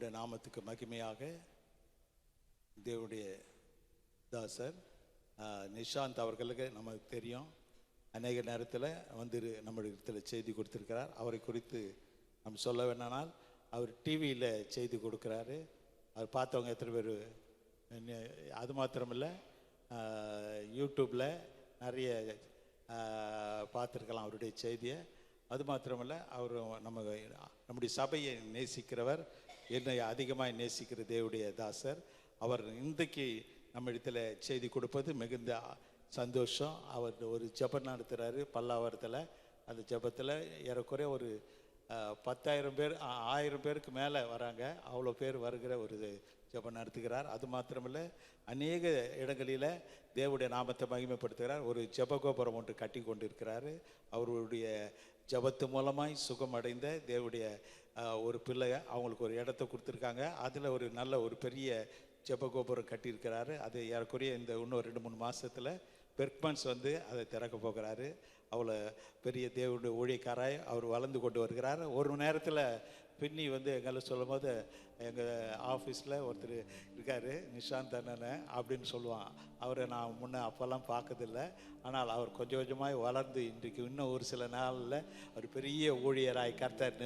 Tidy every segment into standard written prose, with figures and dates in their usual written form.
தேவனுடைய நாமத்துக்கு மகிமையாக தேவனுடைய தாசர் நிஷாந்த் அவர்களுக்கு நமக்கு தெரியும். அநேக நேரத்தில் வந்து நம்மிடத்தில் செய்தி கொடுத்துருக்கிறார். அவரை குறித்து நம்ம சொல்ல வேணானால் அவர் டிவியில் செய்தி கொடுக்குறாரு. அவர் பார்த்தவங்க எத்தனை பேர்? அது மாத்திரமில்லை, யூடியூப்பில் நிறைய பார்த்துருக்கலாம் அவருடைய செய்தியை. அது மாத்திரமல்ல, அவர் நம்முடைய சபையை நேசிக்கிறவர், என்னை அதிகமாக நேசிக்கிற தேவனுடைய தாசர். அவர் இன்றைக்கு நம்ம இடத்துல செய்தி கொடுப்பது மிகுந்த சந்தோஷம். அவர் ஒரு ஜெபம் நடத்துகிறாரு பல்லாவரத்தில். அந்த ஜெபத்தில் ஏறக்குறைய ஒரு 10,000 பேர் 1000 பேருக்கு மேலே வராங்க. அவ்வளோ பேர் வருகிற ஒரு ஜெபம் நடத்துகிறார். அது மாத்திரமில்லை, அநேக இடங்களில் தேவனுடைய நாமத்தை மகிமைப்படுத்துகிறார். ஒரு ஜெபகோபுரம் ஒன்று கட்டி கொண்டு இருக்கிறாரு. அவருடைய ஜெபத்து மூலமாய் சுகம் அடைந்த தேவனுடைய ஒரு பிள்ளை அவங்களுக்கு ஒரு இடத்த கொடுத்துருக்காங்க. அதில் ஒரு நல்ல ஒரு பெரிய ஜெபகோபுரம் கட்டியிருக்கிறாரு. அது ஏறக்குறைய இந்த இன்னும் 2-3 மாதத்தில் பெர்க்மன்ஸ் வந்து அதை திறக்க போகிறாரு. அவ்வளோ பெரிய தேவனுடைய ஊழியக்காராய் அவர் வளர்ந்து கொண்டு வருகிறார். ஒரு நேரத்தில் பின்னி வந்து எங்களை சொல்லும் போது, எங்கள் ஆஃபீஸில் ஒருத்தர் இருக்கார், நிஷாந்த் அண்ணனை அப்படின்னு சொல்லுவான். அவரை நான் முன்னே அப்போல்லாம் பார்க்கறதில்லை. ஆனால் அவர் கொஞ்சம் கொஞ்சமாக வளர்ந்து இன்றைக்கு இன்னும் ஒரு சில நாளில் ஒரு பெரிய ஊழியராய் கர்த்தர்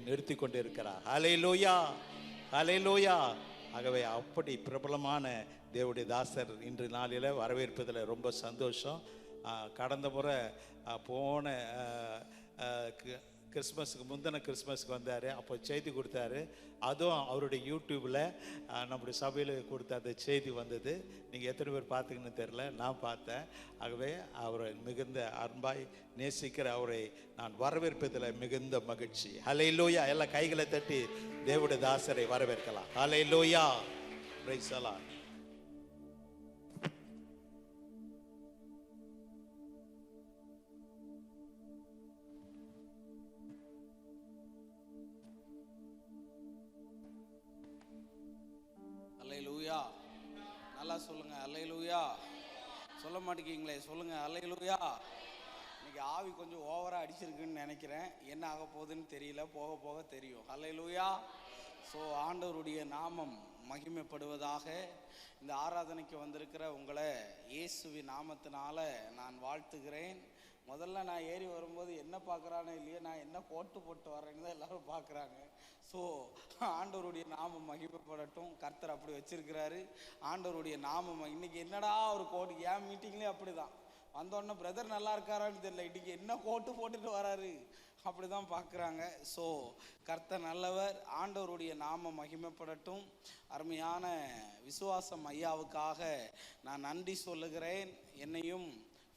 நிறுத்தி கொண்டு இருக்கிறார். ஹல்லேலூயா, ஹல்லேலூயா. ஆகவே அப்படி பிரபலமான தேவனுடைய தாசர் இன்று நாளில் வரவேற்பதில் ரொம்ப சந்தோஷம். கடந்த முறை போன கிறிஸ்மஸுக்கு முந்தின கிறிஸ்மஸுக்கு வந்தார். அப்போ செய்தி கொடுத்தாரு. அதுவும் அவருடைய யூடியூப்பில் நம்முடைய சபையில் கொடுத்த அந்த செய்தி வந்தது. நீங்கள் எத்தனை பேர் பார்த்துக்கின்னு தெரில, நான் பார்த்தேன். ஆகவே அவரை மிகுந்த அன்பாய் நேசிக்கிற அவரை நான் வரவேற்பதில் மிகுந்த மகிழ்ச்சி. ஹல்லேலூயா. எல்லாம் கைகளை தட்டி தேவனுடைய தாசரை வரவேற்கலாம். ஹல்லேலூயா, பிரைஸ் தி லார்ட். அல்லேலூயா. நல்லா சொல்லுங்க அல்லேலூயா. சொல்ல மாட்டேங்கிங்களே, சொல்லுங்க அல்லேலூயா. இன்னைக்கு ஆவி கொஞ்சம் ஓவராக அடிச்சிருக்குன்னு நினைக்கிறேன். என்ன ஆக போகுதுன்னு தெரியல, போக போக தெரியும். அல்லேலூயா. ஸோ ஆண்டவருடைய நாமம் மகிமைப்படுவதாக. இந்த ஆராதனைக்கு வந்திருக்கிற உங்களை இயேசுவின் நாமத்தினால நான் வாழ்த்துகிறேன். முதல்ல நான் ஏறி வரும்போது என்ன பார்க்குறானோ இல்லையோ, நான் என்ன கோட்டு போட்டு வரேன்னு தான் எல்லாரும் பார்க்குறாங்க. ஸோ ஆண்டவருடைய நாமம் மகிமைப்படட்டும். கர்த்தர் அப்படி வச்சிருக்கிறாரு. ஆண்டவருடைய நாமம் இன்னைக்கு என்னடா ஒரு கோட்டு, ஏன் மீட்டிங்லேயே அப்படி தான் வந்தோடனே பிரதர் நல்லா இருக்காரான்னு தெரியல, இன்னைக்கு என்ன கோட்டு போட்டுட்டு வராரு அப்படி தான் பார்க்குறாங்க. ஸோ கர்த்தர் நல்லவர். ஆண்டவருடைய நாமம் மகிமைப்படட்டும். அருமையான விசுவாசம் ஐயாவுக்காக நான் நன்றி சொல்லுகிறேன். என்னையும்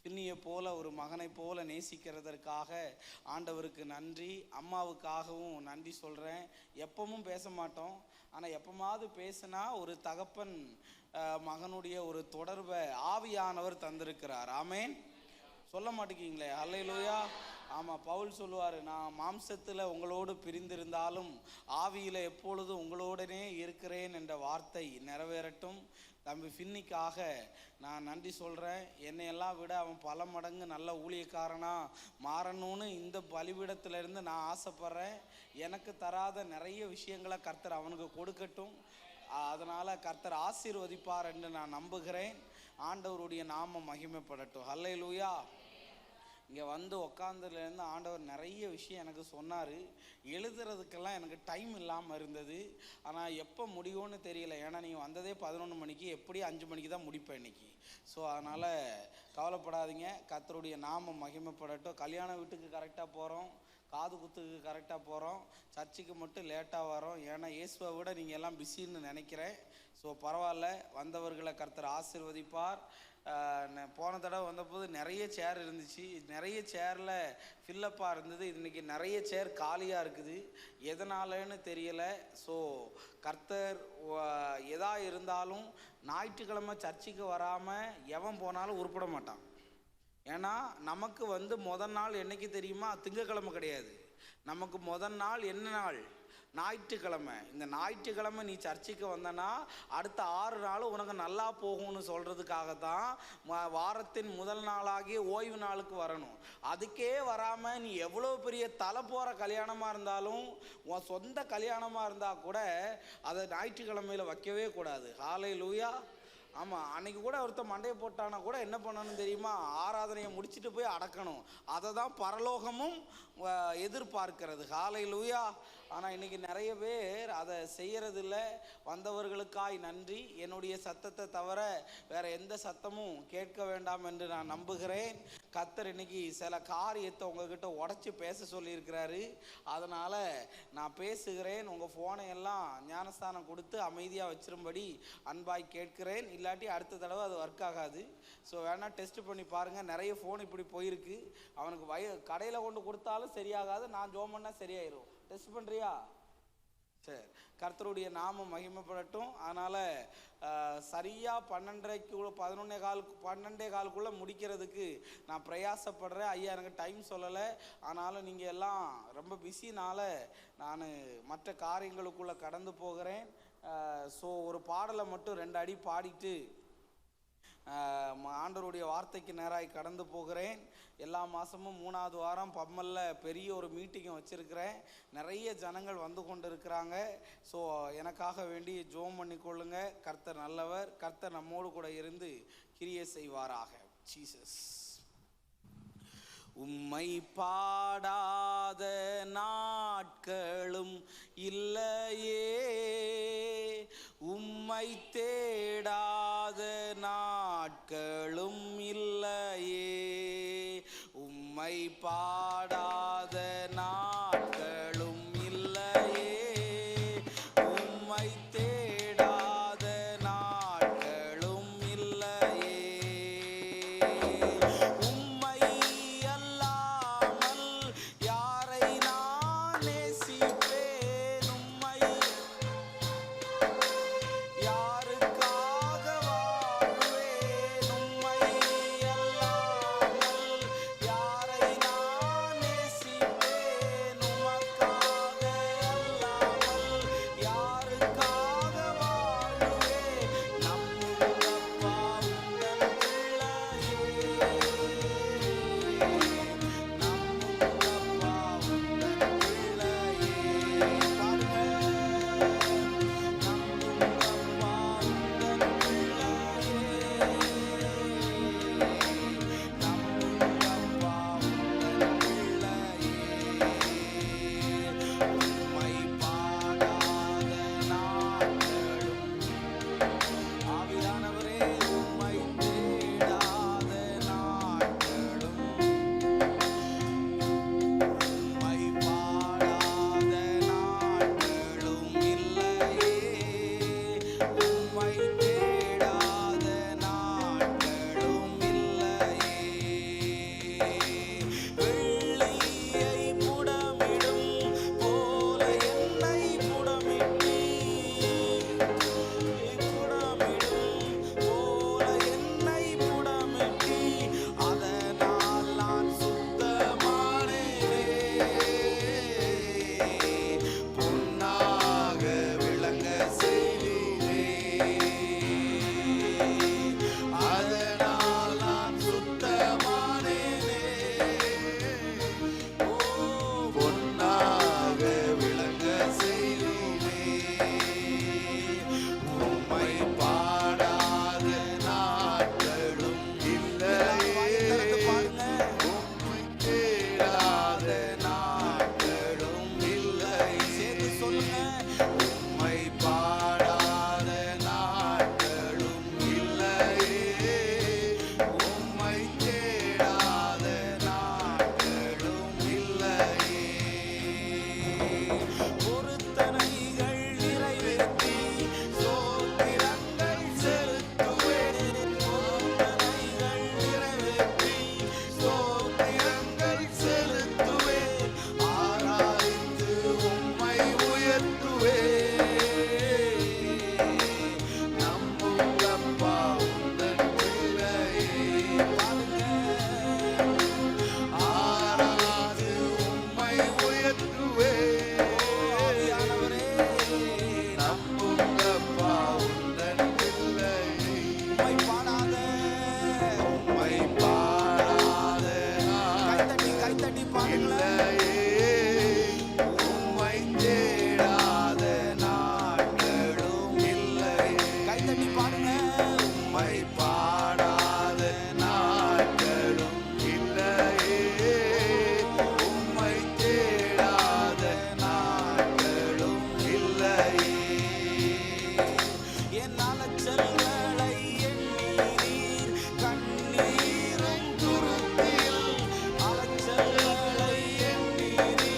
பின்னியை போல ஒரு மகனை போல நேசிக்கிறதற்காக ஆண்டவருக்கு நன்றி. அம்மாவுக்காகவும் நன்றி சொல்கிறேன். எப்பவும் பேச மாட்டோம், ஆனால் எப்போமாவது பேசினா ஒரு தகப்பன் மகனுடைய ஒரு தொடர்பை ஆவியானவர் தந்திருக்கிறார். ஆமேன். சொல்ல மாட்டேங்கிங்களே அல்லேலூயா. ஆமாம், பவுல் சொல்லுவார், நான் மாம்சத்தில் உங்களோடு பிரிந்திருந்தாலும் ஆவியில் எப்பொழுதும் உங்களோடனே இருக்கிறேன் என்ற வார்த்தை நிறைவேறட்டும். தம்பி ஃபின்னிக்காக நான் நன்றி சொல்கிறேன். என்னையெல்லாம் விட அவன் பல மடங்கு நல்ல ஊழியக்காரனாக மாறணும்னு இந்த பலிபீடத்திலேருந்து நான் ஆசைப்பட்றேன். எனக்கு தராத நிறைய விஷயங்களை கர்த்தர் அவனுக்கு கொடுக்கட்டும். அதனால் கர்த்தர் ஆசீர்வதிப்பார் என்று நான் நம்புகிறேன். ஆண்டவருடைய நாமம் மகிமைப்படட்டும். அல்லேலூயா. இங்கே வந்து உக்காந்ததுலேருந்து ஆண்டவர் நிறைய விஷயம் எனக்கு சொன்னார். எழுதுறதுக்கெல்லாம் எனக்கு டைம் இல்லாமல் இருந்தது. ஆனால் எப்போ முடியும்னு தெரியல. ஏன்னா நீங்கள் வந்ததே 11 மணிக்கு, எப்படி 5 மணிக்கு தான் முடிப்பேன் இன்னைக்கு. ஸோ அதனால் கவலைப்படாதீங்க. கர்த்தருடைய நாமம் மகிமைப்படட்டும். கல்யாண வீட்டுக்கு கரெக்டாக போகிறோம், காது குத்துக்கு கரெக்டாக போகிறோம், சர்ச்சுக்கு மட்டும் லேட்டாக வரோம். ஏன்னா இயேசுவை விட நீங்கள் எல்லாம் பிஸின்னு நினைக்கிறேன். ஸோ பரவாயில்ல, வந்தவர்களை கர்த்தர் ஆசீர்வதிப்பார். போன தடவை வந்தபோது நிறைய சேர் இருந்துச்சு, நிறைய சேரில் ஃபில்லப்பாக இருந்தது. இன்றைக்கி நிறைய சேர் காலியாக இருக்குது. எதனாலன்னு தெரியலை. ஸோ கர்த்தர் எதா இருந்தாலும் ஞாயிற்றுக்கிழமை சர்ச்சுக்கு வராமல் எவன் போனாலும் உருப்பட மாட்டான். ஏன்னா நமக்கு வந்து முதல் நாள் என்றைக்கு தெரியுமா? திங்கக்கிழமை கிடையாது. நமக்கு முதல் நாள் என்ன நாள்? ஞாயிற்றுக்கிழமை, இந்த ஞாயிற்றுக்கிழமை நீ சர்ச்சுக்கு வந்தனா அடுத்த 6 நாள் உனக்கு நல்லா போகும்னு சொல்கிறதுக்காக தான் வாரத்தின் முதல் நாளாகிய ஓய்வு நாளுக்கு வரணும். அதுக்கே வராமல் நீ எவ்வளோ பெரிய தலை போகிற கல்யாணமாக இருந்தாலும், உன் சொந்த கல்யாணமாக இருந்தால் கூட அதை ஞாயிற்றுக்கிழமையில் வைக்கவே கூடாது. ஹல்லேலூயா. ஆமாம், அன்னைக்கு கூட ஒருத்தர் மண்டையை போட்டானா கூட என்ன பண்ணணும் தெரியுமா? ஆராதனையை முடிச்சுட்டு போய் அடக்கணும். அதை தான் பரலோகமும் எதிர்பார்க்கிறது. ஹல்லேலூயா. ஆனால் இன்றைக்கி நிறைய பேர் அதை செய்கிறதில்ல. வந்தவர்களுக்காய் நன்றி. என்னுடைய சத்தத்தை தவிர வேறு எந்த சத்தமும் கேட்க வேண்டாம் என்று நான் நம்புகிறேன். கர்த்தர் இன்னைக்கு சில காரியத்தை உங்ககிட்ட உடச்சி பேச சொல்லியிருக்கிறாரு. அதனால் நான் பேசுகிறேன். உங்கள் ஃபோனை எல்லாம் ஞானஸ்தானம் கொடுத்து அமைதியாக வச்சிரும்படி அன்பாய் கேட்கிறேன். இல்லாட்டி அடுத்த தடவை அது ஒர்க் ஆகாது. ஸோ வேணால் டெஸ்ட் பண்ணி பாருங்கள். நிறைய ஃபோன் இப்படி போயிருக்கு. அவனுக்கு கடையில் கொண்டு கொடுத்தாலும் சரியாகாது. நான் ஜோம் பண்ணால் சரியாயிரும். டெஸ்ட் பண்ணுறியா? சரி, கர்த்தருடைய நாமம் மகிமைப்படட்டும். அதனால் சரியாக 12:15 முடிக்கிறதுக்கு நான் பிரயாசப்படுறேன். ஐயா எனக்கு டைம் சொல்லலை. ஆனாலும் நீங்கள் எல்லாம் ரொம்ப பிஸினால் நான் மற்ற காரியங்களுக்குள்ளே கடந்து போகிறேன். ஸோ ஒரு பாடலை மட்டும் 2 அடி பாடிட்டு ஆண்டவருடைய வார்த்தைக்கு நேராக கடந்து போகிறேன். எல்லா மாதமும் 3வது வாரம் பம்மல்ல பெரிய ஒரு மீட்டிங்கை வச்சுருக்கிறேன். நிறைய ஜனங்கள் வந்து கொண்டு இருக்கிறாங்க. ஸோ எனக்காக வேண்டி ஜோம் பண்ணிக்கொள்ளுங்க. கர்த்தர் நல்லவர். கர்த்தர் நம்மோடு கூட இருந்து கிரியை செய்வாராக. ஜீசஸ். உம்மை பாடாத நாட்களும் இல்லையே, உம்மை தேடாத நாட்களும் இல்லையே, உம்மை பாடாத நாட்களும் இல்லையே, உம்மை தேடாத நாட்களும் இல்லையே, உம்மை அல்லாமல் யாரை நான் நேசிப்பேன், உம்மை யாருக்காக வாழ்வேன், உம்மை அல்லாமல் யாரை நான் நேசிப்பேன், உமக்காக அல்லாமல் யாருக்காக வாழ்வேன், நம்புங்கப்பா உந்தன் பிள்ளையே, நம்புங்கப்பா உந்தன் பிள்ளையே, பாருங்க, நம்புங்கப்பா உந்தன் பிள்ளையே, நம்புங்கப்பா உந்தன் பிள்ளையே, உம்மை பாடாத நாட்களும், ஆவியானவரே உம்மை தேடாத நாட்களும், உம்மை பாடாத நாட்களும் இல்லையே, உம்மை தேடாத நாட்களும் இல்லையே, வெள்ளியை புடமிடும் போல என்னை புடமிட்டீர், நம்புங்கப்பா உந்தன் பிள்ளையை. உம்மை பாடாத உம்மை பாடாத கைத்தட்டி பாடுங்களேன். இல்லையே, உம்மை தேடாத நாட்களும் இல்லையே. கைத்தட்டி பாடுங்க. உம்மை பாடாத நாட்களும் இல்லையே, உம்மை தேடாத நாட்களும் இல்லையே. என் அலைச்சல்களை எண்ணீர் கண்ணீரும் துருத்தியில். அலைச்சல்களை எண்ணீர்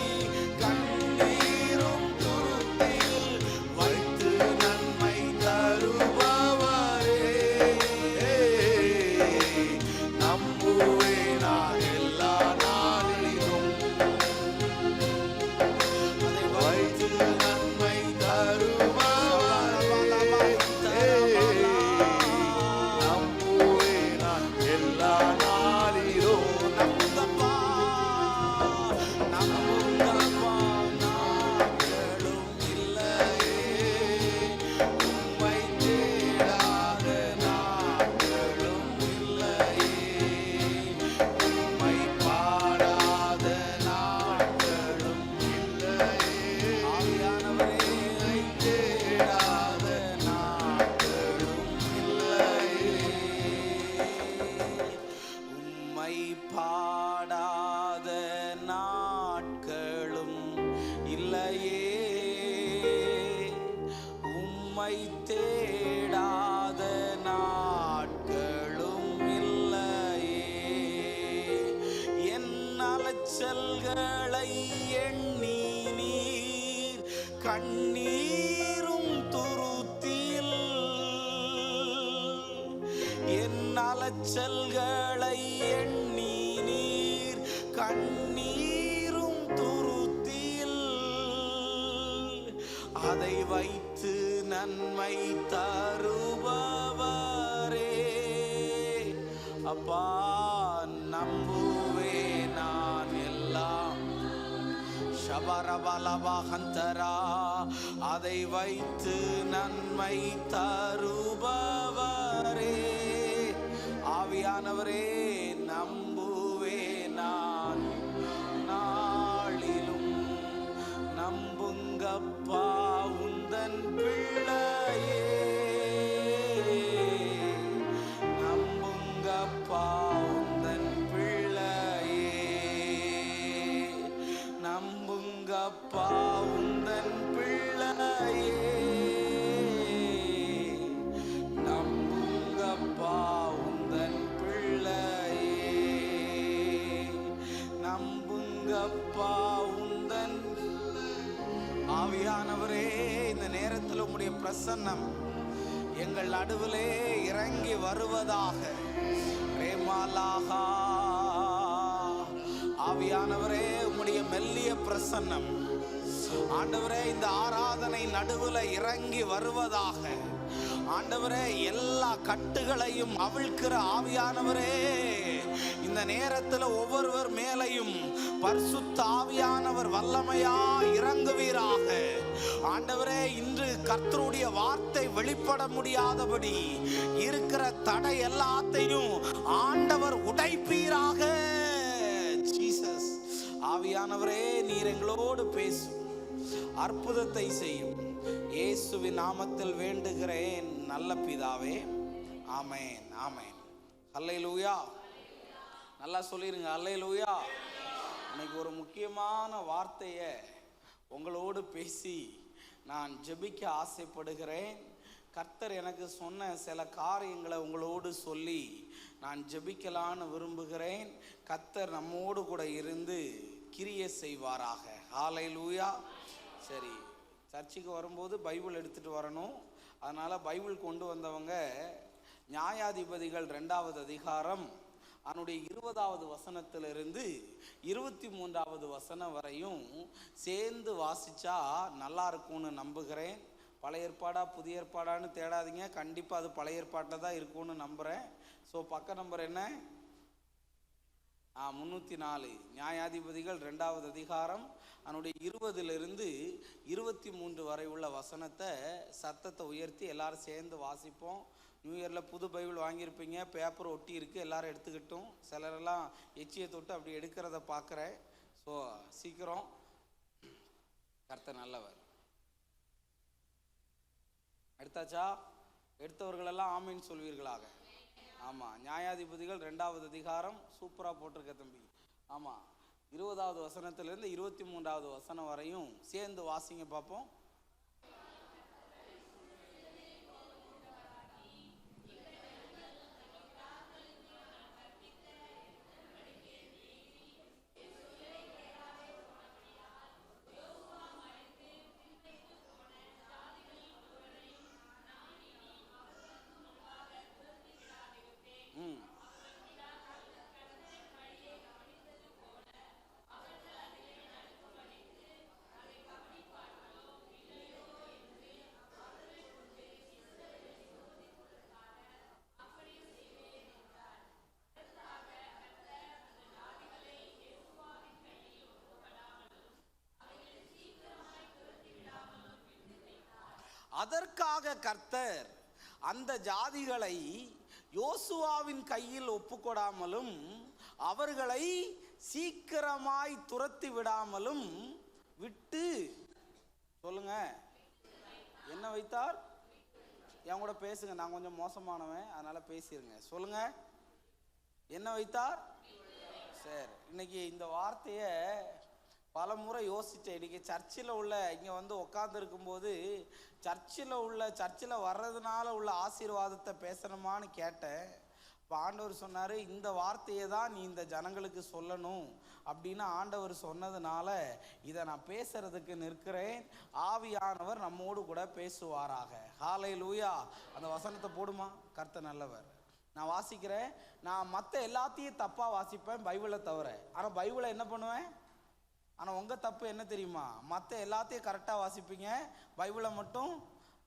கண்ணீரும் துருத்தியில் வைத்து நன்மை தருபவரே, நம்புவேன் நான் எல்லா நாளிலும். வைத்து நன்மை தருபவரே, நம்புவேன் நான் எல்லா நாளிலும். நம்புங்கப்பா, நம்புங்கப்பா, நாட்களும் இல்லையே, உம்மை தேடாத நாட்களும் இல்லையே, உம்மை பாடாத நாட்களும் இல்லையே, ஆவியானவரே, தேடாத நாட்களும் இல்லையே. உம்மை பாடாத நாட்களும் இல்லையே, உம்மை தேடாத நாட்களும் இல்லையே. என் அலைச்சல்களை எண்ணி நீர் கண்ணீரும் துருத்தியில். என் அலைச்சல்களை எண்ணி நீர் கண்ணீரும் துருத்தியில். அதை வைத்து நன்மை தருபவரே, அப்பா நம்புவே நான் எல்லாம். ஷபரபலபஹந்தரா, அதை வைத்து நன்மை தருபவரே, ஆவியானவரே நம்புவே நான் நாளிலும். நம்புங்கப்பா உந்தன் பிள்ளையே, நம்புங்கப்பா உந்தன் பிள்ளையே, நம்புங்கப்பா உந்தன் பிள்ளையே, நம்புங்கப்பா உந்தன் பிள்ளையே, நம்புங்கப்பா உந்தன். ஆவியானவரே, இந்த நேரத்தில் உம்முடைய பிரசன்னம் எங்கள் நடுவிலே இறங்கி வருவதாக. ரேமாலாகா, ஆவியானவரே உம்முடைய மெல்லிய பிரசன்னம் ஆண்டவரே இந்த ஆராதனை நடுவில் இறங்கி வருவதாக. ஆண்டவரே எல்லா கட்டுகளையும் அவிழ்க்கிற ஆவியானவரே, இந்த நேரத்தில் ஒவ்வொருவர் மேலையும் பரிசுத்த ஆவியானவர் வல்லமையா இறங்குவீராக. ஆண்டவரே, இன்று கர்த்தருடைய வார்த்தை வெளிப்பட முடியாதபடி இருக்கிற தடை எல்லாத்தையும் ஆண்டவர் உடைப்பீராக. ஜீசஸ், ஆவியானவரே நீர் எங்களோடு பேசும், அற்புதத்தை செய்யும். இயேசுவின் நாமத்தில் வேண்டுகிறேன் நல்ல பிதாவே, ஆமென், ஆமென். அல்லேலூயா. நல்லா சொல்லிருங்க, அல்லேலூயா. இன்னைக்கு ஒரு முக்கியமான வார்த்தையை உங்களோடு பேசி நான் ஜெபிக்க ஆசைப்படுகிறேன். கர்த்தர் எனக்கு சொன்ன சில காரியங்களை உங்களோடு சொல்லி நான் ஜெபிக்கலான்னு விரும்புகிறேன். கர்த்தர் நம்மோடு கூட இருந்து கிரியை செய்வாராக. ஹல்லேலூயா. சரி, சர்ச்சுக்கு வரும்போது பைபிள் எடுத்துகிட்டு வரணும். அதனால் பைபிள் கொண்டு வந்தவங்க நியாயாதிபதிகள் 2வது அதிகாரம் அதனுடைய 20வது வசனத்திலிருந்து 23வது வசனம் வரையும் சேர்ந்து வாசித்தா நல்லா இருக்கும்னு நம்புகிறேன். பழைய ஏற்பாடா புதிய ஏற்பாடான்னு தேடாதீங்க, கண்டிப்பாக அது பழைய ஏற்பாட்டில் தான் இருக்கும்னு நம்புகிறேன். ஸோ பக்க நம்பர் என்ன? 304 நியாயாதிபதிகள் 2வது அதிகாரம் அதனுடைய 20 23 வரை உள்ள வசனத்தை சத்தத்தை உயர்த்தி எல்லாரும் சேர்ந்து வாசிப்போம். நியூ இயரில் புது பைபிள் வாங்கியிருப்பீங்க, பேப்பர் ஒட்டி இருக்குது, எல்லாரும் எடுத்துக்கிட்டும். சிலரெல்லாம் எச்சியை தொட்டு அப்படி எடுக்கிறத பார்க்குறேன். ஸோ சீக்கிரம். கர்த்தர் நல்லவர். எடுத்தாச்சா? எடுத்தவர்களெல்லாம் ஆமீன் சொல்வீர்களாக. ஆமாம், நியாயாதிபதிகள் 2வது அதிகாரம் சூப்பராக போட்டிருக்க தம்பி. ஆமாம், 20வது வசனத்திலிருந்து 23வது வசனம் வரையும் சேர்ந்து வாசிங்க பார்ப்போம். அதற்காக கர்த்தர் அந்த ஜாதிகளை யோசுவாவின் கையில் ஒப்புக்கொடாமலும் அவர்களை சீக்கிரமாய் துரத்தி விடாமலும் விட்டு, சொல்லுங்க, என்ன வைத்தார்? என் கூட பேசுங்க, நான் கொஞ்சம் மோசமானவன், அதனால பேசிடுங்க. சொல்லுங்க, என்ன வைத்தார்? சரி, இன்னைக்கு இந்த வார்த்தையை பல முறை யோசித்தேன். இன்றைக்கி சர்ச்சில் உள்ள இங்கே வந்து உட்காந்துருக்கும்போது சர்ச்சில் வர்றதுனால உள்ள ஆசீர்வாதத்தை பேசணுமான்னு கேட்டேன். இப்போ ஆண்டவர் சொன்னார், இந்த வார்த்தையை தான் நீ இந்த ஜனங்களுக்கு சொல்லணும் அப்படின்னு ஆண்டவர் சொன்னதுனால இதை நான் பேசுறதுக்கு நிற்கிறேன். ஆவியானவர் நம்மோடு கூட பேசுவாராக. ஹல்லேலூயா. அந்த வசனத்தை போடுமா? கர்த்தர் நல்லவர். நான் வாசிக்கிறேன். நான் மற்ற எல்லாத்தையும் தப்பாக வாசிப்பேன் பைபிளை தவிர. ஆனால் பைபிளை என்ன பண்ணுவேன்? ஆனால் உங்கள் தப்பு என்ன தெரியுமா? மற்ற எல்லாத்தையும் கரெக்டாக வாசிப்பீங்க, பைபிளை மட்டும்.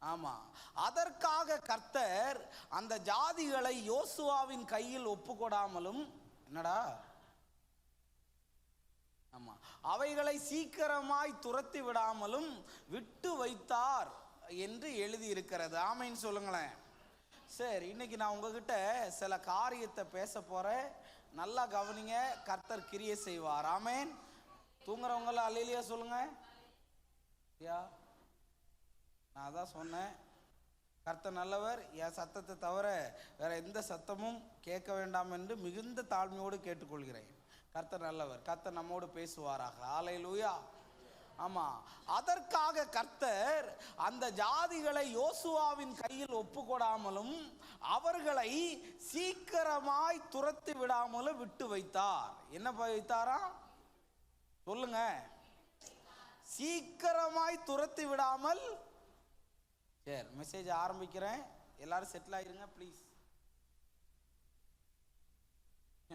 ஆமாம், அதற்காக கர்த்தர் அந்த ஜாதிகளை யோசுவாவின் கையில் ஒப்புக்கொடாமலும், என்னடா, ஆமாம், அவைகளை சீக்கிரமாய் துரத்தி விடாமலும் விட்டு வைத்தார் என்று எழுதியிருக்கிறது. ஆமேன்னு சொல்லுங்களேன். சரி, இன்னைக்கு நான் உங்ககிட்ட சில காரியத்தை பேச போகிறேன். நல்லா கவனிங்க. கர்த்தர் கிரியை செய்வார். ஆமேன். தூங்குறவங்கள அல்லேலூயா சொல்லுங்க. யா, நான் தான் சொன்னேன், கர்த்தர் நல்லவர். என் சத்தத்தை தவிர வேற எந்த சத்தமும் கேட்க வேண்டாம் என்று மிகுந்த தாழ்மையோடு கேட்டுக்கொள்கிறேன். கர்த்தர் நல்லவர். கர்த்தர் நம்மோடு பேசுவாராக. அல்லேலூயா. ஆமாம், அதற்காக கர்த்தர் அந்த ஜாதிகளை யோசுவாவின் கையில் ஒப்புக்கொடாமலும் அவர்களை சீக்கிரமாய் துரத்தி விடாமலும் விட்டு வைத்தார். என்ன வைத்தாரா? சொல்லுங்க. சீக்கிரமாய் துரத்தி விடாமல். சரி, மெசேஜ் ஆரம்பிக்கிறேன். எல்லாரும் செட்டில் ஆயிருங்க ப்ளீஸ்.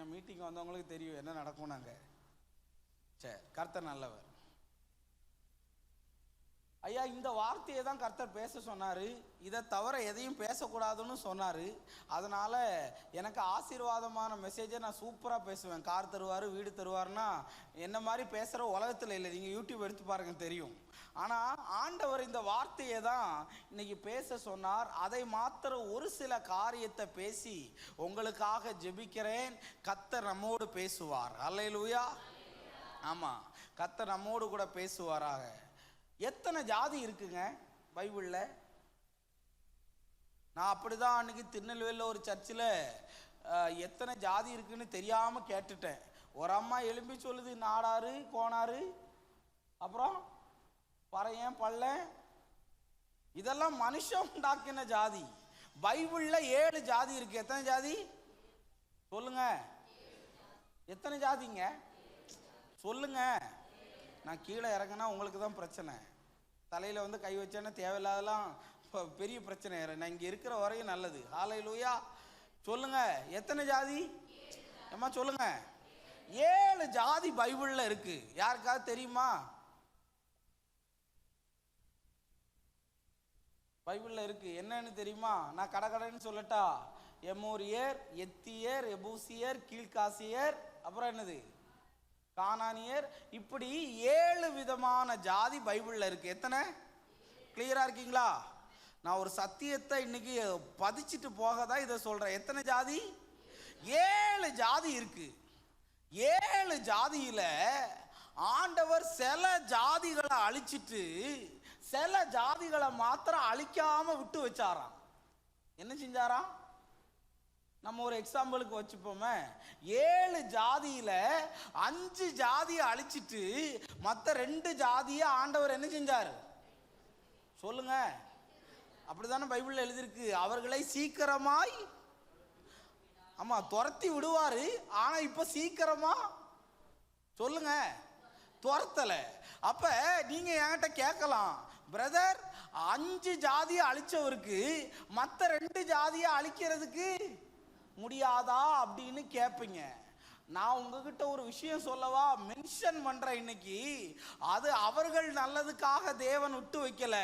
என் மீட்டிங் வந்தவங்களுக்கு தெரியும் என்ன நடக்கும். நாங்கள் சரி, கர்த்தர் நல்லவர். ஐயா, இந்த வார்த்தையை தான் கர்த்தர் பேச சொன்னார். இதை தவிர எதையும் பேசக்கூடாதுன்னு சொன்னார். அதனால் எனக்கு ஆசீர்வாதமான மெசேஜை நான் சூப்பராக பேசுவேன். கார் தருவார், வீடு தருவார்னா என்ன மாதிரி பேசுகிற உலகத்தில் இல்லை. நீங்கள் யூடியூப் எடுத்து பாருங்க, தெரியும். ஆனால் ஆண்டவர் இந்த வார்த்தையை தான் இன்னைக்கு பேச சொன்னார். அதை மாத்திரம் ஒரு சில காரியத்தை பேசி உங்களுக்காக ஜெபிக்கிறேன். கர்த்தர் நம்மோடு பேசுவார். அல்லேலூயா. ஆமாம், கர்த்தர் நம்மோடு கூட பேசுவாராக. எத்தனை ஜாதி இருக்குங்க பைபிளில்? நான் அப்படிதான் அன்னைக்கு திருநெல்வேலியில் ஒரு சர்ச்சில் எத்தனை ஜாதி இருக்குன்னு தெரியாமல் கேட்டுட்டேன். ஒரு அம்மா எழும்பி சொல்லுது, நாடாறு, கோணாறு, அப்புறம் பறையன், பள்ளன், இதெல்லாம் மனுஷன் உண்டாக்கின ஜாதி. பைபிளில் 7 ஜாதி இருக்கு. எத்தனை ஜாதி சொல்லுங்க? எத்தனை ஜாதிங்க சொல்லுங்க? நான் கீழே இறங்கினா உங்களுக்கு தான் பிரச்சனை. தலையில் வந்து கை வச்சேன்னா தேவையில்லாதெல்லாம் பெரிய பிரச்சனை. நான் இங்கே இருக்கிற வரையும் நல்லது. ஹல்லேலூயா. சொல்லுங்க, எத்தனை ஜாதி? ஏம்மா சொல்லுங்க. 7 ஜாதி பைபிளில் இருக்கு. யாருக்காவது தெரியுமா? பைபிளில் இருக்கு. என்னன்னு தெரியுமா? நான் கடகடன்னு சொல்லட்டா? எமோரியர், எத்தியர், எபூசியர், கீழ்காசியர், அப்புறம் என்னது? கானானியர். இப்படி 7 விதமான ஜாதி பைபிள்ல இருக்கு. எத்தனை? கிளியரா இருக்கீங்களா? நான் ஒரு சத்தியத்தை இன்னைக்கு பதிச்சுட்டு போக தான் இதை சொல்றேன். எத்தனை ஜாதி? 7 ஜாதி இருக்கு. 7 ஜாதியில ஆண்டவர் சில ஜாதிகளை அழிச்சிட்டு சில ஜாதிகளை மாத்திரம் அழிக்காம விட்டு வச்சாராம். என்ன செஞ்சாராம்? நம்ம ஒரு எக்ஸாம்பிளுக்கு வச்சுப்போமே, 7 ஜாதியில 5 ஜாதியை அழிச்சிட்டு மற்ற 2 ஜாதியை ஆண்டவர் என்ன செஞ்சார்? சொல்லுங்க. அப்படித்தானே பைபிள்ல எழுதியிருக்கு. அவர்களை சீக்கிரமாய், ஆமா, துரத்தி விடுவாரு. ஆனா இப்ப சீக்கிரமா சொல்லுங்க துரத்தல. அப்ப நீங்க என்கிட்ட கேட்கலாம், பிரதர் 5 ஜாதியை அழிச்சவருக்கு மற்ற 2 ஜாதியை அழிக்கிறதுக்கு முடியாதா அப்படின்னு கேட்பீங்க. நான் உங்ககிட்ட ஒரு விஷயம் சொல்லவா? மென்ஷன் பண்றேன் இன்னைக்கு. அது அவர்கள் நல்லதுக்காக தேவன் விட்டு வைக்கல,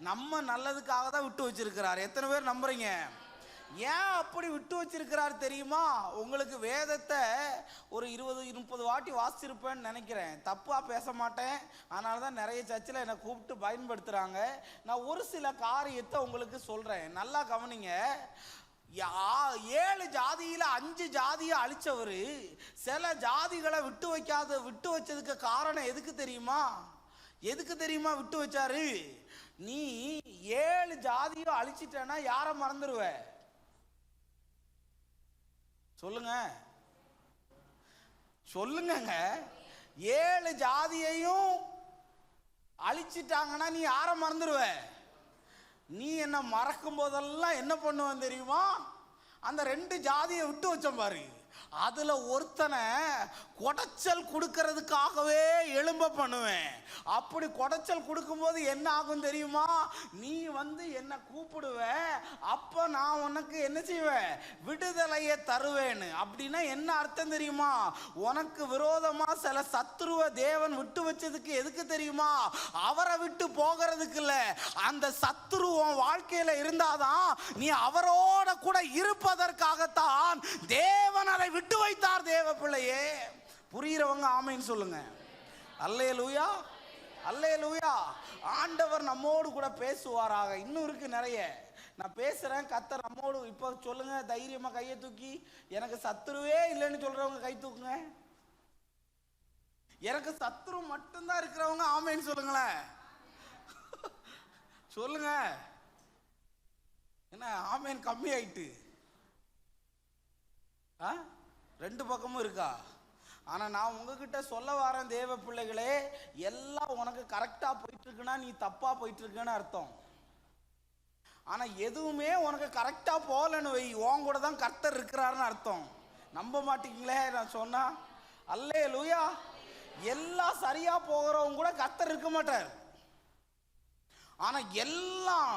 நம்ம நல்லதுக்காக தான் விட்டு வச்சிருக்கிறார். எத்தனை பேர் நம்புறீங்க? ஏன் அப்படி விட்டு வச்சிருக்கிறார் தெரியுமா? உங்களுக்கு வேதத்தை ஒரு 20-30 வாட்டி வாசிச்சிருப்பேன்னு நினைக்கிறேன். தப்பா பேச மாட்டேன். அதனால தான் நிறைய சர்ச்சில் என்னை கூப்பிட்டு பயன்படுத்துறாங்க. நான் ஒரு சில காரியத்தை உங்களுக்கு சொல்றேன், நல்லா கவனிங்க. 7 ஜாதியில 5 ஜாதியை அழிச்சவரு சில ஜாதிகளை விட்டு வச்சதுக்கு காரணம் எதுக்கு தெரியுமா? எதுக்கு தெரியுமா விட்டு வச்சாரு? நீ 7 ஜாதியை அழிச்சிட்டேன்னா யாரை மறந்துடுவ? சொல்லுங்க சொல்லுங்க. 7 ஜாதியையும் அழிச்சிட்டாங்கன்னா நீ யாரை மறந்துடுவ? நீ என்ன மறக்கும் போதெல்லாம் என்ன பண்ணுவேன் தெரியுமா? அந்த 2 ஜாதியை விட்டு வச்ச பாரு, அதுல ஒருத்தனை கொடைச்சல் கொடுக்கறதுக்காகவே எழும்ப பண்ணுவேன். அப்படி கொடைச்சல் கொடுக்கும்போது என்ன ஆகும் தெரியுமா? நீ வந்து என்ன கூப்பிடுவ, அப்ப நான் உனக்கு என்ன செய்வேன்? விடுதலையை தருவேன்னு. அப்படின்னா என்ன அர்த்தம் தெரியுமா? உனக்கு விரோதமா சில சத்துருவ தேவன் விட்டு வச்சதுக்கு எதுக்கு தெரியுமா? அவரை விட்டு போகிறதுக்கு இல்ல, அந்த சத்துருவம் வாழ்க்கையில இருந்தாதான் நீ அவரோட கூட இருப்பதற்காகத்தான் தேவன் அதை விட்டு வைத்தார். தேவ பிள்ளையே, புரியுறவங்க ஆமென் சொல்லுங்க. அல்லேலூயா, அல்லேலூயா. ஆண்டவர் நம்மோடு கூட பேசுவாராக. இன்னும் இருக்கு நிறைய. நான் பேசுறேன், கர்த்தர் நம்மோடு. இப்ப சொல்லுங்க தைரியமா, கையை தூக்கி. எனக்கு சத்துருவே இல்லைன்னு சொல்றவங்க கை தூக்குங்க. எனக்கு சத்துரு மட்டும்தான் இருக்கிறவங்க ஆமென் சொல்லுங்களேன். சொல்லுங்க. என்ன ஆமென் கம்மி ஆயிட்டு? 2 பக்கமும் இருக்கா? ஆனா நான் உங்ககிட்ட சொல்ல வரேன் தேவ பிள்ளைகளே, எல்லாம் உனக்கு கரெக்டா போயிட்டு இருக்குன்னா நீ தப்பா போயிட்டு இருக்குன்னு அர்த்தம். ஆனா எதுவுமே உனக்கு கரெக்டா போகலன்னு வை, உன் கூட தான் கர்த்தர் இருக்கிறாருன்னு அர்த்தம். நம்ப மாட்டீங்களே நான் சொன்னா? அல்லேலூயா. எல்லாம் சரியா போகிறவங்க கூட கர்த்தர் இருக்க மாட்டார். ஆனா எல்லாம்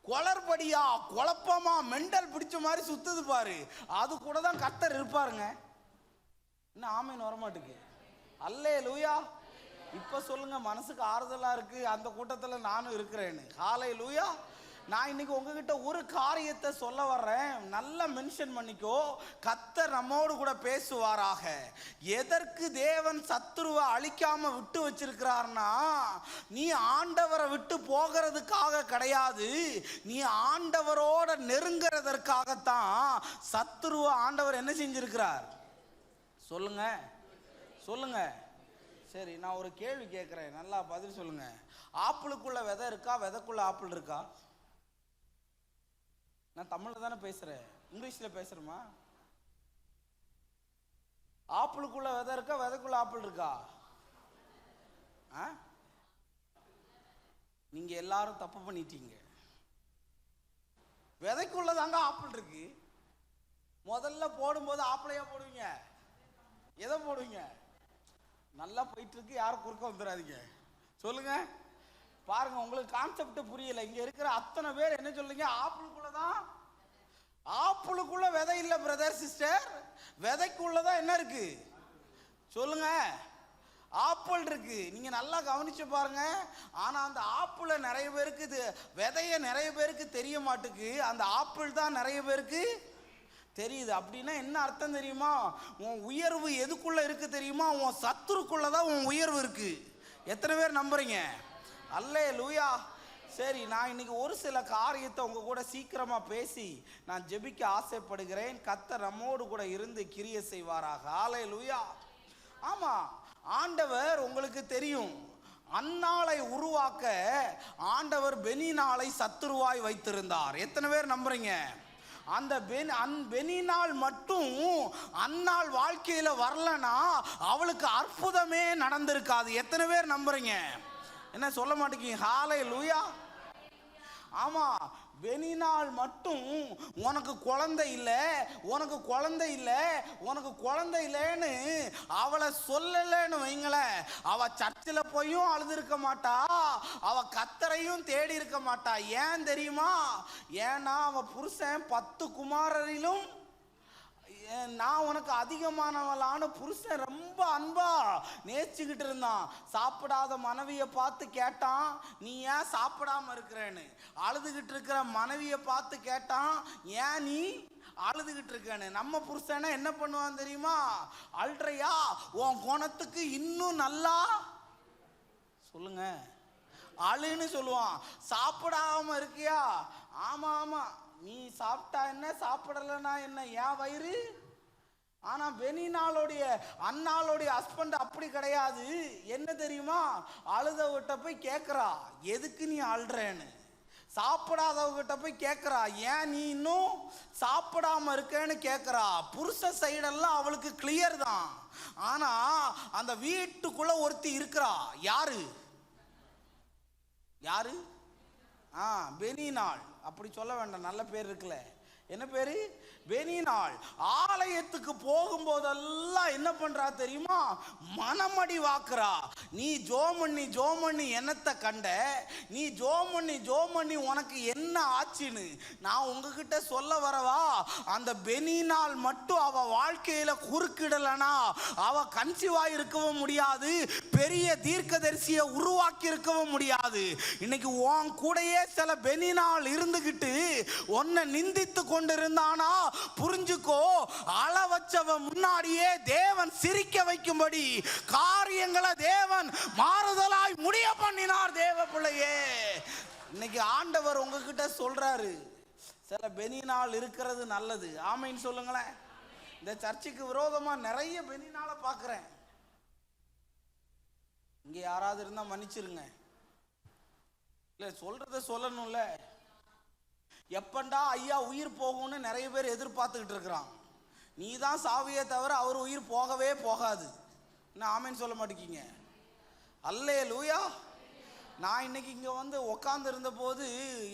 குளறுபடியா, குழப்பமா, மெண்டல் பிடிச்ச மாதிரி சுத்துது பாரு, அது கூட தான் கர்த்தர் இருப்பாருங்க. இன்னும் ஆமீன் வரமாட்டுக்கு. அல்லேலூயா. இப்ப சொல்லுங்க, மனசுக்கு ஆறுதலா இருக்கு. அந்த கூட்டத்துல நானும் இருக்கிறேன்னு. ஹல்லேலூயா. நான் இன்னைக்கு உங்ககிட்ட ஒரு காரியத்தை சொல்ல வர்றேன், நல்லா மென்ஷன் பண்ணிக்கோ. கர்த்தர் நம்மோடு கூட பேசுவாராக. எதற்கு தேவன் சத்துருவை அழிக்காம விட்டு வச்சிருக்கிறார்னா, நீ ஆண்டவரை விட்டு போகிறதுக்காக கிடையாது, நீ ஆண்டவரோட நெருங்கிறதற்காகத்தான் சத்துருவை ஆண்டவர் என்ன செஞ்சிருக்கிறார்? சொல்லுங்க சொல்லுங்க. சரி, நான் ஒரு கேள்வி கேட்கிறேன், நல்லா பதில் சொல்லுங்க. ஆப்பிளுக்குள்ள விதை இருக்கா, விதைக்குள்ள ஆப்பிள் இருக்கா? நான் தமிழ்ல தானே பேசுறேன், இங்கிலீஷ்ல பேசுறேமா? ஆப்பிளுக்குள்ள விதை இருக்கா, விதைக்குள்ள ஆப்பிள் இருக்கா? நீங்க எல்லாரும் தப்பு பண்ணிட்டீங்க. விதைக்குள்ள தாங்க ஆப்பிள் இருக்கு. முதல்ல போடும்போது ஆப்பிளையா போடுவீங்க? எதை போடுவீங்க? நல்லா போயிட்டு இருக்கு, யாரும் குறுக்க வந்துடாதீங்க. சொல்லுங்க பாருங்க, உங்களுக்கு கான்செப்ட் புரியல. இங்க இருக்கிற அத்தனை பேர் என்ன சொல்றீங்க? ஆப்பிளுக்குள்ளதான். ஆப்பிளுக்குள்ள விதை இல்ல பிரதர் சிஸ்டர், விதைக்குள்ளதான் என்ன இருக்கு? சொல்லுங்க, ஆப்பிள் இருக்கு. நீங்க நல்லா கவனிச்சு பாருங்க. ஆனா அந்த ஆப்பிள நிறைய பேருக்கு, விதைய நிறைய பேருக்கு தெரிய மாட்டுக்கு. அந்த ஆப்பிள் தான் நிறைய பேருக்கு தெரியுது. அப்படின்னா என்ன அர்த்தம் தெரியுமா? உன் உயர்வு எதுக்குள்ள இருக்கு தெரியுமா? உன் சத்துருக்குள்ள தான் உன் உயர்வு இருக்கு. எத்தனை பேர் நம்புறீங்க? அல்லேலூயா. சரி, நான் இன்னைக்கு ஒரு சில காரியத்தை உங்க கூட சீக்கிரமா பேசி நான் ஜெபிக்க ஆசைப்படுகிறேன். கர்த்தர் நம்மோடு கூட இருந்து கிரியை செய்வாராக. அல்லேலூயா. ஆமா, ஆண்டவர் உங்களுக்கு தெரியும், அன்னாளை உருவாக்க ஆண்டவர் பெனினாளை சத்துருவாய் வைத்திருந்தார். எத்தனை பேர் நம்புறீங்க? அந்த பெனினாள் மட்டும் அன்னாள் வாழ்க்கையில வரலனா அவளுக்கு அற்புதமே நடந்திருக்காது. எத்தனை பேர் நம்புறீங்க? என்ன சொல்ல மாட்டேங்க? ஹல்லேலூயா. ஆமா, பெனினாள் மட்டும் உனக்கு குழந்தை இல்லை, உனக்கு குழந்தை இல்லை, உனக்கு குழந்தை இல்லைன்னு அவளை சொல்லலைன்னு வைங்களேன், அவ சர்ச்சில் போயும் அழுதுருக்க மாட்டா, அவ கர்த்தரையும் தேடி இருக்க மாட்டா. ஏன் தெரியுமா? ஏன்னா அவ புருஷன் 10 குமாரரிலும் நான் உனக்கு அதிகமானவளான புருஷன் ரொம்ப அன்பா நேசிச்சுக்கிட்டு இருந்தான். சாப்பிடாத மனைவியை பார்த்து கேட்டான், நீ ஏன் சாப்பிடாம இருக்கிறேன்னு. அழுதுகிட்டு இருக்கிற மனைவியை பார்த்து கேட்டான், ஏன் நீ அழுதுகிட்டு இருக்கேன்னு. நம்ம புருஷனை என்ன பண்ணுவான் தெரியுமா? அல்றையா, உன் குணத்துக்கு இன்னும் நல்லா சொல்லுங்க அழுன்னு சொல்லுவான். சாப்பிடாம இருக்கியா? ஆமா ஆமா, நீ சாப்பிட்டா என்ன, சாப்பிடலன்னா என்ன, ஏன் வயிறு. ஆனா பெனினாளுடைய அன்னாளுடைய ஹஸ்பண்ட் அப்படி கிடையாது. என்ன தெரியுமா? அழுதவகிட்ட போய் கேட்கிறா, எதுக்கு நீ அழுறேன்னு. சாப்பிடாதவகிட்ட போய் கேட்கிறா, ஏன் நீ இன்னும் சாப்பிடாம இருக்கேன்னு கேட்கிறா. புருஷ சைடெல்லாம் அவளுக்கு கிளியர் தான். ஆனா அந்த வீட்டுக்குள்ள ஒருத்தி இருக்கிறா. யாரு? யாரு? பெனினாள். அப்படி சொல்ல வேண்டாம், நல்ல பேர் இருக்குல்ல. என்ன பேரு? பெனினாள். ஆலயத்துக்கு போகும்போதெல்லாம் என்ன பண்றா தெரியுமா? மனமடி வாக்குறா. நீ ஜோமண்ணி ஜோமண்ணி என்னத்தை கண்ட, நீ ஜோமண்ணி உனக்கு என்ன ஆச்சுன்னு நான் உங்ககிட்ட சொல்ல வரவா? அந்த பெனினாள் மட்டும் அவ வாழ்க்கையில குறுக்கிடலனா அவ கன்சீவா இருக்கவும் முடியாது, பெரிய தீர்க்கதரிசியை உருவாக்கி இருக்கவும் முடியாது. இன்னைக்கு உன் கூடயே சில பெனினாள் இருந்துகிட்டு உன்னை நிந்தித்து கொண்டிருந்தானா புரிஞ்சுக்கோ, அள வச்சவன் முன்னாடியே தேவன் சிரிக்க வைக்கும்படி காரியங்களை தேவன் மாறுதலாய் முடிய பண்ணினார். தேவ பிள்ளையே, இன்னைக்கு ஆண்டவர் உங்ககிட்ட சொல்றாரு, சில பெனினாள் இருக்கிறது நல்லது. ஆமைன்னு சொல்லுங்களேன். இந்த சர்ச்சுக்கு விரோதமா நிறைய பெனினாளை பார்க்கிறேன். இங்க யாராவது இருந்தா மன்னிச்சிருங்க. இல்ல சொல்றத சொல்லணும்ல. எப்பண்டா ஐயா உயிர் போகும்னு நிறைய பேர் எதிர்பார்த்துக்கிட்டு இருக்கிறான். நீ தான் சாவியே தவிர அவர் உயிர் போகவே போகாது. என்ன ஆமேன்னு சொல்ல மாட்டேங்கிங்க? அல்லேலூயா. நான் இன்னைக்கு இங்கே வந்து உக்காந்து இருந்த போது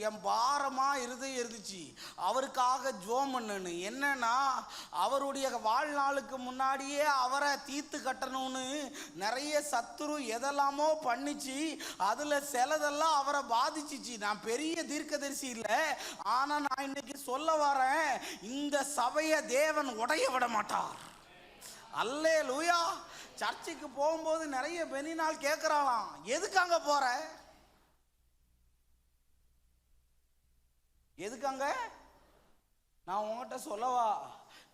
என் பாரமாக இருந்துச்சு. அவருக்காக ஜோம் பண்ணு. என்னன்னா, அவருடைய வாழ்நாளுக்கு முன்னாடியே அவரை தீர்த்து கட்டணும்னு நிறைய சத்துரு எதெல்லாமோ பண்ணிச்சு. அதில் சிலதெல்லாம் அவரை பாதிச்சிச்சு. நான் பெரிய தீர்க்கதரிசி இல்லை, ஆனால் நான் இன்னைக்கு சொல்ல வரேன், இந்த சபையை தேவன் உடைய விட மாட்டார். அல்லேலூயா. சர்ச்சுக்கு போகும்போது நிறைய பெனினாள் கேட்குறாளாம், எதுக்கு அங்கே போற, எதுக்காங்க? நான் உங்ககிட்ட சொல்லவா,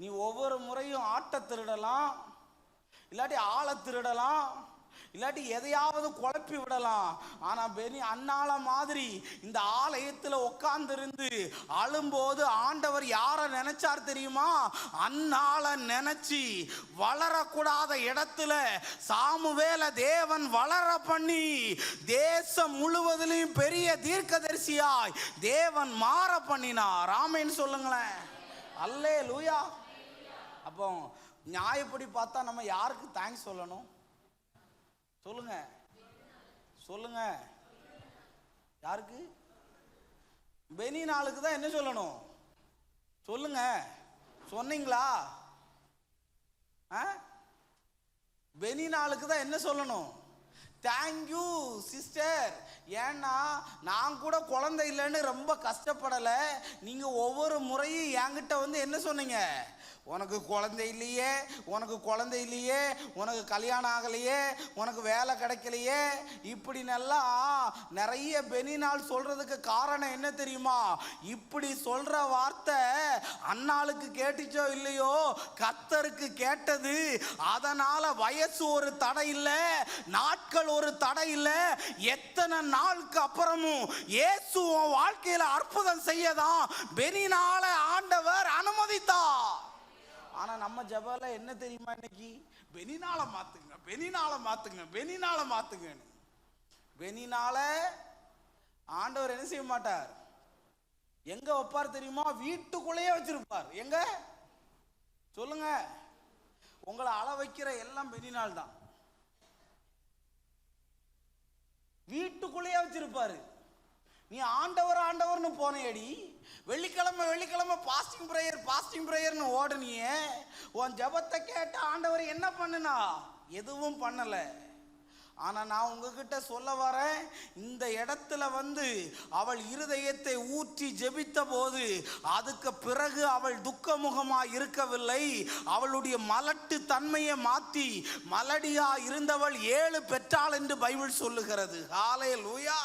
நீ ஒவ்வொரு முறையும் ஆட்டை திருடலாம், இல்லாட்டி ஆளை திருடலாம், இல்லாட்டி எதையாவது குழப்பி விடலாம். ஆனா அன்னால மாதிரி இந்த ஆலயத்தில் உட்கார்ந்திருந்து அழும்போது ஆண்டவர் யாரை நினைச்சார் தெரியுமா? அன்னால நினைச்சு வளரக்கூடாத இடத்துல சாமுவேல தேவன் வளர பண்ணி தேசம் முழுவதிலும் பெரிய தீர்க்கதரிசியாய் தேவன் மாற பண்ணினார். ஆமென் சொல்லுங்களேன். அல்லேலூயா. அப்போ நியாயப்படி பார்த்தா நம்ம யாருக்கு தேங்க்ஸ் சொல்லணும்? சொல்லுங்க சொல்லுங்க. யாருக்கு? பெனினாளுக்கு தான் என்ன சொல்லணும்? சொல்லுங்க. சொன்னீங்களா? பெனினாளுக்கு தான் என்ன சொல்லணும்? Thank you sister. ஏன்னா நான் கூட குழந்தை இல்லைன்னு ரொம்ப கஷ்டப்படலை. நீங்கள் ஒவ்வொரு முறையும் என்கிட்ட வந்து என்ன சொன்னீங்க? உனக்கு குழந்தை இல்லையே, உனக்கு குழந்தை இல்லையே, உனக்கு கல்யாணம் ஆகலையே, உனக்கு வேலை கிடைக்கலையே, இப்படி நல்லா நிறைய பெனினால் சொல்றதுக்கு காரணம் என்ன தெரியுமா? இப்படி சொல்ற வார்த்தை அன்னாளுக்கு கேட்டுச்சோ இல்லையோ, கர்த்தருக்கு கேட்டது. அதனால வயசு ஒரு தடை இல்லை, நாட்கள் ஒரு தடை இல்லை. எத்தனை நாளுக்கு அப்புறமும் இயேசு வாழ்க்கையில அற்புதம் செய்யதான் பெனினால ஆண்டவர் அனுமதித்தார். ஆனா நம்ம ஜெபல என்ன தெரியுமா? இன்னைக்கு பெனினால மாத்துங்க, பெனினால மாத்துங்க, பெனினால மாத்துங்கன்னு. பெனினால ஆண்டவர் என்ன செய்ய மாட்டார். எங்க வைப்பார் தெரியுமா? வீட்டுக்குள்ளேயே வச்சிருப்பார். எங்க சொல்லுங்க. உங்களை அள வைக்கிற எல்லாம் பெனினால் தான். வீட்டுக்குள்ளேயே வச்சிருப்பாரு. நீ ஆண்டவர் ஆண்டவர்னு போனேடி, வெள்ளிக்கிழமை வெள்ளிக்கிழமை பாஸ்டிங் பிரேயர்னு ஓடுனியே, உன் ஜபத்தை கேட்ட ஆண்டவர் என்ன பண்ணுனா? எதுவும் பண்ணல. ஆனா நான் உங்ககிட்ட சொல்ல வரேன், இந்த இடத்துல வந்து அவள் இருதயத்தை ஊற்றி ஜெபித்த போது அதுக்கு பிறகு அவள் துக்கமுகமா இருக்கவில்லை. அவளுடைய மலட்டு தன்மையை மாற்றி மலடியா இருந்தவள் 7 பெற்றாள் என்று பைபிள் சொல்லுகிறது. ஹல்லேலூயா,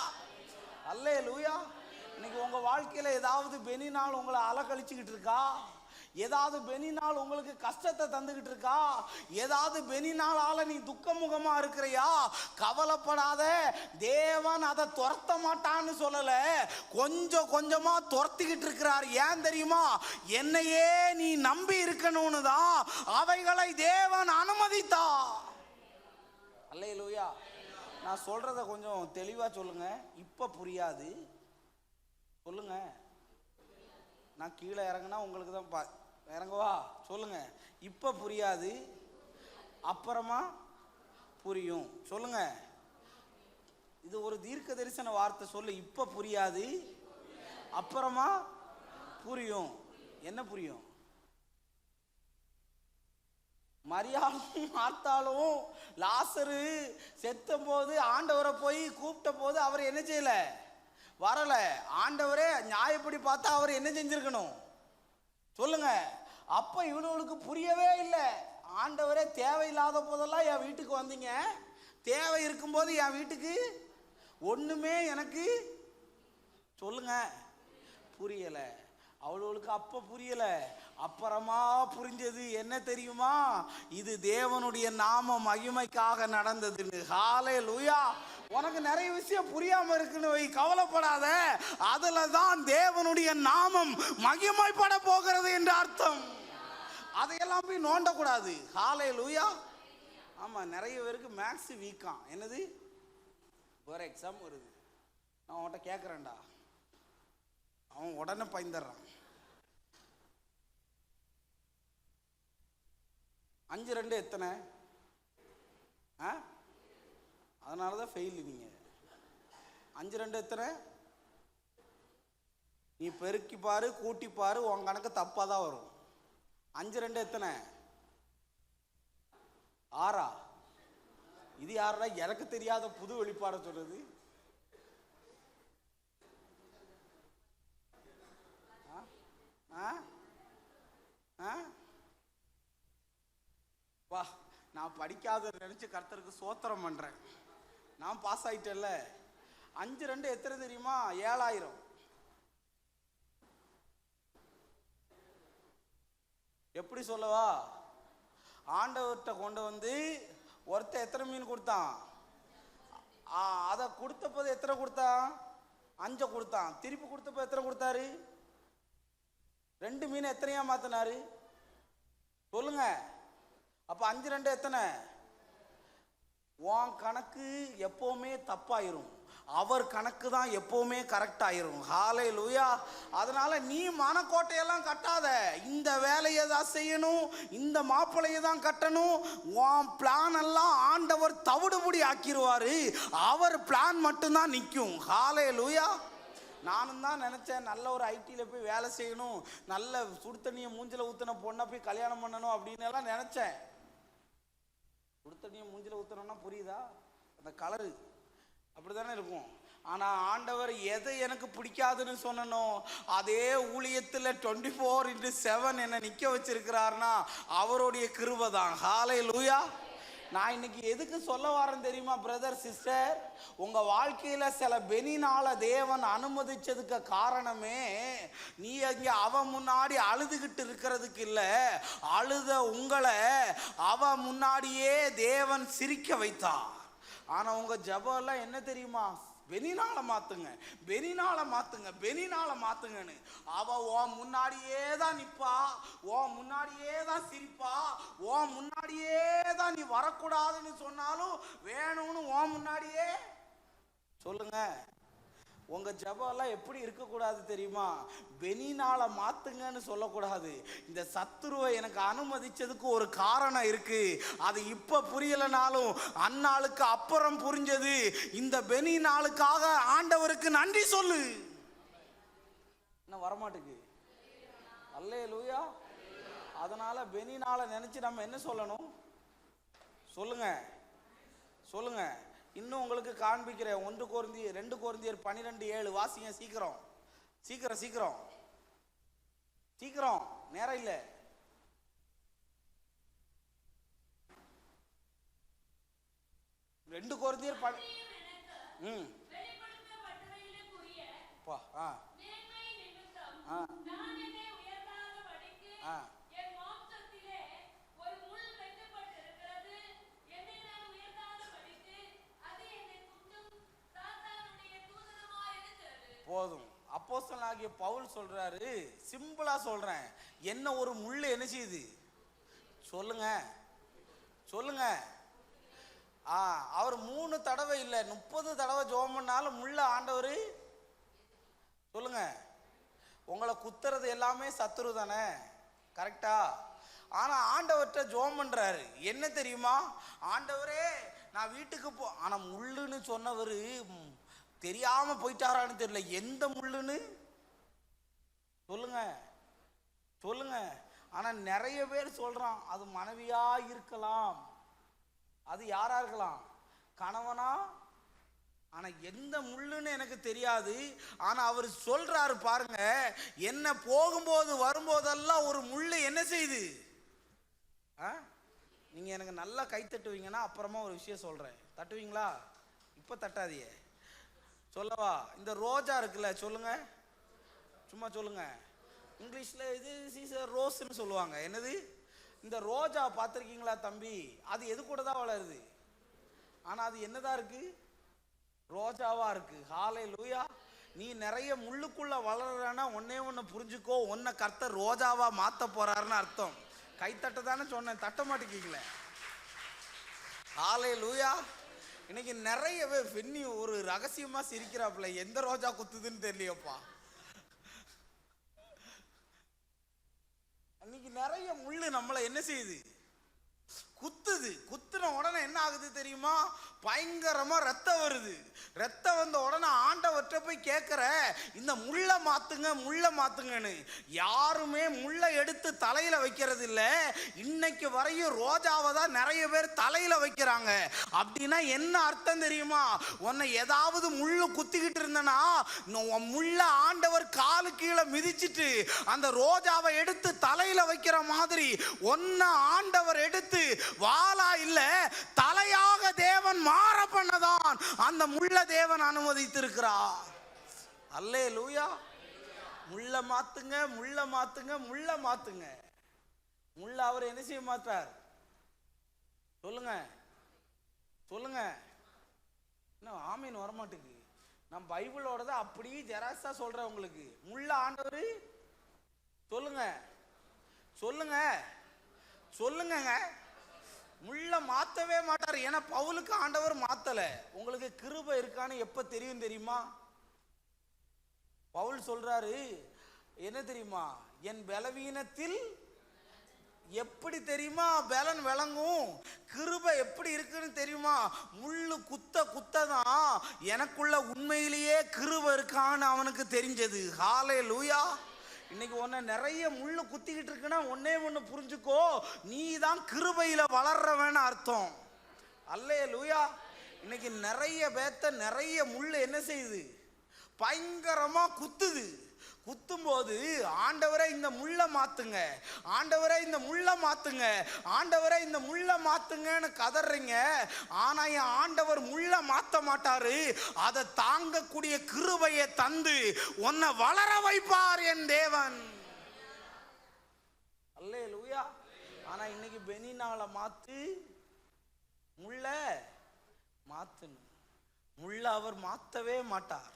ஹல்லேலூயா. இன்னைக்கு உங்க வாழ்க்கையில ஏதாவது பெனினால் உங்களை அலக்கழிச்சுக்கிட்டு இருக்கா? ஏதாவது பெனினால் உங்களுக்கு கஷ்டத்தை தந்துகிட்டு இருக்கா? ஏதாவது பெனினாலால நீ துக்கமுகமா இருக்கிறியா? கவலைப்படாத. தேவன் அதை துரத்த மாட்டான்னு சொல்லல, கொஞ்சம் கொஞ்சமா துரத்திக்கிட்டு இருக்கிறார். ஏன் தெரியுமா? என்னையே நீ நம்பி இருக்கணும்னு தான் அவைகளை தேவன் அனுமதித்தா. அல்லேலூயா. நான் சொல்றத கொஞ்சம் தெளிவா சொல்லுங்க. இப்ப புரியாது சொல்லுங்க. நான் கீழே இறங்கினா உங்களுக்கு தான் இறங்குவா சொல்லுங்க. இப்ப புரியாது, அப்புறமா புரியும். சொல்லுங்க. இது ஒரு தீர்க்க தரிசன வார்த்தை. சொல்லு. இப்ப புரியாது, அப்புறமா புரியும். என்ன புரியும்? மரியாளும் மார்த்தாளும் லாசரு செத்த போது ஆண்டவரை போய் கூப்பிட்ட போது அவர் என்ன செய்யல? வரல. ஆண்டவரே நியாயப்படி பார்த்தா அவர் என்ன செஞ்சிருக்கணும்? சொல்லுங்க. அப்ப இவனுக்கு புரியவே இல்லை. ஆண்டவரே தேவையில்லாத போதெல்லாம் என் வீட்டுக்கு வந்தீங்க, தேவை இருக்கும்போது என் வீட்டுக்கு ஒண்ணுமே எனக்கு சொல்லுங்க புரியல. அவளுக்கு அப்ப புரியல, அப்புறமா புரிஞ்சது. என்ன தெரியுமா? இது தேவனுடைய நாம மகிமைக்காக நடந்ததுன்னு. ஹல்லேலூயா. உனக்கு நிறைய விஷயம் புரியாம இருக்குன்னு வை, கவலைப்படாத. அதுல தான் தேவனுடைய நாமம் மகிமைப்பட போகிறது என்று அர்த்தம். அதையெல்லாம் போய் நோண்டக்கூடாது. ஹல்லேலூயா. ஆமா, நிறைய பேருக்கு மேக்ஸ் வீக்காம். என்னது? ஒரு எக்ஸாம் வருது, நான் உன்கிட்ட கேட்குறேன்டா, அவன் உடனே பயந்துடுறான். 5 2 எத்தனை? அதனால தான் ஃபெயில். நீங்க 5 2 எத்தனை? நீ பெருக்கி பாரு, கூட்டி பாரு, உன் கணக்கு தப்பா தான் வரும். 5 2 எத்தனை? 6. இது யாரா எனக்கு தெரியாத புது வெளிப்பாட சொல்றது? வா, நான் படிக்காத நினைச்சு கர்த்தருக்கு சோத்திரம் பண்றேன். நான் பாஸ் ஆயிட்டேன்ல. 5 2 எத்தனை தெரியுமா? 7000. எப்படி சொல்லவா? ஆண்டவர்கிட்ட கொண்டு வந்து ஒருத்தர் எத்தனை மீன் கொடுத்தான்? அதை கொடுத்த போது எத்தனை கொடுத்தான்? 5 கொடுத்தான். திருப்பி கொடுத்தப்போ எத்தனை கொடுத்தாரு? 2 மீன் எத்தனையா மாத்தினாரு? சொல்லுங்க. அப்ப 5 2 எத்தனை? உன் கணக்கு எப்பவுமே தப்பாயிரும், அவர் கணக்கு தான் எப்பவுமே கரெக்ட் ஆயிரும். ஹல்லேலூயா. அதனால நீ மனக்கோட்டையெல்லாம் கட்டாத. இந்த வேலையை தான் செய்யணும், இந்த மாப்பிள்ளையை தான் கட்டணும். உன் பிளான் எல்லாம் ஆண்டவர் தவிடுபடி ஆக்கிடுவாரு. அவர் பிளான் மட்டும்தான் நிற்கும். ஹல்லேலூயா. நானும் தான் நினைச்சேன், நல்ல ஒரு ஐடியில் போய் வேலை செய்யணும், நல்ல சுடு தண்ணியை மூஞ்சில ஊற்றின பொண்ணை போய் கல்யாணம் பண்ணணும் அப்படின்னு எல்லாம் நினைச்சேன். சுடு தண்ணியை மூஞ்சில ஊற்றணும்னா புரியுதா? அந்த கலரு அப்படிதானே இருக்கும். ஆனா ஆண்டவர் எதை எனக்கு பிடிக்காதுன்னு சொன்னனோ அதே ஊழியத்தில் 24/7 என்னை நிக்க வச்சிருக்கிறார்னா அவருடைய கிருபை தான். ஹல்லேலூயா. நான் இன்னைக்கு எதுக்கு சொல்ல வரேன் தெரியுமா பிரதர் சிஸ்டர்? உங்க வாழ்க்கையில சில பெனினால தேவன் அனுமதிச்சதுக்கு காரணமே நீ அங்கே அவன் முன்னாடி அழுதுகிட்டு இருக்கிறதுக்கு இல்ல, அழுத உங்களை அவன் முன்னாடியே தேவன் சிரிக்க வைத்தார். ஆனா உங்க ஜெபம் எல்லாம் என்ன தெரியுமா? பெனினால மாத்துங்க, பெனினால மாத்துங்க, பெனினால மாத்துங்கன்னு. அவ உன் முன்னாடியே தான் நிப்பா, உன் முன்னாடியே தான் சிரிப்பா, உன் முன்னாடியே தான் நீ வரக்கூடாதுன்னு சொன்னாலும் வேணும்னு உன் முன்னாடியே சொல்லுங்க. உங்க ஜெபம் எல்லாம் எப்படி இருக்கக்கூடாது தெரியுமா? பெனினால மாத்துங்கன்னு சொல்லக்கூடாது. இந்த சத்துருவை எனக்கு அனுமதிச்சதுக்கு ஒரு காரணம் இருக்கு, அது இப்ப புரியலனாலும் அந்நாளுக்கு அப்புறம் புரிஞ்சது. இந்த பெனி நாளுக்காக ஆண்டவருக்கு நன்றி சொல்லு. என்ன வரமாட்டுக்கு? அல்லேலூயா. அதனால பெனி நாளை நினைச்சு நம்ம என்ன சொல்லணும்? சொல்லுங்க சொல்லுங்க. இன்னும் உங்களுக்கு காண்பிக்கிறேன். 2 கொரிந்தியர் 12:7 வாசிங்க. சீக்கிரம் சீக்கிரம் சீக்கிரம் சீக்கிரம், நேரம் இல்லை. ரெண்டு கொரிந்தியர் போதும். அப்போஸ்தலனாகிய பவுல் சொல்றாரு, சிம்பிளா சொல்றேன், என்ன ஒரு முள்ளு என்ன செய்யுது சொல்லுங்க சொல்லுங்க. அவர் 3 தடவை இல்லை 30 தடவை ஜெபம் பண்ணாலும் முள்ள ஆண்டவர் சொல்லுங்க. உங்களை குத்துறது எல்லாமே சத்துரு தானே, கரெக்டா? ஆனா ஆண்டவர்கிட்ட ஜெபம் பண்றாரு. என்ன தெரியுமா? ஆண்டவரே நான் வீட்டுக்கு ஆனா முள்ளுன்னு சொன்னவர் தெரியாம போயிட்டாரான்னு தெரியல. எந்த முள்ளுன்னு சொல்லுங்க சொல்லுங்க. ஆனா நிறைய பேர் சொல்றான் அது மனைவியா இருக்கலாம், அது யாரா இருக்கலாம், கணவனா. ஆனா எந்த முள்ளுன்னு எனக்கு தெரியாது. ஆனா அவர் சொல்றாரு பாருங்க, என்ன போகும்போது வரும்போதெல்லாம் ஒரு முள்ளு என்ன செய்யுது. நீங்க எனக்கு நல்லா கை தட்டுவீங்கன்னா அப்புறமா ஒரு விஷயம் சொல்றேன். தட்டுவீங்களா? இப்ப தட்டாதீங்க. சொல்லவா? இந்த ரோஜா இருக்குல்ல, சொல்லுங்க சும்மா சொல்லுங்க. இங்கிலீஷ்ல இது சீசர் ரோஸ்ன்னு சொல்லுவாங்க. என்னது? இந்த ரோஜா பார்த்துருக்கீங்களா தம்பி? அது எது கூட தான் வளருது, ஆனா அது என்னதான் இருக்கு? ரோஜாவா இருக்கு. ஹல்லேலூயா. நீ நிறைய முள்ளுக்குள்ள வளர்றனா ஒன்னே ஒன்னு புரிஞ்சுக்கோ, ஒன்ன கர்த்தர் ரோஜாவா மாத்த போறாருன்னு அர்த்தம். கைத்தட்ட தானே சொன்னேன், தட்ட மாட்டேங்கீங்களே. ஹல்லேலூயா. இன்னைக்கு நிறைய பேர் பெண்ணி ஒரு ரகசியமா சிரிக்கிறாப்புல, எந்த ரோஜா குத்துதுன்னு தெரியலையப்பா. இன்னைக்கு நிறைய முள்ளு நம்மளை என்ன செய்யுது, குத்துது. குத்துன உடனே என்ன ஆகுது தெரியுமா? பயங்கரமா ரத்தம் வருது. ரத்தம் வந்த உடனே ஆண்டவர்கிட்ட போய் கேட்கிற, இந்த முள்ள மாத்துங்க முள்ள மாத்துங்கன்னு. யாருமே முள்ளை எடுத்து தலையில வைக்கிறது இல்ல. இன்னைக்கு வரையும் ரோஜாவை தான் நிறைய பேர் தலையில வைக்கிறாங்க. அப்படின்னா என்ன அர்த்தம் தெரியுமா? உன்னை ஏதாவது முள்ளு குத்திக்கிட்டு இருந்தனா முள்ள ஆண்டவர் காலு கீழே மிதிச்சிட்டு அந்த ரோஜாவை எடுத்து தலையில வைக்கிற மாதிரி ஒன்ன ஆண்டவர் எடுத்து வாளா இல்ல தலையாக தேவன் மாற பண்ணதான் அந்த முள்ள தேவன் அனுமதித்திருக்கிறார். அல்லேலூயா. முள்ள மாத்துங்க முள்ள மாத்துங்க முள்ள மாத்துங்க. முள்ள அவர் என்ன செய்ய மாட்டார்? சொல்லுங்க சொல்லுங்க. என்ன ஆமீன் வரமாட்டுக்கு? நான் பைபிளோட அப்படியே ஜெராக்ஸா சொல்றேன் உங்களுக்கு. முள்ள ஆண்டவர் சொல்லுங்க சொல்லுங்க சொல்லுங்க. முள்ள மாத்தவே மாட்டார். ஏன்னா பவுலுக்கு ஆண்டவர் மாத்தல. உங்களுக்கு கிருபை இருக்கான்னு எப்ப தெரியும் தெரியுமா? பவுல் சொல்றாரு என்ன தெரியுமா? என் பலவீனத்தில் எப்படி தெரியுமா பலன் விளங்கும்? கிருபை எப்படி இருக்குன்னு தெரியுமா? முள்ளு குத்த குத்ததான் எனக்குள்ள உண்மையிலேயே கிருபை இருக்கான்னு அவனுக்கு தெரிஞ்சது. ஹல்லேலூயா. இன்னைக்கு உன்னை நிறைய முள்ளு குத்திக்கிட்டு இருக்குன்னா ஒன்னே ஒன்று புரிஞ்சுக்கோ, நீ தான் கிருபையில வளர்றவன்னு அர்த்தம். அல்லேலூயா. இன்னைக்கு நிறைய பேத்த நிறைய முள்ளு என்ன செய்யுது, பயங்கரமா குத்துது. குத்தும்போது ஆண்டவரே இந்த முள்ள மாத்துங்க, ஆண்டவரே இந்த முள்ள மாத்துங்க, ஆண்டவரே இந்த முள்ள மாத்துங்கன்னு கதறீங்க. ஆனா என் ஆண்டவர் முள்ள மாத்த மாட்டாரு, அதை தாங்கக்கூடிய கிருபையை தந்து உன்னை வளர வைப்பார் என் தேவன். அல்லேலூயா. ஆனா இன்னைக்கு பெனினால மாத்து, முள்ள மாத்தணும். முள்ள அவர் மாத்தவே மாட்டார்.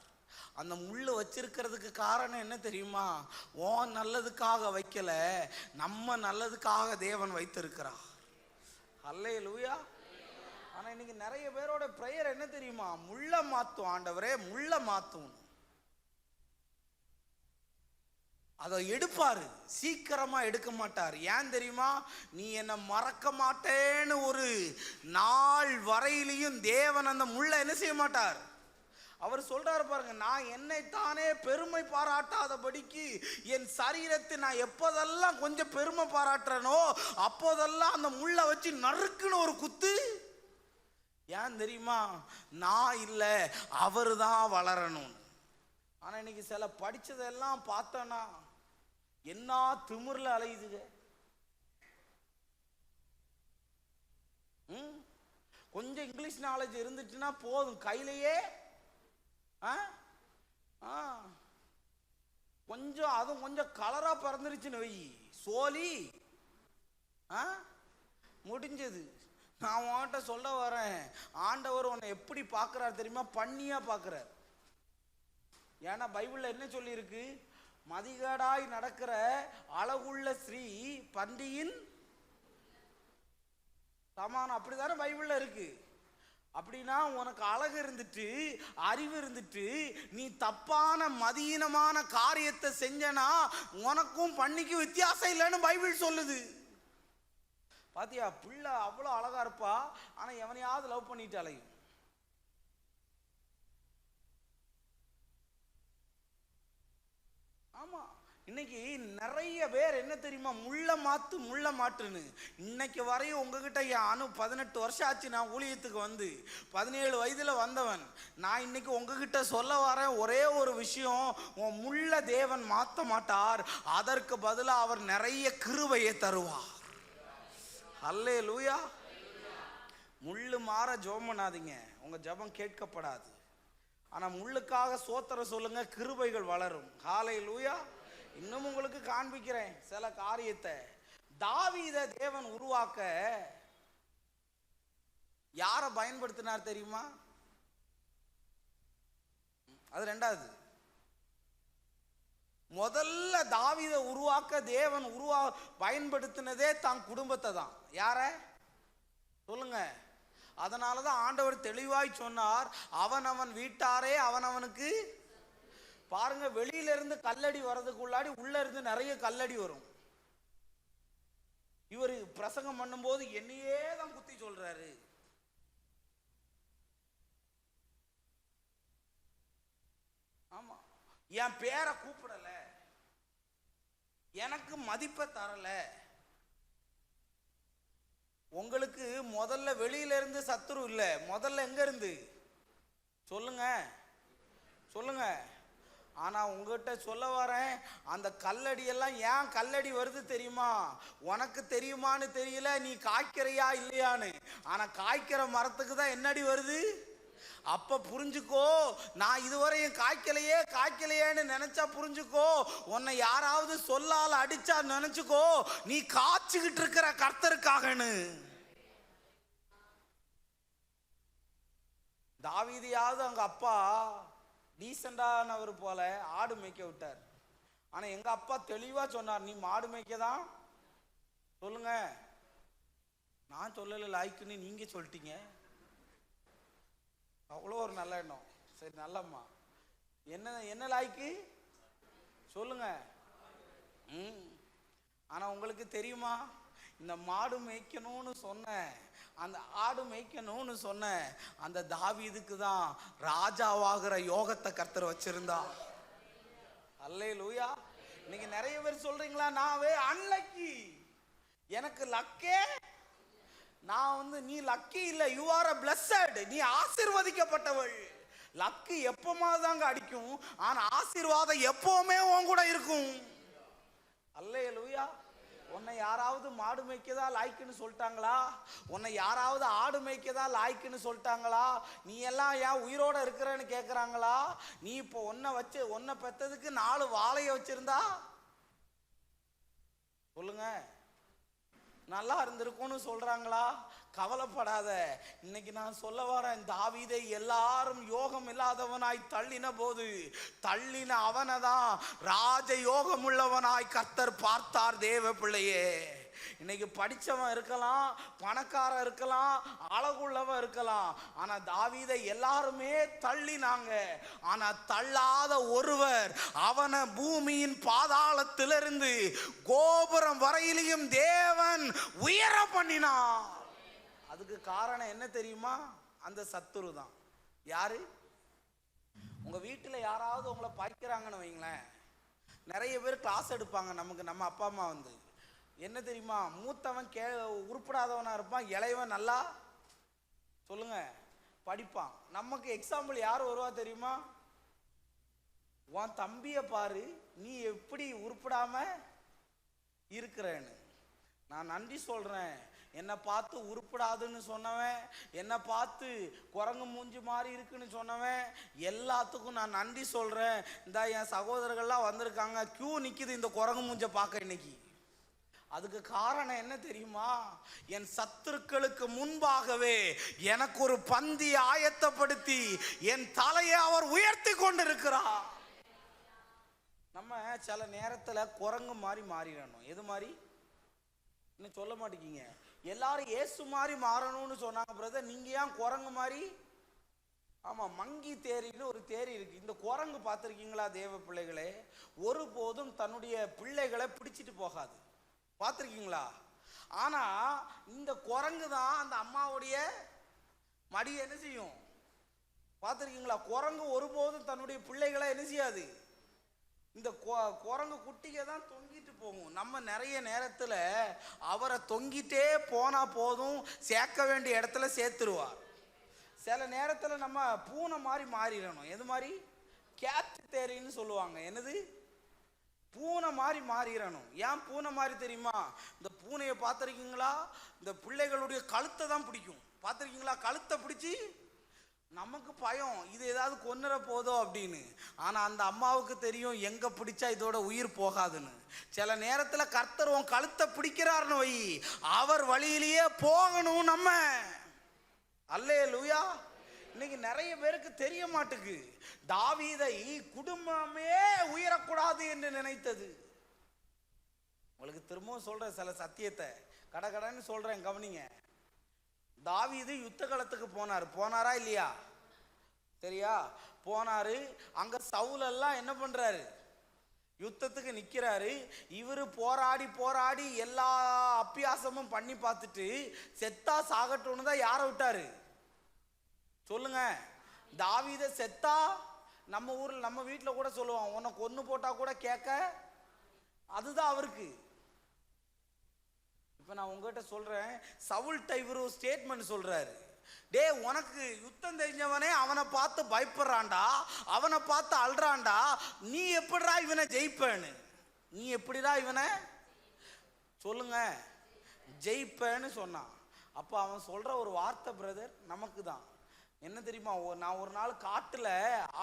அந்த முள்ளு வச்சிருக்கிறதுக்கு காரணம் என்ன தெரியுமா? ஓ நல்லதுக்காக வைக்கல, நம்ம நல்லதுக்காக தேவன் வைத்திருக்கிறார். அல்லேலூயா. ஆனா இன்னைக்கு நிறைய பேரோட பிரேயர் என்ன தெரியுமா? முள்ள மாத்தும் ஆண்டவரே, முள்ள மாத்தும். அதை எடுப்பாரு, சீக்கிரமா எடுக்க மாட்டார். ஏன் தெரியுமா? நீ என்ன மறக்க மாட்டேன்னு ஒரு நாள் வரையிலையும் தேவன் அந்த முள்ள என்ன செய்ய மாட்டார். அவர் சொல்றாரு பாருங்க, நான் என்னைத்தானே பெருமை பாராட்டாதபடிக்கு என் சரீரத்தை நான் எப்போதெல்லாம் கொஞ்சம் பெருமை பாராட்டுறனோ அப்போதெல்லாம் அந்த முள்ள வச்சு நறுக்குன்னு ஒரு குத்து. ஏன் தெரியுமா? நான் இல்லை, அவரு தான் வளரணும். ஆனா இன்னைக்கு சில படிச்சதெல்லாம் பார்த்தோன்னா என்ன திமிர்ல அலையுதுங்க. கொஞ்சம் இங்கிலீஷ் நாலேஜ் இருந்துச்சுன்னா போதும், கையிலேயே கொஞ்சம் அதுவும் கொஞ்சம் கலரா பறந்துருச்சுன்னு வை, சோலி முடிஞ்சது. நான் உன்கிட்ட சொல்ல வரேன், ஆண்டவர் உன்னை எப்படி பார்க்கிறார் தெரியுமா? பண்ணியா பார்க்கிறார். ஏன்னா பைபிள்ல என்ன சொல்லி இருக்கு? மதிகேடாய் நடக்கிற அழகுள்ள ஸ்ரீ பன்றியின் சமானம், அப்படிதானே பைபிள்ல இருக்கு. அப்படின்னா உனக்கு அழகு இருந்துட்டு அறிவு இருந்துட்டு நீ தப்பான மதியீனமான காரியத்தை செஞ்சனா உனக்கும் பண்ணிக்கும் வித்தியாசம் இல்லைன்னு பைபிள் சொல்லுது. பாத்தியா? பிள்ளை அவ்வளோ அழகா இருப்பா, ஆனா எவனையாவது லவ் பண்ணிட்டு அலையும். ஆமா, இன்னைக்கு நிறைய பேர் என்ன தெரியுமா? முள்ள மாத்து முள்ள மாட்டுன்னு. இன்னைக்கு வரையும் உங்ககிட்ட என் 18 வருஷம் ஆச்சு நான் ஊழியத்துக்கு வந்து, 17 வயதுல வந்தவன். நான் இன்னைக்கு உங்ககிட்ட சொல்ல வரேன் ஒரே ஒரு விஷயம், உன் முள்ள தேவன் மாத்த மாட்டார், அதற்கு பதிலாக அவர் நிறைய கிருபையை தருவார். அல்லேலூயா. முள்ளு மாற ஜெபம் பண்ணாதீங்க, உங்க ஜெபம் கேட்கப்படாது. ஆனா முள்ளுக்காக சோத்திரம் சொல்லுங்க, கிருபைகள் வளரும். ஹல்லேலூயா. இன்னும் உங்களுக்கு காண்பிக்கிறேன் சில காரியத்தை. தாவீதை தேவன் உருவாக்க யாரை பயன்படுத்தினார் தெரியுமா? அது ரெண்டாவது. முதல்ல தாவீதை உருவாக்க தேவன் பயன்படுத்தினதே தான் குடும்பத்தை தான். யார சொல்லுங்க? அதனாலதான் ஆண்டவர் தெளிவாய் சொன்னார், அவன் வீட்டாரே அவனுக்கு. பாருங்க, வெளியில இருந்து கல்லடி வர்றதுக்குள்ளாடி உள்ள இருந்து நிறைய கல்லடி வரும். இவர் பிரசங்கம் பண்ணும்போது என்னையே தான் குத்தி சொல்றாரு. ஆமா, என் பேரை கூப்பிடல, எனக்கு மதிப்பை தரல. உங்களுக்கு முதல்ல வெளியில இருந்து சத்துரு இல்ல, முதல்ல எங்க இருந்து சொல்லுங்க சொல்லுங்க. ஆனா உங்ககிட்ட சொல்ல வரேன், அந்த கல்லடி எல்லாம் ஏன் கல்லடி வருது தெரியுமா? உனக்கு தெரியுமான்னு தெரியல, நீ காய்க்கிறையா இல்லையான்னு. ஆனா காய்க்கிற மரத்துக்கு தான் என்னடி வருது. அப்ப புரிஞ்சுக்கோ, நான் இதுவரையும் காய்க்கலையேன்னு நினைச்சா புரிஞ்சுக்கோ. உன்னை யாராவது சொல்லால அடிச்சா நினைச்சுக்கோ, நீ காய்ச்சிக்கிட்டு இருக்கிற கர்த்தருக்காகன்னு. தாவீதையாவது அவங்க அப்பா டீசெண்டானவர் போல ஆடு மேய்க்க விட்டார். ஆனா எங்க அப்பா தெளிவா சொன்னார், நீ மாடு மேய்க்கதான். சொல்லுங்க, நான் சொல்லல, லாய்க்குன்னு நீங்க சொல்லிட்டீங்க. அவ்வளோ ஒரு நல்ல எண்ணம். சரி, நல்லம்மா, என்ன லாய்க்கு சொல்லுங்க. ஆனா உங்களுக்கு தெரியுமா, இந்த மாடு மேய்க்கணும்னு சொன்ன, அந்த ஆடு மேய்க்கணும்னு சொன்ன அந்த தாவீதுக்கு தான் ராஜாவாகிற யோகத்தை கர்த்தர் வச்சிருந்தா. அல்லேலூயா. இன்னைக்கு நிறைய பேர் சொல்றீங்களா, நான் அன்லக்கி, எனக்கு லக்கே நான் நீ லக்கி இல்ல, யூ ஆர் a blessed, நீ ஆசீர்வதிக்கப்பட்டவள். லக்கு எப்பமாதாங்க அடிக்கும், ஆனா ஆசீர்வாதம் எப்பவுமே உன் கூட இருக்கும். அல்லேலூயா. உன்னை யாராவது மாடு மேய்க்கதா லாய்க்குன்னு சொல்லிட்டாங்களா? உன்னை யாராவது ஆடு மேய்க்கதா லாய்க்குன்னு சொல்லிட்டாங்களா? நீ எல்லாம் ஏன் உயிரோட இருக்கிறன்னு கேட்குறாங்களா? நீ இப்போ உன்னை பெற்றதுக்கு 4 வாழையை வச்சிருந்தா சொல்லுங்க, நல்லா இருந்திருக்கும்னு சொல்றாங்களா? கவலைப்படாத. இன்னைக்கு நான் சொல்ல வரேன், தாவீதை எல்லாரும் யோகம் இல்லாதவனாய் தள்ளின போது தள்ளின அவனை தான் ராஜ யோகம் உள்ளவனாய் கர்த்தர் பார்த்தார். தேவ பிள்ளையே, இன்னைக்கு படிச்சவன் இருக்கலாம், பணக்காரன் இருக்கலாம், அழகுள்ளவன் இருக்கலாம், ஆனா தாவீதை எல்லாருமே தள்ளினாங்க. ஆனா தள்ளாத ஒருவர் அவனை பூமியின் பாதாளத்திலிருந்து கோபுரம் வரையிலையும் தேவன் உயர பண்ணினான். அதுக்கு காரணம் என்ன தெரியுமா? அந்த சத்துரு தான். யாரு? உங்க வீட்டுல யாராவது உங்களை பாய்க்கிறாங்கன்னு வைங்களேன், நிறைய பேர் கிளாஸ் எடுப்பாங்க நமக்கு. நம்ம அப்பா அம்மா என்ன தெரியுமா, மூத்தவன் உருப்படாதவனா இருப்பான், இளையவன் நல்லா சொல்லுங்க படிப்பான். நமக்கு எக்ஸாம்பிள் யார் வருவா தெரியுமா? உன் தம்பிய பாரு, நீ எப்படி உருப்படாம இருக்கிறேன்னு. நான் நன்றி சொல்றேன். என்னை பார்த்து உருப்படாதுன்னு சொன்னவன், என்னை பார்த்து குரங்கு மூஞ்சி மாதிரி இருக்குன்னு சொன்னவன் எல்லாத்துக்கும் நான் நன்றி சொல்றேன். இந்த என் சகோதரர்கள்லாம் வந்திருக்காங்க, கியூ நிக்குது இந்த குரங்கு மூஞ்ச பார்க்க இன்னைக்கு. அதுக்கு காரணம் என்ன தெரியுமா? என் சத்துருக்களுக்கு முன்பாகவே எனக்கு ஒரு பந்தி ஆயத்தப்படுத்தி என் தலையை அவர் உயர்த்தி கொண்டிருக்கிறார். நம்ம சில நேரத்துல குரங்கு மாதிரி மாறிடணும். எது மாதிரி இன்னும் சொல்ல மாட்டேங்கிங்க. எல்லாரும் இயேசு மாதிரி மாறணும்னு சொன்னாங்க. பிரதர், நீங்க ஏன் குரங்கு மாதிரி? ஆமா, மங்கி தேரின்னு ஒரு தேரி இருக்கு. இந்த குரங்கு பார்த்திருக்கீங்களா தேவ பிள்ளைகளே? ஒருபோதும் தன்னுடைய பிள்ளைகளை பிடிச்சிட்டு போகாது. பார்த்திருக்கீங்களா? ஆனா இந்த குரங்கு தான் அந்த அம்மாவுடைய மடியை என்ன செய்யும்? பார்த்திருக்கீங்களா? குரங்கு ஒருபோதும் தன்னுடைய பிள்ளைகளை என்ன செய்யாது. இந்த குரங்கு குட்டிக தான் தொங்கிட்டு போகும். நம்ம நிறைய நேரத்துல அவரை தொங்கிட்டே போனா போதும், சேர்க்க வேண்டிய இடத்துல சேர்த்துருவார். சில நேரத்துல நம்ம பூனை மாதிரி மாறிடணும். எது மாதிரி? கேட் தேரின்னு சொல்லுவாங்க. என்னது? பூனை மாதிரி மாறிடணும். ஏன் பூனை மாதிரி தெரியுமா? இந்த பூனையை பார்த்துருக்கீங்களா? இந்த பிள்ளைகளுடைய கழுத்தை தான் பிடிக்கும். பார்த்துருக்கீங்களா? கழுத்தை பிடிச்சி நமக்கு பயம், இது ஏதாவது கொன்னுற போதோ அப்படின்னு. ஆனா அந்த அம்மாவுக்கு தெரியும் எங்க பிடிச்சா இதோட உயிர் போகாதுன்னு. சில நேரத்துல கர்த்தர் உன் கழுத்தை பிடிக்கிறாருன்னு வை, அவர் வழியிலேயே போகணும் நம்ம. அல்லேலூயா. இன்னைக்கு நிறைய பேருக்கு தெரிய மாட்டுக்கு. தாவீதை குடும்பமே உயரக்கூடாது என்று நினைத்தது. உங்களுக்கு திரும்பவும் சொல்றேன் சில சத்தியத்தை, கடகடன்னு சொல்றேன், கவனிங்க. தாவீது யுத்த களத்துக்கு போனாரா இல்லையா? சரியா? போனாரு. அங்க சவுல் எல்லாம் என்ன பண்றாரு? யுத்தத்துக்கு நிக்கிறாரு. இவரு போராடி போராடி எல்லா அப்பியாசமும் பண்ணி பார்த்துட்டு செத்தா சாகட்டும்னு தான் யாரை விட்டாரு? சொல்லுங்க. தாவீத செத்தா நம்ம ஊர்ல நம்ம வீட்டுல கூட சொல்லுவான், உன்னை கொன்னு போட்டா கூட கேட்க. அதுதான் அவருக்கு. இப்ப நான் உங்ககிட்ட சொல்றேன், சவுல்ட்ட இவரு ஸ்டேட்மெண்ட் சொல்றாரு. டே, உனக்கு யுத்தம் தெரிஞ்சவனே அவனை பார்த்து பயப்படுறான்டா, அவனை பார்த்து அல்றான்டா, நீ எப்படிடா இவனை ஜெயிப்பேன்னு? நீ எப்படிடா இவனை சொல்லுங்க ஜெயிப்பேன்னு சொன்னான். அப்ப அவன் சொல்ற ஒரு வார்த்தை பிரதர் நமக்கு தான். என்ன தெரியுமா? நான் ஒரு நாள் காட்டுல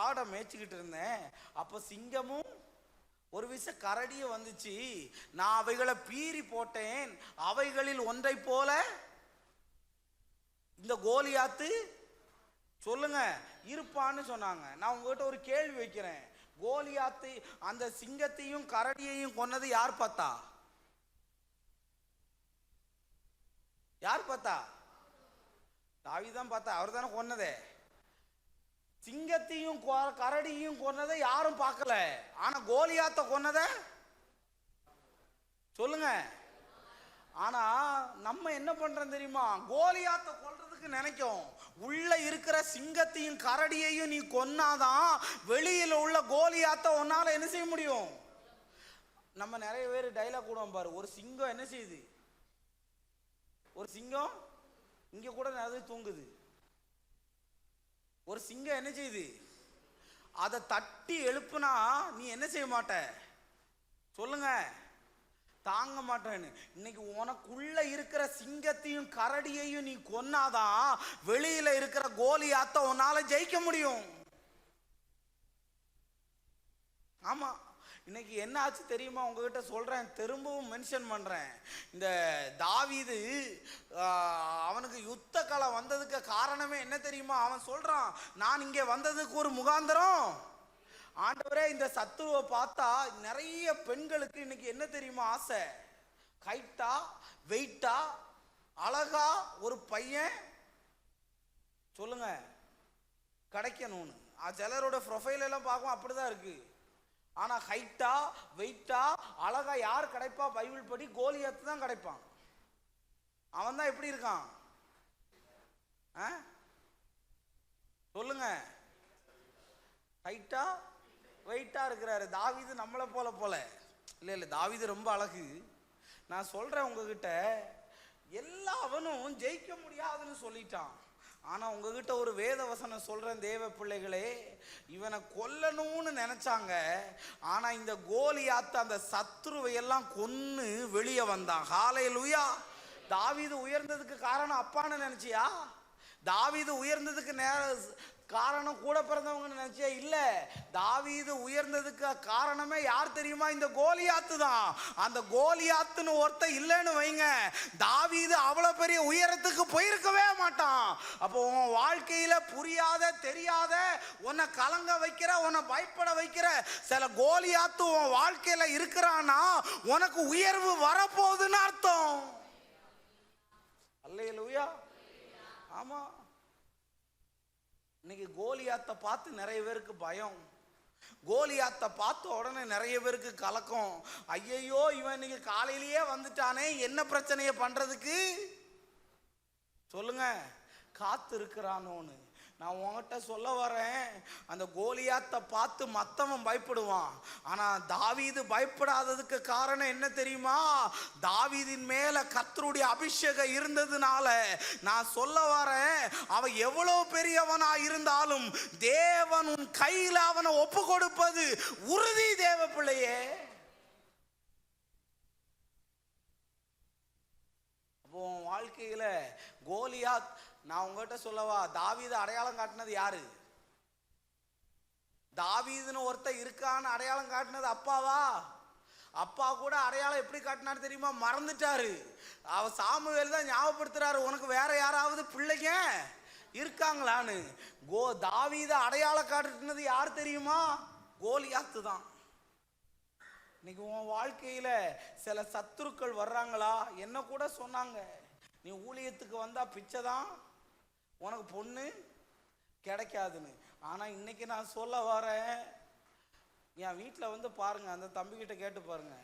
ஆடை மேய்ச்சிக்கிட்டு இருந்தேன். அப்ப சிங்கமும் ஒரு விஷ கரடிய வந்துச்சு. நான் அவைகளை பீறி போட்டேன். அவைகளில் ஒன்றை போல இந்த கோலியாத்து சொல்லுங்க இருப்பான்னு சொன்னாங்க. நான் உங்ககிட்ட ஒரு கேள்வி வைக்கிறேன். கோலியாத்து அந்த சிங்கத்தையும் கரடியையும் கொன்னது யார் பார்த்தா? யார் பார்த்தா? தாவீதான் பார்த்தா. அவர் தானே கொன்னதே. சிங்கத்தையும் கரடியையும் கொன்னதை யாரும் பார்க்கல. ஆனா கோலியாத்த கொன்னதை சொல்லுங்க. ஆனா நம்ம என்ன பண்றோம் தெரியுமா? கோலியாத்த கொல்றதுக்கு நினைக்கும். உள்ள இருக்கிற சிங்கத்தையும் கரடியையும் நீ கொன்னாதான் வெளியில உள்ள கோலியாத்த உன்னால என்ன செய்ய முடியும். நம்ம நிறைய பேர் டைலாக் கூடுவோம் பாரு. ஒரு சிங்கம் என்ன செய்யுது? ஒரு சிங்கம் இங்க கூட அது தூங்குது. ஒரு சிங்கம் என்ன செய்யுது? அதை தட்டி எழுப்புனா நீ என்ன செய்ய மாட்ட? சொல்லுங்க. தாங்க மாட்டேன்னு. இன்னைக்கு உனக்குள்ள இருக்கிற சிங்கத்தையும் கரடியையும் நீ கொன்னாதான் வெளியில இருக்கிற கோலியாத்த உன்னால ஜெயிக்க முடியும். ஆமா. இன்னைக்கு என்ன ஆச்சு தெரியுமா? உங்ககிட்ட சொல்றேன், திரும்பவும் மென்ஷன் பண்றேன். இந்த தாவீது அவனுக்கு யுத்த காலம் வந்ததுக்கு காரணமே என்ன தெரியுமா? அவன் சொல்றான், நான் இங்கே வந்ததுக்கு ஒரு முகாந்திரம் ஆண்டவரே. இந்த சத்துருவை பார்த்தா நிறைய பெண்களுக்கு இன்னைக்கு என்ன தெரியுமா ஆசை? ஹைட்டா, வெயிட்டா, அழகா ஒரு பையன் சொல்லுங்க கிடைக்கணும்னு. சிலரோட ப்ரொஃபைல் எல்லாம் பார்க்கும் அப்படிதான் இருக்கு. ஆனா ஹைட்டா, வெயிட்டா, அழகா யார் கிடைப்பா? பைபிள் படி கோலியாத் தான் கிடைப்பான். அவன் தான் எப்படி இருக்கான்? சொல்லுங்க. ஹைட்டா, வெயிட்டா இருக்கிறாரு. தாவீது நம்மளை போல இல்ல தாவீது ரொம்ப அழகு. நான் சொல்றேன் உங்ககிட்ட, எல்லாவனும் ஜெயிக்க முடியாதுன்னு சொல்லிட்டான். ஆனா உங்ககிட்ட ஒரு வேத வசனம் சொல்றேன் தேவ பிள்ளைகளே, இவனை கொல்லணும்னு நினைச்சாங்க. ஆனா இந்த கோலியாத்து அந்த சத்ருவை எல்லாம் கொன்னு வெளியே வந்தான். ஹல்லேலூயா. தாவீது உயர்ந்ததுக்கு காரணம் அப்பான்னு நினைச்சியா? தாவீது உயர்ந்ததுக்கு காரணம் கூட பிறந்தவங்கன்னு நினைச்சே? இல்ல. தாவீது உயர்ந்ததுக்கு காரணமே யார் தெரியுமா? இந்த கோலியாத்து தான். அந்த கோலியாத்துன்னு ஒருத்த இல்லைன்னு வைங்க, தாவீது அவ்வளவு பெரிய உயரத்துக்கு போயிருக்கவே மாட்டான். அப்போ உன் வாழ்க்கையில புரியாத, தெரியாத, உன்னை கலங்க வைக்கிற, உன்னை பயப்பட வைக்கிற சில கோலியாத்து உன் வாழ்க்கையில இருக்கிறான்னா உனக்கு உயர்வு வரப்போகுதுன்னு அர்த்தம். அல்லேலூயா. ஆமா. இன்னைக்கு கோலியாத்தை பார்த்து நிறைய பேருக்கு பயம். கோலியாத்தை பார்த்த உடனே நிறைய பேருக்கு கலக்கம். ஐயையோ, இவன் இன்னைக்கு காலையிலேயே வந்துட்டானே, என்ன பிரச்சனையை பண்றதுக்கு? சொல்லுங்க. காத்து இருக்கிறானோன்னு. நான் உங்ககிட்ட சொல்ல வரேன், அந்த கோலியாத்தை பார்த்து மத்தவன் பயப்படுவான். ஆனா தாவீது பயப்படாததுக்கு காரணம் என்ன தெரியுமா? தாவீதின் மேல கர்த்தருடைய அபிஷேகம் இருந்ததுனால. நான் சொல்ல வரேன், அவன் எவ்வளவு பெரியவனா இருந்தாலும் தேவன் உன் கையில அவனை ஒப்பு கொடுப்பது உறுதி. தேவ பிள்ளையே, அப்போ வாழ்க்கையில கோலியாத், நான் உங்ககிட்ட சொல்லவா, தாவீது அடையாளம் காட்டினது யாரு? தாவீதுன்னு ஒருத்தர் இருக்கான்னு அடையாளம் காட்டினது அப்பாவா? அப்பா கூட அடையாளம் எப்படி காட்டினாரு தெரியுமா? மறந்துட்டாரு. அவ சாமுவேல் தான் ஞாபகப்படுத்துறாரு, உனக்கு வேற யாராவது பிள்ளைங்க இருக்காங்களான்னு. தாவீது அடையாளம் காட்டினது யார் தெரியுமா? கோலியாத்து தான். இன்னைக்கு உன் வாழ்க்கையில சில சத்துருக்கள் வர்றாங்களா? என்ன கூட சொன்னாங்க, நீ ஊழியத்துக்கு வந்தா பிச்சை தான், உனக்கு பொண்ணு கிடைக்காதுன்னு. ஆனா இன்னைக்கு நான் சொல்ல வரேன், என் வீட்டில் வந்து பாருங்க, அந்த தம்பிக்கிட்ட கேட்டு பாருங்க,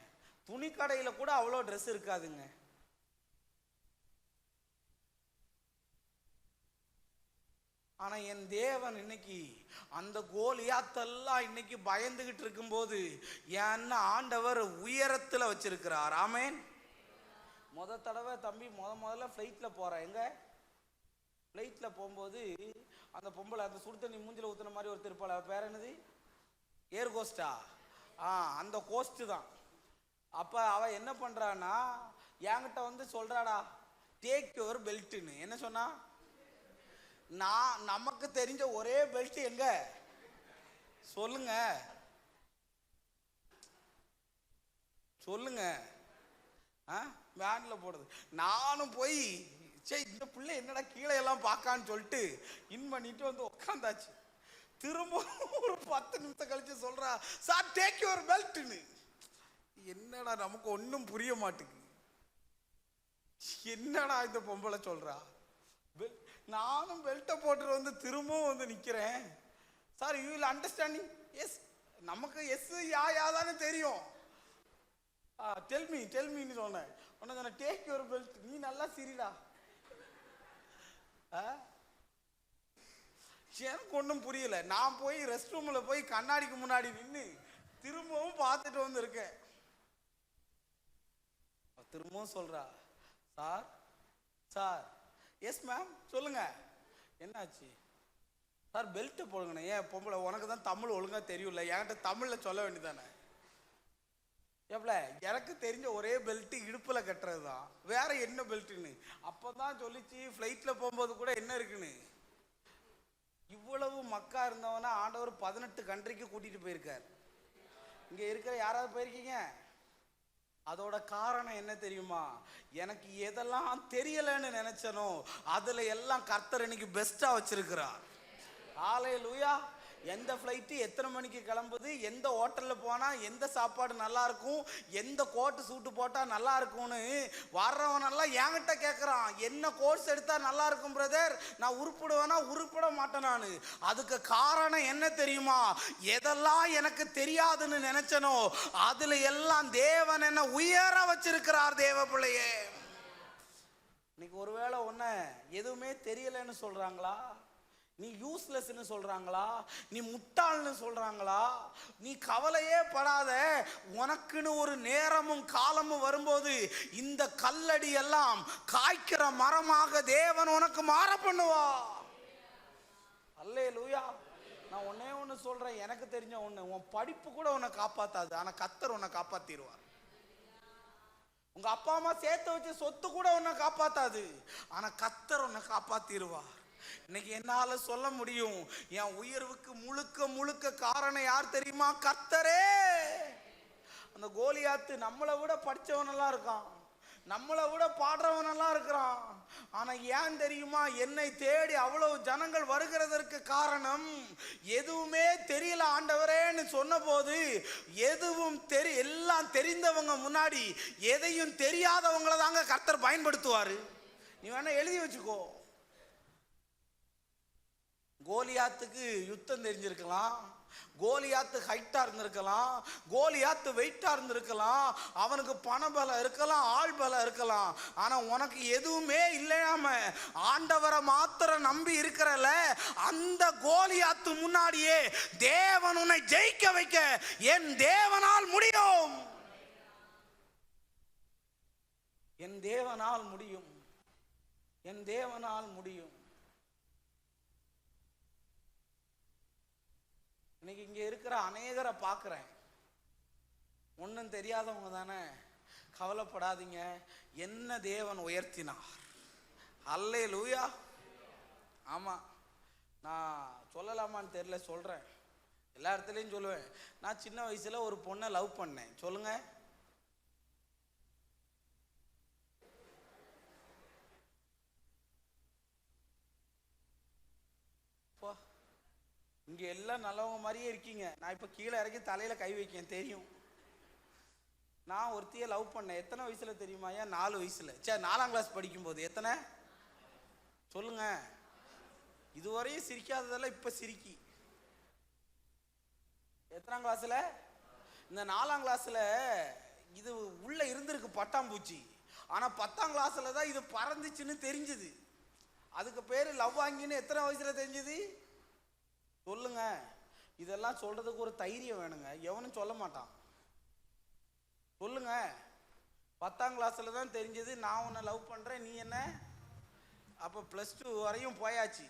துணி கடையில கூட அவ்வளோ ட்ரெஸ் இருக்காதுங்க. ஆனா என் தேவன் இன்னைக்கு அந்த கோலியாத்தெல்லாம் இன்னைக்கு பயந்துகிட்டு இருக்கும்போது என்ன ஆண்டவர் உயரத்துல வச்சிருக்கிறார். ஆமேன். தடவை தம்பி முதல்ல ஃப்ளைட்ல போறேன். எங்க ஃப்ளைட்ல போகும்போது அந்த பொம்பளை அந்த சுடு தண்ணி மூஞ்சில ஊத்துன மாதிரி ஒரு திருப்பாள, பேர் என்னது? ஏர் கோஸ்டா? அந்த கோஸ்ட் தான். அப்ப அவ என்ன பண்றான்னா என்கிட்ட வந்து சொல்றாடா, டேக் யுவர் பெல்ட்னு. என்ன சொன்னா? நமக்கு தெரிஞ்ச ஒரே பெல்ட் எங்க சொல்லுங்க, சொல்லுங்க. வேன்ல போடுது. நானும் போய் சே இந்த பிள்ளை என்னடா கீழே எல்லாம் பார்க்கான்னு சொல்லிட்டு இன் பண்ணிட்டு வந்து உட்காந்தாச்சு. திரும்ப ஒரு 10 நிமிஷம் கழிச்சு சொல்றா, சார் டேக் யுவர் பெல்ட்னு. என்னடா நமக்கு ஒன்றும் புரிய மாட்டேங்குது. என்னடா இந்த பொம்பளை சொல்றா? நானும் பெல்ட்டை போட்டு வந்து திரும்பவும் வந்து நிக்கிறேன். Sir you will understanding? Yes. நமக்கு எஸ் யாதானே தெரியும். டெல்மின்னு சொன்னேன். உன்ன டேக் யுவர் பெல்ட். நீ நல்லா சிரிடா. எனக்கு ஒன்றும் புரியல. நான் போய் ரெஸ்ட் ரூம்ல போய் கண்ணாடிக்கு முன்னாடி நின்று திரும்பவும் பார்த்துட்டு வந்து இருக்கேன். திரும்பவும் சொல்றா, சார் எஸ் மேம், சொல்லுங்க. என்னாச்சு சார்? பெல்ட்டை போடுங்கண்ணே. ஏன் பொம்பளை, உனக்கு தான் தமிழ் ஒழுங்கா தெரியும்ல, என்கிட்ட தமிழ்ல சொல்ல வேண்டியதானே? எவ்வளோ எனக்கு தெரிஞ்ச ஒரே பெல்ட்டு இடுப்பில் கட்டுறது தான், வேற என்ன பெல்ட்டுன்னு அப்போ தான் சொல்லிச்சு. ஃப்ளைட்டில் போகும்போது கூட என்ன இருக்குன்னு. இவ்வளவு மக்கா இருந்தவனா ஆண்டவர் 18 கண்ட்ரிக்கு கூட்டிகிட்டு போயிருக்கார். இங்கே இருக்கிற யாராவது போயிருக்கீங்க? அதோட காரணம் என்ன தெரியுமா? எனக்கு எதெல்லாம் தெரியலன்னு நினைச்சனோ அதுல எல்லாம் கர்த்தர் இன்னைக்கு பெஸ்டா வச்சிருக்கிறார். ஹல்லேலூயா. எந்த ஃப்ளைட்டு எத்தனை மணிக்கு கிளம்புது, எந்த ஹோட்டலில் போனால் எந்த சாப்பாடு நல்லா இருக்கும், எந்த கோட்டு சூட்டு போட்டால் நல்லா இருக்கும்னு வர்றவனெல்லாம் என்கிட்ட கேட்குறான். என்ன கோர்ஸ் எடுத்தால் நல்லா இருக்கும் பிரதர்? நான் உருப்பிடுவேனா? உருப்பிட மாட்டேன் நான். அதுக்கு காரணம் என்ன தெரியுமா? எதெல்லாம் எனக்கு தெரியாதுன்னு நினைச்சனோ அதில் எல்லாம் தேவன் என்ன உயர வச்சிருக்கிறார். தேவ பிள்ளையே, இன்னைக்கு ஒருவேளை ஒன்று எதுவுமே தெரியலைன்னு சொல்கிறாங்களா? நீ யூஸ்லெஸ்ன்னு சொல்றாங்களா? நீ முட்டாள்னு சொல்றாங்களா? நீ கவலையே படாத. உனக்குன்னு ஒரு நேரமும் காலமும் வரும்போது இந்த கல்லடி எல்லாம் காய்க்கிற மரமாக தேவன் உனக்கு மாற பண்ணுவா. அல்லேலூயா. நான் ஒன்னே ஒன்று சொல்றேன், எனக்கு தெரிஞ்ச ஒன்று, உன் படிப்பு கூட உன்னை காப்பாத்தாது, ஆனா கர்த்தர் உன்னை காப்பாத்திடுவார். உங்க அப்பா அம்மா சேர்த்து வச்ச சொத்து கூட உன்னை காப்பாத்தாது, ஆனா கர்த்தர் உன்னை காப்பாத்திடுவார். இன்னைக்கு என்னால சொல்ல முடியும், என் உயர்வுக்கு முழுக்க முழுக்க காரணம் யார் தெரியுமா? கர்த்தரே. அந்த கோலியாத்து நம்மளை விட படிச்சவனெல்லாம் இருக்கான், நம்மளை விட பாடுறவனெல்லாம் இருக்கிறான். ஆனா ஏன் தெரியுமா? என்னை தேடி அவ்வளவு ஜனங்கள் வருகிறதற்கு காரணம் எதுவுமே தெரியல ஆண்டவரேன்னு சொன்ன போது, எதுவும் எல்லாம் தெரிந்தவங்க முன்னாடி எதையும் தெரியாதவங்களை தாங்க கர்த்தர் பயன்படுத்துவாரு. நீ வேணா எழுதி வச்சுக்கோ. கோலியாத்துக்கு யுத்தம் தெரிஞ்சிருக்கலாம், கோலியாத்து ஹைட்டா இருந்திருக்கலாம், கோலியாத்து வெயிட்டா இருந்திருக்கலாம், அவனுக்கு பணபலம் இருக்கலாம், ஆள் பலம் இருக்கலாம். ஆனா உனக்கு எதுவுமே இல்லையாம ஆண்டவரை மாத்திரம் நம்பி இருக்கிறல, அந்த கோலியாத்து முன்னாடியே தேவன் உன்னை ஜெயிக்க வைக்க என் தேவனால் முடியும். என் தேவனால் முடியும். என் தேவனால் முடியும். இன்னைக்கு இங்க இருக்கிற அநேகரை பார்க்கிறேன், ஒன்றும் தெரியாதவங்க தானே. கவலைப்படாதீங்க, என்ன தேவன் உயர்த்தினார். அல்லேலூயா. ஆமா, நான் சொல்லலாமான்னு தெரியல, சொல்றேன். எல்லா இடத்துலையும் சொல்லுவேன். நான் சின்ன வயசுல ஒரு பொண்ணை லவ் பண்ணேன். சொல்லுங்க. இங்க எல்லாம் நல்லவங்க மாதிரியே இருக்கீங்க. நான் இப்ப கீழே இறக்கி தலையில கை வைக்கேன், தெரியும். நான் ஒருத்தியை லவ் பண்ணேன். எத்தனை வயசுல தெரியுமா? ஏன் 4 வயசுல. சரி, 4ஆம் கிளாஸ் படிக்கும் போது. எத்தனை சொல்லுங்க? இதுவரையும் சிரிக்காததெல்லாம் இப்ப சிரிக்கி. எத்தனாம் கிளாஸ்ல? இந்த 4ஆம் கிளாஸ்ல இது உள்ள இருந்திருக்கு பட்டாம்பூச்சி. ஆனா 10ஆம் கிளாஸ்ல தான் இது பறந்துச்சுன்னு தெரிஞ்சது. அதுக்கு பேரு லவ் வாங்கின்னு எத்தனை வயசுல தெரிஞ்சது? சொல்லுங்க. இதெல்லாம் சொல்றதுக்கு ஒரு தைரியம் வேணுங்க, எவனும் சொல்ல மாட்டான். சொல்லுங்க. 10ஆம் கிளாஸ்ல தான் தெரிஞ்சது நான் உன்னை லவ் பண்றேன், நீ என்ன. அப்ப +2 வரையும் போயாச்சு.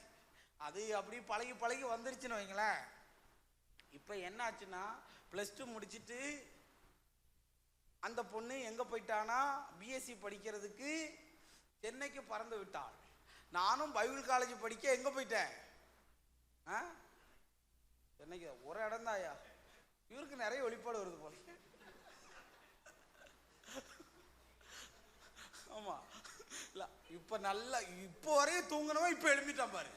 அது அப்படி பழகி பழகி வந்துருச்சுன்னு வைங்களேன். இப்ப என்ன ஆச்சுன்னா, +2 முடிச்சுட்டு அந்த பொண்ணு எங்க போயிட்டானா, பிஎஸ்சி படிக்கிறதுக்கு சென்னைக்கு பறந்து விட்டாள். நானும் பைபிள் காலேஜ் படிக்க எங்க போயிட்டேன்? சென்னைக்கு. ஒரு இடம் தாயா, இவருக்கு நிறைய வெளிப்பாடு வருது போல. ஆமா, இல்ல இப்ப நல்லா, இப்போ வரையும் தூங்கணுமா, இப்ப எழுப்பிட்டான் பாரு.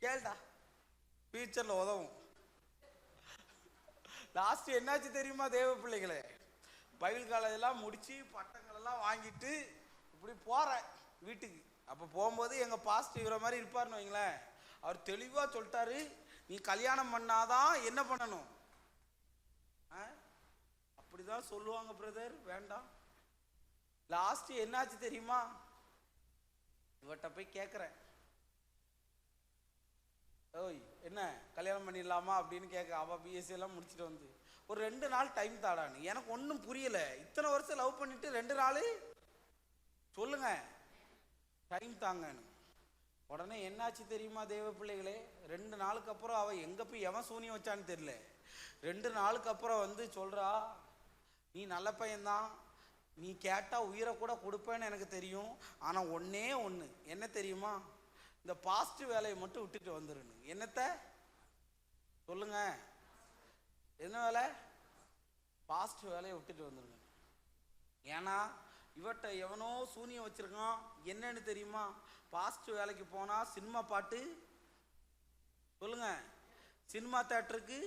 கேள்டா, ஃபியூச்சர்ல உதவும். லாஸ்ட் என்னாச்சு தெரியுமா தேவ பிள்ளைகளே? பைபிள் காலேஜ் எல்லாம் முடிச்சு பட்டங்கள் எல்லாம் வாங்கிட்டு இப்படி போறேன் வீட்டுக்கு. அப்ப போகும்போது எங்க பாஸ்டர் இவரை மாதிரி இருப்பாருன்னு வைங்களேன். அவர் தெளிவா சொல்லிட்டாரு, நீ கல்யாணம் பண்ணாதான் என்ன பண்ணணும். அப்படிதான் சொல்லுவாங்க பிரதர், வேண்டாம். லாஸ்ட் என்னாச்சு தெரியுமா? இவட்ட போய் கேட்கிறேன், ஓய் என்ன கல்யாணம் பண்ணிடலாமா அப்படின்னு கேட்க. அவ பிஎஸ்சி எல்லாம் முடிச்சுட்டு வந்து ஒரு 2 நாள் டைம் தாடான்னு. எனக்கு ஒன்றும் புரியல. இத்தனை வருஷம் லவ் பண்ணிட்டு 2 நாள் சொல்லுங்க, டைம் தாங்கன்னு. உடனே என்னாச்சு தெரியுமா தேவ பிள்ளைகளே? 2 நாளுக்கு அப்புறம் அவ எங்க போய் எவன் சூனியம் வச்சான்னு தெரியல. 2 நாளுக்கு அப்புறம் வந்து சொல்றா, நீ நல்ல பையன்தான், நீ கேட்டா உயிரை கூட கொடுப்பேன்னு எனக்கு தெரியும். ஆனா ஒன்னே ஒன்று என்ன தெரியுமா? இந்த பாஸ்ட் வேலையை மட்டும் விட்டுட்டு வந்துருன்னு. என்னத்த சொல்லுங்க, என்ன வேலை? பாஸ்ட் வேலையை விட்டுட்டு வந்துருங்க. ஏன்னா இவட்ட எவனோ சூனியம் வச்சிருக்கான். என்னன்னு தெரியுமா? பாஸ்ட் வேலைக்கு போனா சினிமா பாட்டு, சொல்லுங்க, சினிமா தேட்டருக்கு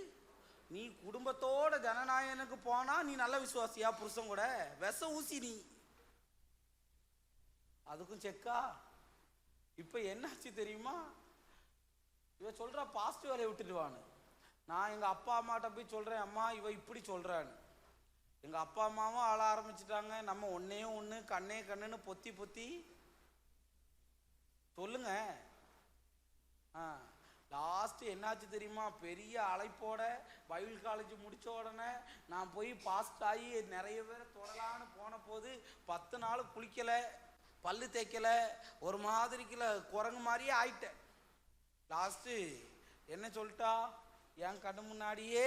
நீ குடும்பத்தோட ஜனநாயகனுக்கு போனா நீ நல்ல விசுவாசியா? புருஷன் கூட விஷ ஊசி நீ, அதுக்கும் செக்கா. இப்ப என்னாச்சு தெரியுமா? இவ சொல்றா பாஸ்ட் வேலையை விட்டுட்டு வான்னு. நான் எங்க அப்பா அம்மாட்ட போய் சொல்றேன், அம்மா இவ இப்படி சொல்றான்னு. எங்க அப்பா அம்மாவும் ஆள ஆரம்பிச்சுட்டாங்க. நம்ம ஒன்னே ஒன்று கண்ணே கண்ணுன்னு பொத்தி பொத்தி, சொல்லுங்க. லாஸ்ட் என்னாச்சு தெரியுமா? பெரிய அழைப்போட பைபிள் காலேஜ் முடிச்ச உடனே நான் போய் பாஸ்ட் ஆகி நிறைய பேரை தொடலான்னு போன போது 10 நாள் குளிக்கல, பல்லு தேய்க்கல, ஒரு மாதிரிக்குல குரங்கு மாதிரியே ஆயிட்டேன். லாஸ்ட்டு என்ன சொல்லிட்டா? என் கண்ணு முன்னாடியே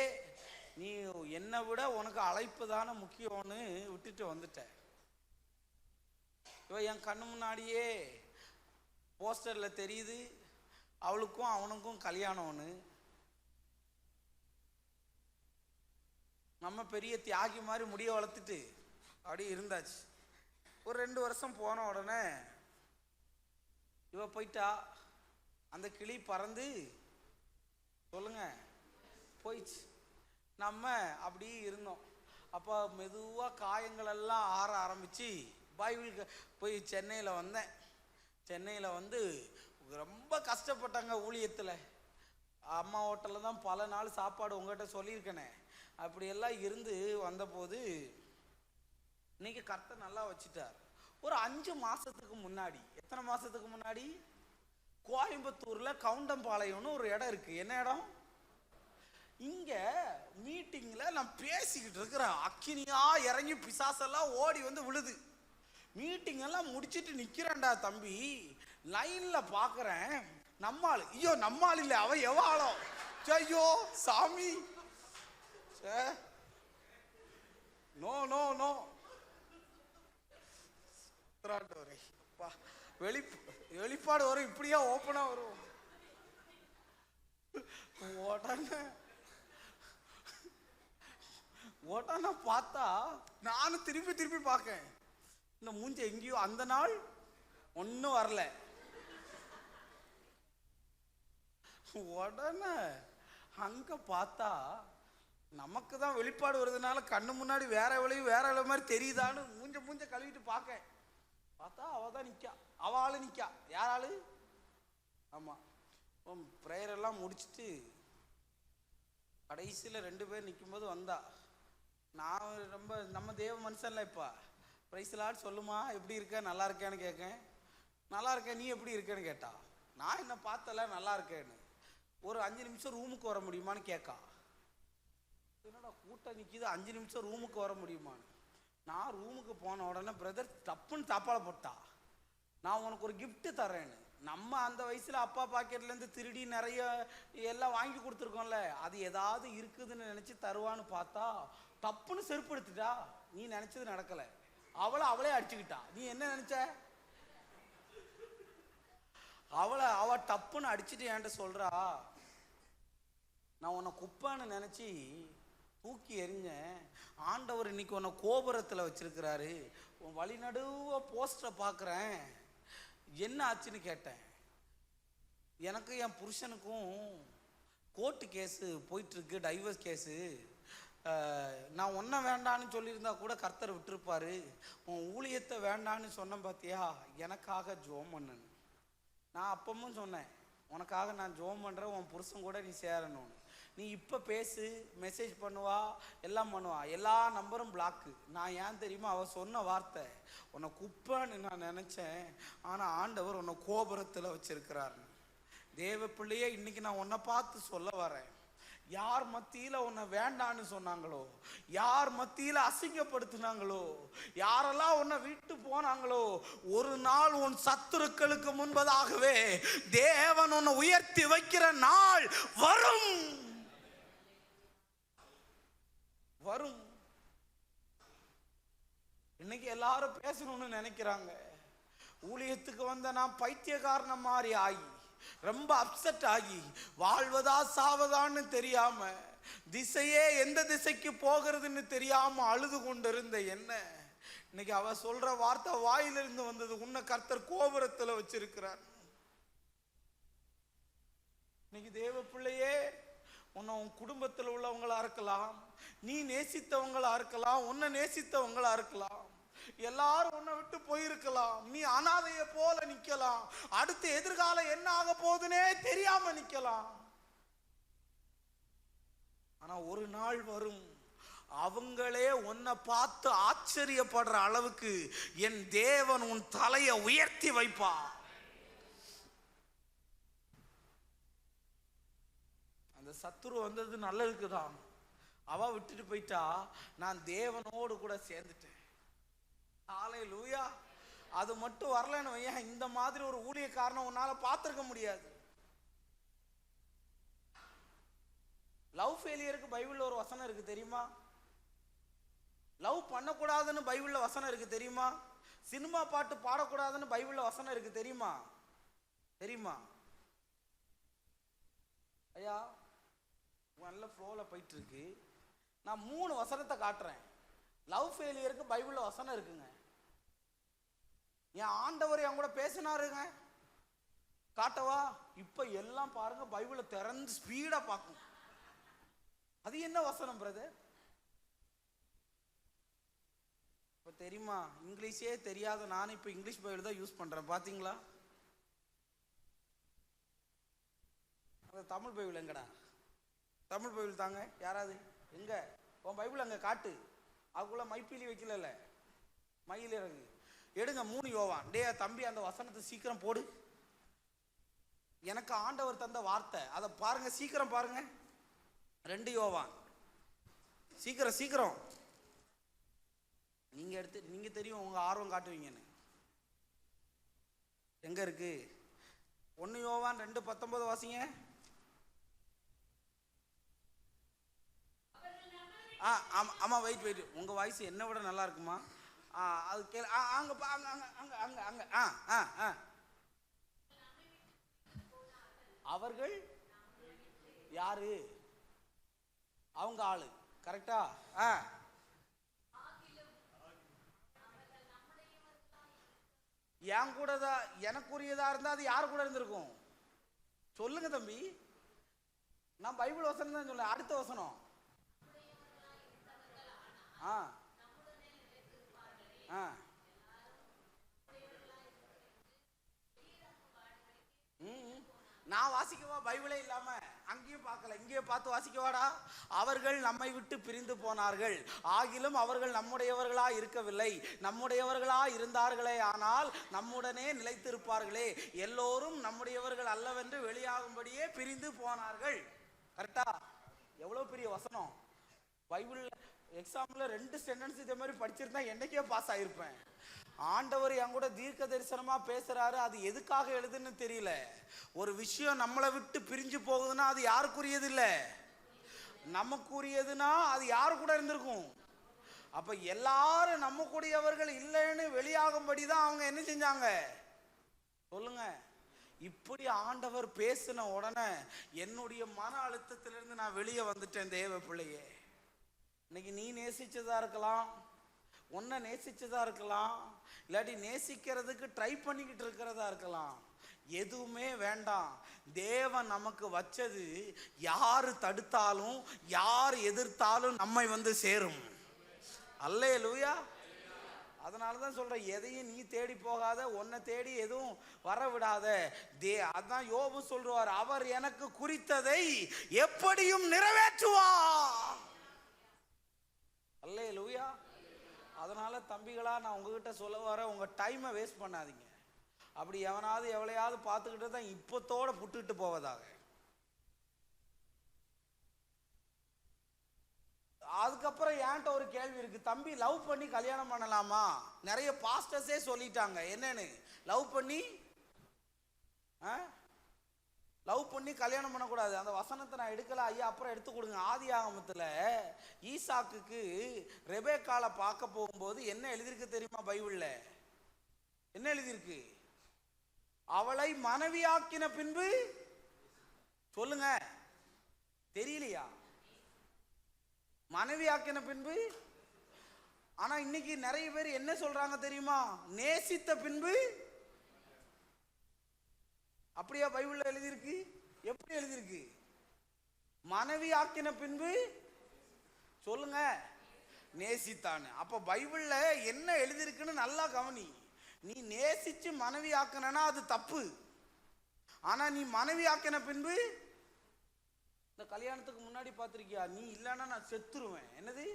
நீ என்னை விட உனக்கு அழைப்பு தானே முக்கியம்னு விட்டுட்டு வந்துட்ட. இவ என் கண்ணு முன்னாடியே போஸ்டர்ல தெரியுது, அவளுக்கும் அவனுக்கும் கல்யாணம்னு. நம்ம பெரிய தியாகி மாதிரி முடிய வளர்த்துட்டு அப்படி இருந்தாச்சு. ஒரு 2 வருஷம் போன உடனே இவ போயிட்டா. அந்த கிளி பறந்து, சொல்லுங்க, போயிடுச்சு. நம்ம அப்படி இருந்தோம். அப்போ மெதுவாக காயங்கள் எல்லாம் ஆற ஆரம்பிச்சு பைபிளுக்கு போய் சென்னையில் வந்தேன். சென்னையில் வந்து ரொம்ப கஷ்டப்பட்டாங்க ஊழியத்தில். அம்மா ஹோட்டலில் தான் பல நாள் சாப்பாடு உங்கள்கிட்ட சொல்லியிருக்கேனே. அப்படியெல்லாம் இருந்து வந்தபோது இன்னைக்கு கர்த்தர் நல்லா வச்சுட்டார். ஒரு 5 மாதத்துக்கு முன்னாடி, எத்தனை மாதத்துக்கு முன்னாடி, கோயம்புத்தூரில் கவுண்டம்பாளையம்னு ஒரு இடம் இருக்குது. என்ன இடம்? இங்கே மீட்டிங்கில் நான் பேசிக்கிட்டு இருக்கிறேன். அக்கினியா இறங்கி பிசாசெல்லாம் ஓடி வந்து விழுது. மீட்டிங் எல்லாம் முடிச்சுட்டு நிற்கிறேன்டா தம்பி, லைனில் பார்க்குறேன் நம்மாள். ஐயோ நம்மாள் இல்லை, அவ எவாளோ. ஐயோ சாமி, நோ நோ நோ வெளிப்பாடு வரும், இப்படியா ஓப்பனா வரும். ஓட்டான பார்த்தா நானும் திருப்பி திருப்பி பார்க்கேன். இந்த மூஞ்சி எங்கேயோ அந்த நாள் ஒன்றும் வரல. உடனே அங்க பார்த்தா நமக்கு தான் வெளிப்பாடு வருதுனால கண்ணு முன்னாடி வேற விளையும் வேற மாதிரி தெரியுதான்னு மூஞ்ச கழுவிட்டு பார்க்க பார்த்தா அவ தான் நிற்கா. அவ ஆளு நிற்கா. யார் ஆளு? ஆமாம், ப்ரேயர் எல்லாம் முடிச்சுட்டு கடைசியில் 2 பேர் நிற்கும்போது வந்தா. நான் ரொம்ப நம்ம தேவ மனுஷன்ல. இப்போ பிரைஸ்லாட் சொல்லுமா, எப்படி இருக்க, நல்லா இருக்கேன்னு கேட்கேன். நல்லா இருக்கேன், நீ எப்படி இருக்கேன்னு கேட்டா. நான் என்ன பார்த்தல நல்லா இருக்கேன்னு. ஒரு 5 நிமிஷம் ரூமுக்கு வர முடியுமான்னு கேட்கா. என்னடா கூட்டம் நிற்கிது, 5 நிமிஷம் ரூமுக்கு வர முடியுமான்னு. நான் ரூமுக்கு போன உடனே பிரதர் தப்புன்னு தாப்பால போட்டா. நான் உனக்கு ஒரு கிஃப்ட் தரேன்னு. நம்ம அந்த வயசுல அப்பா பாக்கெட்லேருந்து திருடி நிறைய எல்லாம் வாங்கி கொடுத்துருக்கோம்ல, அது ஏதாவது இருக்குதுன்னு நினைச்சு தருவான்னு பார்த்தா தப்புன்னு செருப்பு எடுத்துட்டா. நீ நினைச்சது நடக்கல. அவளே அடிச்சுக்கிட்டா. நீ என்ன நினைச்ச? அவ டப்புன்னு அடிச்சுட்டு என்கிட்ட சொல்றா, நான் உன்னை குப்பைன்னு நினைச்சு தூக்கி எறிஞ்சேன். ஆண்டவர் இன்னைக்கு உன்னை கோபுரத்தில் வச்சிருக்கிறாரு. உன் வழிநடுவ போஸ்டரை பார்க்குறேன், என்ன ஆச்சுன்னு கேட்டேன். எனக்கு என் புருஷனுக்கும் கோர்ட்டு கேஸு போயிட்டுருக்கு, டைவர்ஸ் கேஸு. நான் ஒன்றை வேண்டான்னு சொல்லியிருந்தா கூட கர்த்தர் விட்டுருப்பாரு. உன் ஊழியத்தை வேண்டான்னு சொன்னேன் பார்த்தியா, எனக்காக ஜோம் பண்ணுன்னு. நான் அப்பவும் சொன்னேன், உனக்காக நான் ஜோம் பண்ணுறேன், உன் புருஷன் கூட நீ சேரணும்னு. நீ இப்போ பேசு, மெசேஜ் பண்ணுவா, எல்லாம் பண்ணுவா, எல்லா நம்பரும் பிளாக்கு. நான் ஏன் தெரியுமா, அவள் சொன்ன வார்த்தை, உன்னை குப்பைன்னு நான் நினச்சேன், ஆனால் ஆண்டவர் உன்னை கோபுரத்தில் வச்சிருக்கிறாருன்னு. தேவ பிள்ளையே, இன்னைக்கு நான் உன்னை பார்த்து சொல்ல வரேன், யார் மத்தியில உன்னை வேண்டான்னு சொன்னாங்களோ, யார் மத்தியில அசிங்கப்படுத்தினாங்களோ, யாரெல்லாம் உன்னை விட்டு போனாங்களோ, ஒரு நாள் உன் சத்துருக்களுக்கு முன்பதாகவே தேவன் உன்னை உயர்த்தி வைக்கிற நாள் வரும். வரும். இன்னைக்கு எல்லாரும் பேசணும்னு நினைக்கிறாங்க. ஊழியத்துக்கு வந்த நான் பைத்தியக்காரன மாதிரி ஆகி, ரொம்ப அப்செட் ஆகி, வாழ்வதா சாவதான்னு தெரியாம, திசையே எந்த திசைக்கு போகிறதுன்னு தெரியாம அழுது கொண்டிருந்த என்ன, இன்னைக்கு அவ சொல்ற வார்த்தை வாயிலிருந்து வந்தது, உன்னை கர்த்தர் கோபுரத்துல வச்சிருக்கிறார். இன்னைக்கு தேவ பிள்ளையே, உன்னை உன் குடும்பத்தில் உள்ளவங்களா இருக்கலாம், நீ நேசித்தவங்களா இருக்கலாம், உன்னை நேசித்தவங்களா இருக்கலாம், எல்லாரும் உன்னை விட்டு போயிருக்கலாம், நீ அனாதைய போல நிக்கலாம், அடுத்த எதிர்காலம் என்ன ஆக போகுதுன்னே தெரியாம நிக்கலாம். ஆனா ஒரு நாள் வரும், அவங்களே உன்னை பார்த்து ஆச்சரியப்படுற அளவுக்கு என் தேவன் உன் தலையை உயர்த்தி வைப்பா. அந்த சத்துரு வந்தது நல்லதுக்கு தான். அவ விட்டுட்டு போயிட்டா, நான் தேவனோடு கூட சேர்ந்துட்டேன். ஹல்லேலூயா. அது மட்டும் வரலன்னு வையன், இந்த மாதிரி ஒரு ஊழியக்காரனை உன்னால பார்த்திருக்க முடியாது. லவ் ஃபெயிலியருக்கு பைபிள்ல ஒரு வசனம் இருக்கு தெரியுமா? லவ் பண்ணக்கூடாதுன்னு பைபிள்ல வசனம் இருக்கு தெரியுமா? சினிமா பாட்டு பாடக்கூடாதுன்னு பைபிள்ல வசனம் இருக்கு தெரியுமா? தெரியுமா? ஐயா, நல்ல ஃப்ளோல போயிட்டு இருக்கு. நான் 3 வசனத்தை காட்டுறேன். லவ் ஃபெயிலியருக்கு பைபிள்ல வசனம் இருக்குங்க. என் ஆண்டவர் என் கூட பேசினாருங்க, காட்டவா? இப்ப எல்லாம் பாருங்க, பைபிளை திறந்து ஸ்பீடா பார்க்கும். அது என்ன வசனம் பிரதர்? இப்ப தெரியுமா? இங்கிலீஷே தெரியாத நான் இப்ப இங்கிலீஷ் பைபிள் தான் யூஸ் பண்றேன். பாத்தீங்களா? தமிழ் பைபிள் எங்கடா? தமிழ் பைபிள் தாங்க. யாராவது எங்க உன் பைபிள் அங்க காட்டு. அதுக்குள்ள மைப்பீலி வைக்கல, மயில் இறகு எடுங்க. 3 யோவான். டே தம்பி, அந்த வசனத்தை சீக்கிரம் போடு. எனக்கு ஆண்டவர் தந்த வார்த்தை, அதை பாருங்க, சீக்கிரம் பாருங்க. 2 யோவான். சீக்கிரம் சீக்கிரம். நீங்க எடுத்து, நீங்க தெரியும் உங்க ஆர்வம் காட்டுவீங்கன்னு. எங்க இருக்கு? 1 யோவான் 2:19 வாசிங்க. ஆமா, வெயிட் வெயிட். உங்க வாய்ஸ் என்ன விட நல்லா இருக்குமா? அது கேளு. அங்க அங்க அங்க அங்க அவர்கள் யாரு? அவங்க ஆளு. கரெக்டா? என் கூட தான், எனக்குரியதா இருந்தா அது யாரு கூட இருந்திருக்கும்? சொல்லுங்க தம்பி. நான் பைபிள் வசனம் தான் சொல்ல. அடுத்த வசனம். நான் வாசிக்கவா பைபிளே இல்லாம? அங்கேயும் பார்க்கல, இங்கேயும் பார்த்து வாசிக்கவாடா. அவர்கள் நம்மை விட்டு பிரிந்து போனார்கள், ஆகிலும் அவர்கள் நம்முடையவர்களா இருக்கவில்லை, நம்முடையவர்களா இருந்தார்களே ஆனால் நம்முடனே நிலைத்திருப்பார்களே, எல்லோரும் நம்முடையவர்கள் அல்லவென்று வெளியாகும்படியே பிரிந்து போனார்கள். கரெக்டா? எவ்வளவு பெரிய வசனம். பைபிள் எக்ஸாம்ல 2 சென்டென்ஸ் இதே மாதிரி படிச்சிருந்தா என்னைக்கே பாஸ் ஆயிருப்பேன். ஆண்டவர் என் கூட தீர்க்க தரிசனமா பேசுறாரு. அது எதுக்காக எழுதுன்னு தெரியல. ஒரு விஷயம் நம்மளை விட்டு பிரிஞ்சு போகுதுன்னா அது யாருக்குரியது இல்ல, நமக்குரியதுன்னா அது யாரு கூட இருந்திருக்கும். அப்ப எல்லாரும் நம்ம கூடியவர்கள் இல்லைன்னு வெளியாகும்படிதான் அவங்க என்ன செஞ்சாங்க? சொல்லுங்க. இப்படி ஆண்டவர் பேசின உடனே என்னுடைய மன அழுத்தத்திலிருந்து நான் வெளியே வந்துட்டேன். தேவ பிள்ளையே, இன்னைக்கு நீ நேசிச்சதா இருக்கலாம், உன்னை நேசிச்சதா இருக்கலாம், இல்லாட்டி நேசிக்கிறதுக்கு ட்ரை பண்ணிக்கிட்டு இருக்கிறதா இருக்கலாம். எதுவுமே வேண்டாம். தேவன் நமக்கு வச்சது யாரு தடுத்தாலும் யார் எதிர்த்தாலும் நம்மை வந்து சேரும். அல்லேலூயா. அதனாலதான் சொல்றேன், எதையும் நீ தேடி போகாத, உன்னை தேடி எதுவும் வர விடாத. அதான் யோபு சொல்றார், அவர் எனக்கு குறித்ததை எப்படியும் நிறைவேற்றுவார். அல்லேலூயா. அதனால தம்பிகளா, நான் உங்ககிட்ட சொல்ல வர, உங்க டைமை வேஸ்ட் பண்ணாதீங்க. அப்படி எவனாவது எவளையாவது பார்த்துக்கிட்டு தான் இப்பத்தோட புட்டுக்கிட்டு போவதாக. அதுக்கப்புறம் என்கிட்ட ஒரு கேள்வி இருக்கு, தம்பி லவ் பண்ணி கல்யாணம் பண்ணலாமா? நிறைய பாஸ்டர்ஸே சொல்லிட்டாங்க. என்னன்னு? லவ் பண்ணி கல்யாணம் பண்ணக்கூடாது. அந்த வசனத்தை நான் எடுக்கல ஐயா, அப்புறம் எடுத்து கொடுங்க. ஆதியாகமத்துல ஈசாக்குக்கு ரெபேக்கால பார்க்க போகும்போது என்ன எழுதியிருக்கு தெரியுமா? பைபிள்ல என்ன எழுதியிருக்கு? அவளை மனைவியாக்கின பின்பு, சொல்லுங்க, தெரியலையா? மனைவியாக்கின பின்பு. ஆனா இன்னைக்கு நிறைய பேர் என்ன சொல்றாங்க தெரியுமா? நேசித்த பின்பு. அப்படியா பைபிள்ல எழுதியிருக்கு? எப்படி எழுதியிருக்கு? மனைவி ஆக்கின பின்பு, சொல்லுங்க, நேசித்தான்னு. அப்ப பைபிள்ல என்ன எழுதியிருக்குன்னு நல்லா கவனி. நீ நேசிச்சு மனைவி ஆக்கினா அது தப்பு. ஆனா நீ மனைவி ஆக்கின பின்பு, இந்த கல்யாணத்துக்கு முன்னாடி பார்த்திருக்கியா? நீ இல்லைன்னா நான் செத்துருவேன். என்னது?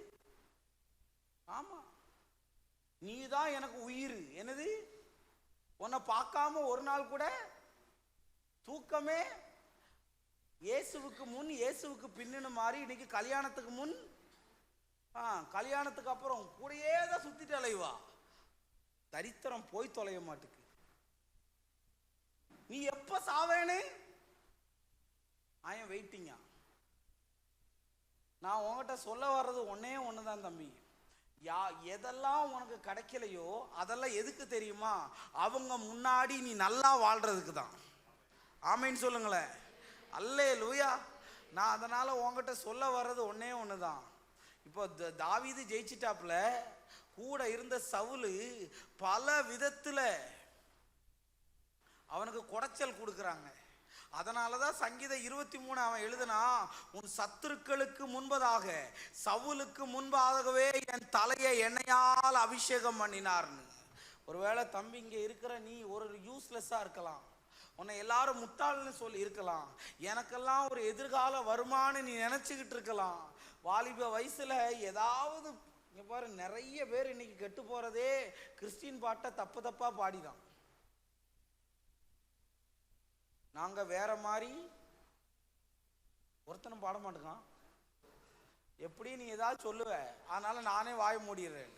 ஆமா, நீ தான் எனக்கு உயிர். என்னது? உன்னை பார்க்காம ஒரு நாள் கூட தூக்கமே. இயேசுவுக்கு முன் இயேசுவுக்கு பின்னு மாதிரி இன்னைக்கு கல்யாணத்துக்கு முன், கல்யாணத்துக்கு அப்புறம் கூடயே தான் சுத்திட்டு அலைவா. தரித்திரம் போய் தொலைய மாட்டுக்கு. நீ எப்ப சாவேன்னு ஐ எம் வெயிட்டிங்கா. நான் உங்ககிட்ட சொல்ல வர்றது ஒன்னே ஒண்ணுதான் தம்பி. எதெல்லாம் உனக்கு கிடைக்கலையோ அதெல்லாம் எதுக்கு தெரியுமா? அவங்க முன்னாடி நீ நல்லா வாழ்றதுக்கு தான். ஆமீன் சொல்லுங்களேன். அல்லேலூயா. நான் அதனால உங்ககிட்ட சொல்ல வர்றது ஒன்னே ஒண்ணுதான். இப்போ தாவீது ஜெயிச்சிட்டாப்புல, கூட இருந்த சவுலு பல விதத்துல அவனுக்கு குடைச்சல் கொடுக்குறாங்க. அதனாலதான் சங்கீதம் 23 அவன் எழுதுனா, உன் சத்துருக்களுக்கு முன்பதாக சவுலுக்கு முன்பாகவே என் தலையை எண்ணெயால் அபிஷேகம் பண்ணினார்னு. ஒருவேளை தம்பி இங்க இருக்கிற நீ ஒரு யூஸ்லெஸ்ஸா இருக்கலாம், உன்னை எல்லாரும் முட்டாள்னு சொல்லி இருக்கலாம், எனக்கெல்லாம் ஒரு எதிர்கால வருமானு நீ நினைச்சுக்கிட்டு இருக்கலாம். வாலிப வயசுல ஏதாவது, இங்க பாரு, நிறைய பேர் இன்னைக்கு கெட்டு போறதே கிறிஸ்டின் பாட்டை தப்பு தப்பா பாடிதான். நாங்க வேற மாதிரி, ஒருத்தனும் பாட மாட்டேங்கான். எப்படி நீ ஏதாவது சொல்லுவ, அதனால நானே வாய மூடிடுறேன்.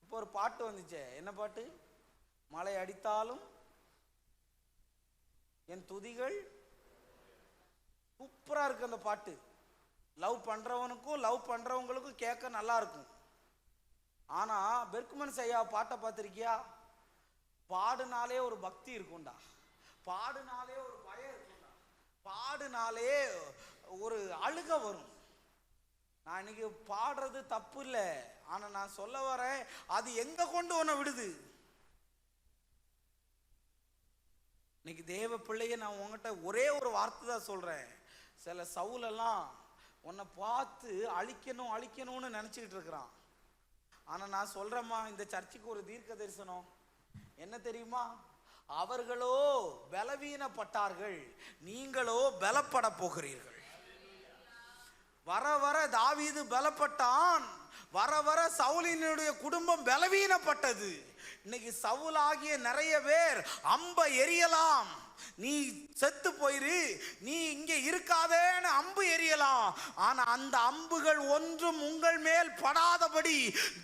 இப்போ ஒரு பாட்டு வந்துச்சே, என்ன பாட்டு? மழை அடித்தாலும் என் துதிகள். சூப்பரா இருக்கு அந்த பாட்டு. லவ் பண்றவனுக்கும் லவ் பண்றவங்களுக்கும் கேட்க நல்லா இருக்கும். ஆனா பெர்க்மன் ஐயா பாட்டை பார்த்திருக்கியா? பாடுனாலே ஒரு பக்தி இருக்கும்டா, பாடுனாலே ஒரு பயம் இருக்கும்டா, பாடுனாலே ஒரு அழுக வரும். நான் இன்னைக்கு பாடுறது தப்பு இல்லை, ஆனா நான் சொல்ல வரேன், அது எங்க கொண்டு உன்னை விடுது? இன்னைக்கு தேவ பிள்ளைய நான் உங்ககிட்ட ஒரே ஒரு வார்த்தை தான் சொல்றேன். சில சவுலெல்லாம் உன்னை பார்த்து அழிக்கணும் அழிக்கணும்னு நினைச்சுக்கிட்டு இருக்கிறான். ஆனா நான் சொல்றேம்மா, இந்த சர்ச்சுக்கு ஒரு தீர்க்க தரிசனம் என்ன தெரியுமா? அவர்களோ பலவீனப்பட்டார்கள், நீங்களோ பலப்பட போகிறீர்கள். வர வர தாவீது பலப்பட்டான், வர வர சவுலினுடைய குடும்பம் பலவீனப்பட்டது. இன்னைக்கு சவுல் ஆகிய நிறைய பேர் அம்ப எரியலாம், நீ செத்து போயிரு, நீ இங்க இருக்காதேன்னு அம்பு எரியலாம். ஆனா அந்த அம்புகள் ஒன்றும் உங்கள் மேல் படாதபடி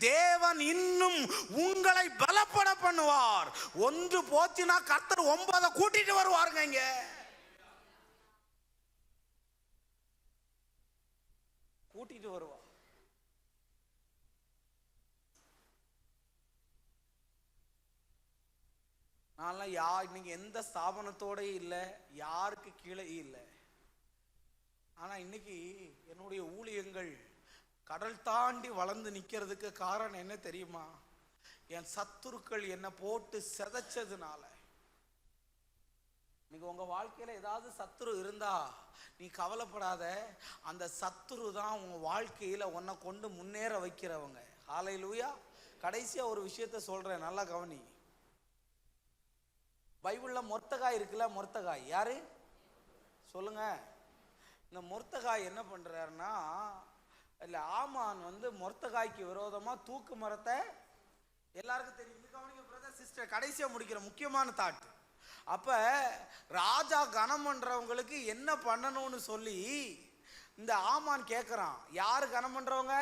தேவன் இன்னும் உங்களை பலப்பட பண்ணுவார். ஒன்று போச்சுன்னா கர்த்தர் 9 கூட்டிட்டு வருவாருங்க. இங்க கூட்டிட்டு வருவார். நான்லாம் இன்னைக்கு எந்த ஸ்தாபனத்தோட இல்லை, யாருக்கு கீழே இல்லை. ஆனா இன்னைக்கு என்னுடைய ஊழியங்கள் கடல் தாண்டி வளர்ந்து நிக்கிறதுக்கு காரணம் என்ன தெரியுமா? என் சத்துருக்கள் என்னை போட்டு செதைச்சதுனால. இன்னைக்கு உங்க வாழ்க்கையில ஏதாவது சத்துரு இருந்தா நீ கவலைப்படாத, அந்த சத்துரு தான் உங்க வாழ்க்கையில உன்னை கொண்டு முன்னேற வைக்கிறவங்க. ஹல்லேலூயா. கடைசியா ஒரு விஷயத்த சொல்றேன், நல்லா கவனி. பைபிள்ல மொர்தகாய் இருக்குல்ல, மொர்தகாய் யாரு சொல்லுங்க? இந்த மொர்தகாய் என்ன பண்றாருன்னா, இல்ல ஆமான் மொர்தகாய்க்கு விரோதமா தூக்கு மரத்தை, எல்லாருக்கும் தெரியும், கவனிங்க பிரதர் சிஸ்டர், கடைசியா முடிக்கிற முக்கியமான தாட். அப்ப ராஜா கனம் பண்றவங்களுக்கு என்ன பண்ணணும்னு சொல்லி இந்த ஆமான் கேட்குறான், யாரு கனம் பண்றவங்க?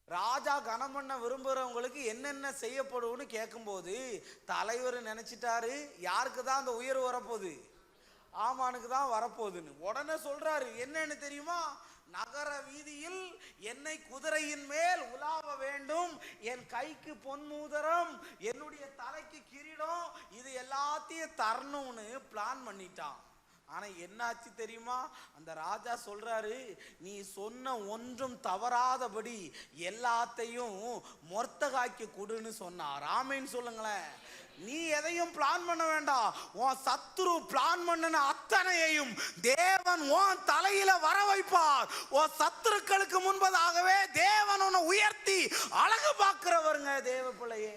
ராஜா கனம் பண்ண விரும்புகிறவங்களுக்கு என்னென்ன செய்யப்படும்னு கேட்கும்போது தலைவர் நினைச்சிட்டாரு யாருக்கு தான் அந்த உயர்வு வரப்போகுது? ஆமானுக்கு தான் வரப்போகுதுன்னு. உடனே சொல்றாரு, என்னன்னு தெரியுமா? நகர வீதியில் என்னை குதிரையின் மேல் உலாவ வேண்டும், என் கைக்கு பொன்மூதரம், என்னுடைய தலைக்கு கிரீடம், இது எல்லாத்தையும் தரணும்னு பிளான் பண்ணிட்டான். ஆனா என்னாச்சு தெரியுமா? அந்த ராஜா சொல்றாரு, நீ சொன்ன ஒன்றும் தவறாதபடி எல்லாத்தையும் மொர்த்தகாய்க்கு கொடுன்னு சொன்னார். ஆமேன்னு சொல்லுங்களேன். நீ எதையும் பிளான் பண்ண வேண்டாம். உன் சத்துரு பிளான் பண்ணன அத்தனையையும் தேவன் உன் தலையில வர வைப்பார். உன் சத்துருக்களுக்கு முன்பதாகவே தேவன் உன்னை உயர்த்தி அழகு பார்க்கிறவருங்க தேவ பிள்ளையே.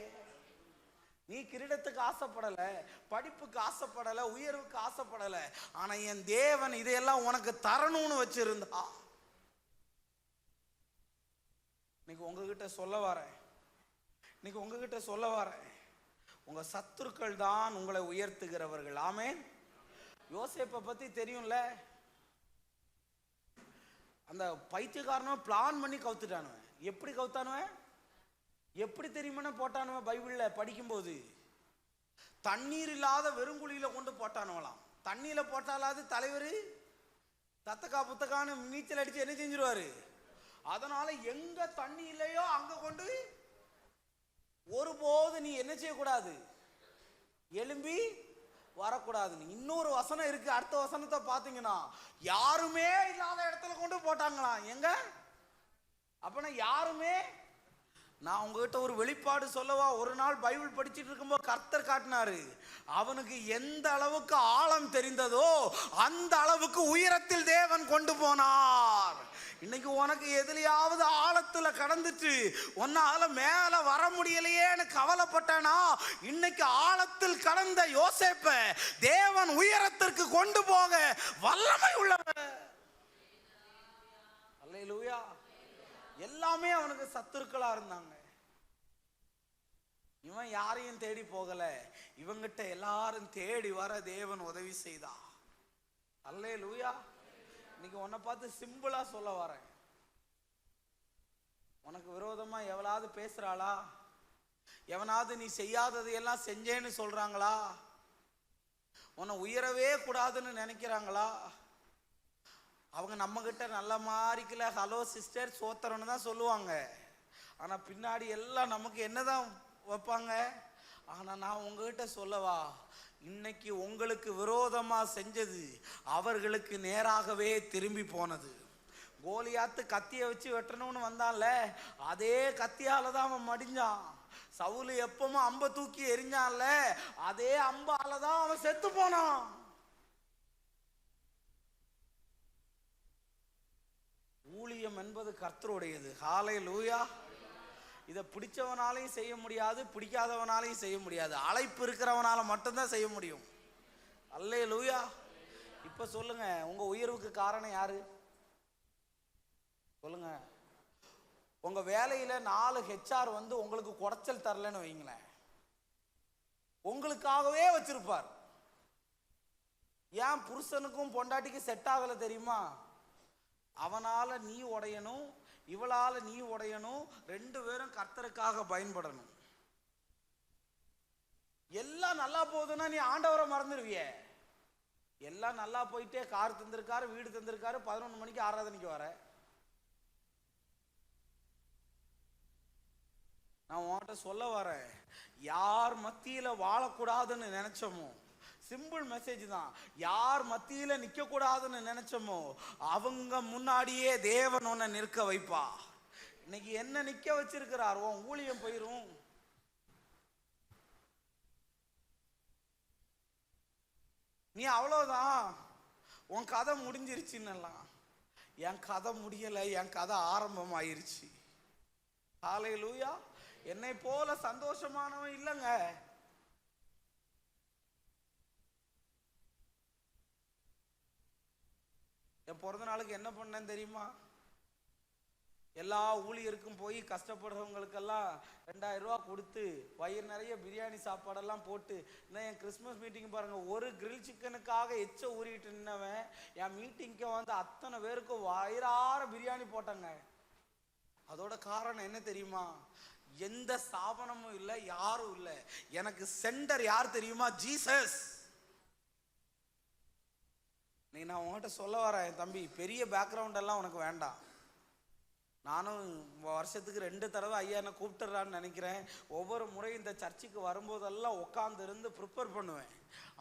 நீ கிரீடத்துக்கு ஆசைப்படல, படிப்புக்கு ஆசைப்படல, உயர்வுக்கு ஆசைப்படல. ஆனா என் தேவன் இதையெல்லாம் உனக்கு தரணும்னு வச்சிருந்தா. இன்னைக்கு உங்ககிட்ட சொல்ல வரேன், உங்க சத்துருக்கள் தான் உங்களை உயர்த்துகிறவர்கள். ஆமென். யோசேப்பை பத்தி தெரியும்ல, அந்த பைத்தியக்காரனும் பிளான் பண்ணி கவுத்துட்டானுவன். எப்படி கவுத்தானுவன்? எப்படி தெரியுமா போட்டானுவன்? பைபிள்ல படிக்கும்போது தண்ணீர் இல்லாத வெறுங்குழியில கொண்டு போட்டானுவலாம். தண்ணியில போட்டாலாவது தலைவர் தத்தக்கா புத்தக்கான்னு நீச்சல் அடிச்சு என்ன செஞ்சிருவாரு. அதனால எங்க தண்ணி இல்லையோ அங்க கொண்டு, ஒருபோது நீ என்ன செய்யக்கூடாது? எழும்பி வரக்கூடாது. இன்னொரு வசனம் இருக்கு, அடுத்த வசனத்தை பாத்தீங்கன்னா யாருமே இல்லாத இடத்துல கொண்டு போட்டாங்களாம். எங்க? அப்பனா யாருமே. நான் உங்ககிட்ட ஒரு வெளிப்பாடு சொல்லவா? ஒரு நாள் பைபிள் படிச்சுட்டு இருக்கும்போது கர்த்தர் காட்டினாரு, அவனுக்கு எந்த அளவுக்கு ஆழம் தெரிந்ததோ அந்த அளவுக்கு உயரத்தில் தேவன் கொண்டு போனார். இன்னைக்கு உனக்கு எதுலையாவது ஆழத்துல கடந்துட்டு உன்னால மேல வர முடியலையேன்னு கவலைப்பட்டனா, இன்னைக்கு ஆழத்தில் கடந்த யோசேப்பை தேவன் உயரத்திற்கு கொண்டு போக வல்லமை உள்ளவர். அல்லேலூயா. எல்லாமே அவனுக்கு சத்துருக்களா இருந்தாங்க. இவன் யாரையும் தேடி போகல, இவங்கிட்ட எல்லாரும் தேடி வர தேவன் உதவி செய்தா. அல்லேலூயா. இன்னைக்கு உன்னை பார்த்து சிம்பிளா சொல்ல வரேன், உனக்கு விரோதமா எவளாவது பேசுறாளா? எவனாவது நீ செய்யாதது எல்லாம் செஞ்சேன்னு சொல்றாங்களா? உன்னை உயரவே கூடாதுன்னு நினைக்கிறாங்களா? அவங்க நம்ம கிட்ட நல்ல மாதிரிக்கல ஹலோ சிஸ்டர் சோத்திரன்னு தான் சொல்லுவாங்க. ஆனா பின்னாடி எல்லாம் நமக்கு என்னதான் வைப்பாங்க. ஆனா நான் உங்ககிட்ட சொல்லவா, இன்னைக்கு உங்களுக்கு விரோதமா செஞ்சது அவர்களுக்கு நேராகவே திரும்பி போனது. கோலியாத்து கத்தியை வச்சு வெட்டணும்னு வந்தான்ல, அதே கத்தியால தான் அவன் மடிஞ்சான். சவுல் எப்பவும் அம்ப தூக்கி எரிஞ்சான்ல, அதே அம்பால தான் அவன் செத்து போனான். ஊழியம் என்பது கர்த்தருடையது. ஹல்லேலூயா. இதை பிடிச்சவனாலையும் செய்ய முடியாது, பிடிக்காதவனாலையும் செய்ய முடியாது. அழைப்பு இருக்கிறவனால மட்டும்தான் செய்ய முடியும். அல்லேலூயா. இப்ப சொல்லுங்க, உங்க உயர்வுக்கு காரணம் யாரு? சொல்லுங்க. உங்க வேலையில 4 HR வந்து உங்களுக்கு குறைச்சல் தரலன்னு வைங்களேன், உங்களுக்காகவே வச்சிருப்பார். ஏன் புருஷனுக்கும் பொண்டாட்டிக்கு செட் ஆகல தெரியுமா? அவனால நீ உடையணும், இவளால நீ உடையணும், 2 பேரும் கர்த்தருக்காக பயன்படணும். எல்லாம் நல்லா போகுதுன்னா நீ ஆண்டவரை மறந்துடுவிய. எல்லாம் நல்லா போயிட்டே கார் தந்திருக்காரு, வீடு தந்திருக்காரு, 11 மணிக்கு ஆராதனைக்கு வர. நான் உன்கிட்ட சொல்ல வரேன், யார் மத்தியில வாழக்கூடாதுன்னு நினைச்சோமோ, சிம்பிள் மெசேஜ் தான், யார் மத்தியில நிக்க கூடாதுன்னு நினைச்சோமோ அவங்க முன்னாடியே தேவன் உன்னை நிற்க வைப்பா. இன்னைக்கு என்ன நிக்க வச்சிருக்கிறார்? உன் ஊழியம் போயிரும். நீ அவ்வளவுதான், உன் கதை முடிஞ்சிருச்சுன்னெல்லாம். என் கதை முடியலை, என் கதை ஆரம்பம் ஆயிருச்சு. ஹல்லேலூயா. என்னை போல சந்தோஷமானவன் இல்லைங்க. என் பிறந்த நாளுக்கு என்ன பண்ணேன்னு தெரியுமா? எல்லா ஊழியருக்கும் போய் கஷ்டப்படுறவங்களுக்கெல்லாம் 2000 ரூபா கொடுத்து வயிறு நிறைய பிரியாணி சாப்பாடெல்லாம் போட்டு, இன்னும் என் கிறிஸ்மஸ் மீட்டிங் பாருங்க, ஒரு கிரில் சிக்கனுக்காக எச்ச ஊறிட்டு நின்னவன் என் மீட்டிங்க்கு வந்து அத்தனை பேருக்கும் வயிறார பிரியாணி போட்டாங்க. அதோட காரணம் என்ன தெரியுமா? எந்த ஸ்தாபனமும் இல்லை, யாரும் இல்லை. எனக்கு சென்டர் யார் தெரியுமா? ஜீசஸ். நீ நான் உங்ககிட்ட சொல்ல வரேன், என் தம்பி, பெரிய பேக்ரவுண்ட் எல்லாம் உனக்கு வேண்டாம். நானும் வருஷத்துக்கு 2 தடவை ஐயா என்ன கூப்பிட்டுறான்னு நினைக்கிறேன். ஒவ்வொரு முறையும் இந்த சர்ச்சுக்கு வரும்போதெல்லாம் உட்காந்து இருந்து ப்ரிப்பேர் பண்ணுவேன்.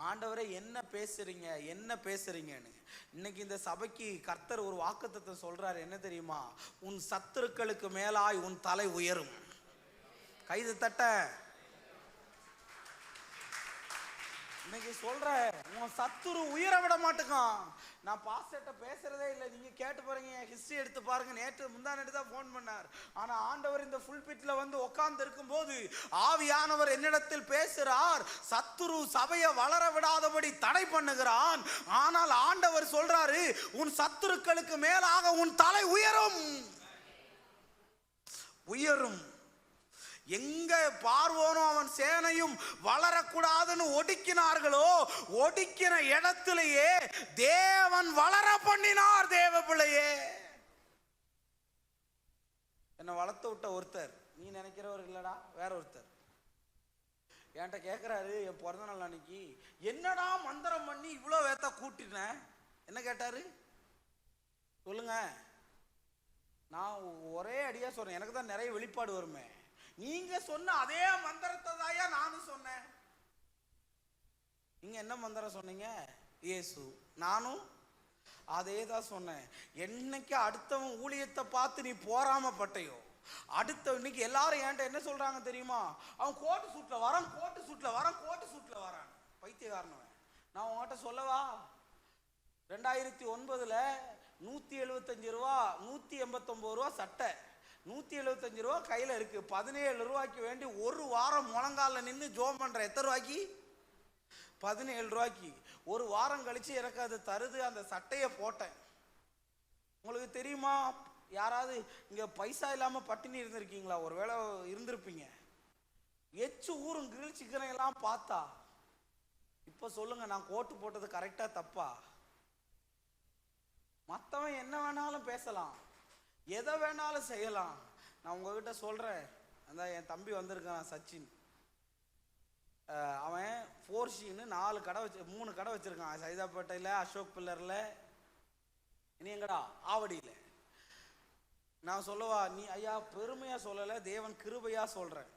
ஆண்டவரே என்ன பேசுறீங்க, என்ன பேசுறீங்கன்னு. இன்னைக்கு இந்த சபைக்கு கர்த்தர் ஒரு வாக்குத்தத்தம் சொல்றாரு. என்ன தெரியுமா? உன் சத்துருக்களுக்கு மேலாய் உன் தலை உயரும். கைது தட்ட. இன்னைக்கு சொல்ற, உன் சத்துரு உயர விட மாட்டேங்கான். நான் பாஸ்டர்ட்ட பேசுறதே இல்லை, நீங்க கேட்டு பாருங்க, என் ஹிஸ்டரி எடுத்து பாருங்க. நேற்று முந்தானேட்டு தான் ஃபோன் பண்ணார். ஆனா ஆண்டவர் இந்த புல்பிட்ல வந்து உட்கார்ந்து இருக்கும் போது ஆவியானவர் என்னிடத்தில் பேசுறார். சத்துரு சபையை வளர விடாதபடி தடை பண்ணுகிறான். ஆனால் ஆண்டவர் சொல்றாரு, உன் சத்துருக்களுக்கு மேலாக உன் தலை உயரும். உயரும். எங்க பார்வோனும் அவன் சேனையும் வளரக்கூடாதுன்னு ஒடுக்கினார்களோ, ஒடுக்கின இடத்திலேயே தேவன் வளர பண்ணினார். தேவ பிள்ளையே, என்ன வளர்த்து விட்ட ஒருத்தர், நீ நினைக்கிறவர் இல்லடா, வேற ஒருத்தர் என்கிட்ட கேட்கிறாரு, என் பிறந்த நாள் அன்னைக்கு, என்னடா மந்திரம் பண்ணி இவ்வளோ வேத்த கூட்டின? என்ன கேட்டாரு சொல்லுங்க. நான் ஒரே அடியா சொல்றேன், எனக்கு தான் நிறைய வெளிப்பாடு வருமே. நீங்க சொன்ன அதே மந்திரத்தை தாயா நானும் சொன்னேன். நீங்க என்ன மந்திரம் சொன்னீங்க? இயேசு. நானும் அதே தான் சொன்னேன். என்னைக்கு அடுத்தவன் ஊழியத்தை பார்த்து நீ போராமப்பட்டையோ, அடுத்த இன்னைக்கு எல்லாரும் என்கிட்ட என்ன சொல்றாங்க தெரியுமா? அவன் கோட்டு சூட்ல வரான், கோட்டு சூட்ல வரான், கோட்டு சூட்ல வரான். பைத்தியக்காரனவன். நான் உங்ககிட்ட சொல்லவா, 2009 175 ரூபா 189 ரூபா சட்டை, 175 ரூபா கையில் இருக்கு. 17 ரூபாய்க்கு வேண்டி ஒரு வாரம் முழங்கால நின்று ஜோம் பண்ற. எத்தனை ரூபாய்க்கு? 17 ரூபாய்க்கு. ஒரு வாரம் கழிச்சு எனக்கு அது தருது. அந்த சட்டையை போட்டேன். உங்களுக்கு தெரியுமா, யாராவது இங்க பைசா இல்லாம பட்டினி இருந்திருக்கீங்களா? ஒருவேளை இருந்திருப்பீங்க. எச்சு ஊரும் கிரில் சிக்கனை எல்லாம் பார்த்தா. இப்ப சொல்லுங்க, நான் கோட்டு போட்டது கரெக்டா தப்பா? மற்றவன் என்ன வேணாலும் பேசலாம், எதை வேணாலும் செய்யலாம். நான் உங்ககிட்ட சொல்றேன், அந்த என் தம்பி வந்திருக்கான் சச்சின், அவன் 4Cன்னு 4 கடை 3 கடை வச்சிருக்கான். சைதாப்பேட்டையில், அசோக் பில்லர்ல, இனி எங்கடா ஆவடியில். நான் சொல்லவா, நீ ஐயா பெருமையா சொல்லலை, தேவன் கிருபையா சொல்றேன்.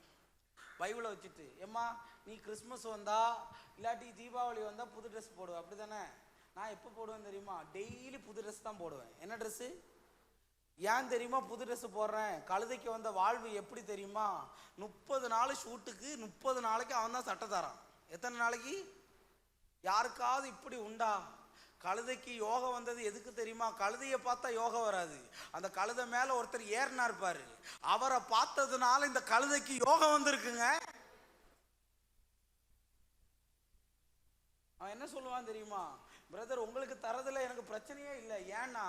பைபிளை வச்சுட்டு, ஏம்மா நீ கிறிஸ்மஸ் வந்தா இல்லாட்டி தீபாவளி வந்தா புது ட்ரெஸ் போடுவேன், அப்படி தானே? நான் எப்போ போடுவேன் தெரியுமா? டெய்லி புது ட்ரெஸ் தான் போடுவேன். என்ன ட்ரெஸ்ஸு? ஏன் தெரியுமா புது ட்ரெஸ் போடுறேன்? கழுதைக்கு வந்த வாழ்வு எப்படி தெரியுமா? 30 நாள் ஷூட்டுக்கு 30 நாளைக்கு அவன் தான் சட்டை தரான். எத்தனை நாளைக்கு? யாருக்காவது இப்படி உண்டா? கழுதைக்கு யோகம் வந்தது எதுக்கு தெரியுமா? கழுதையை பார்த்தா யோகம் வராது. அந்த கழுதை மேல ஒருத்தர் ஏறினா இருப்பாரு, அவரை பார்த்ததுனால இந்த கழுதைக்கு யோகம் வந்திருக்குங்க. அவன் என்ன சொல்லுவான் தெரியுமா? பிரதர், உங்களுக்கு தரதுல எனக்கு பிரச்சனையே இல்லை. ஏன்னா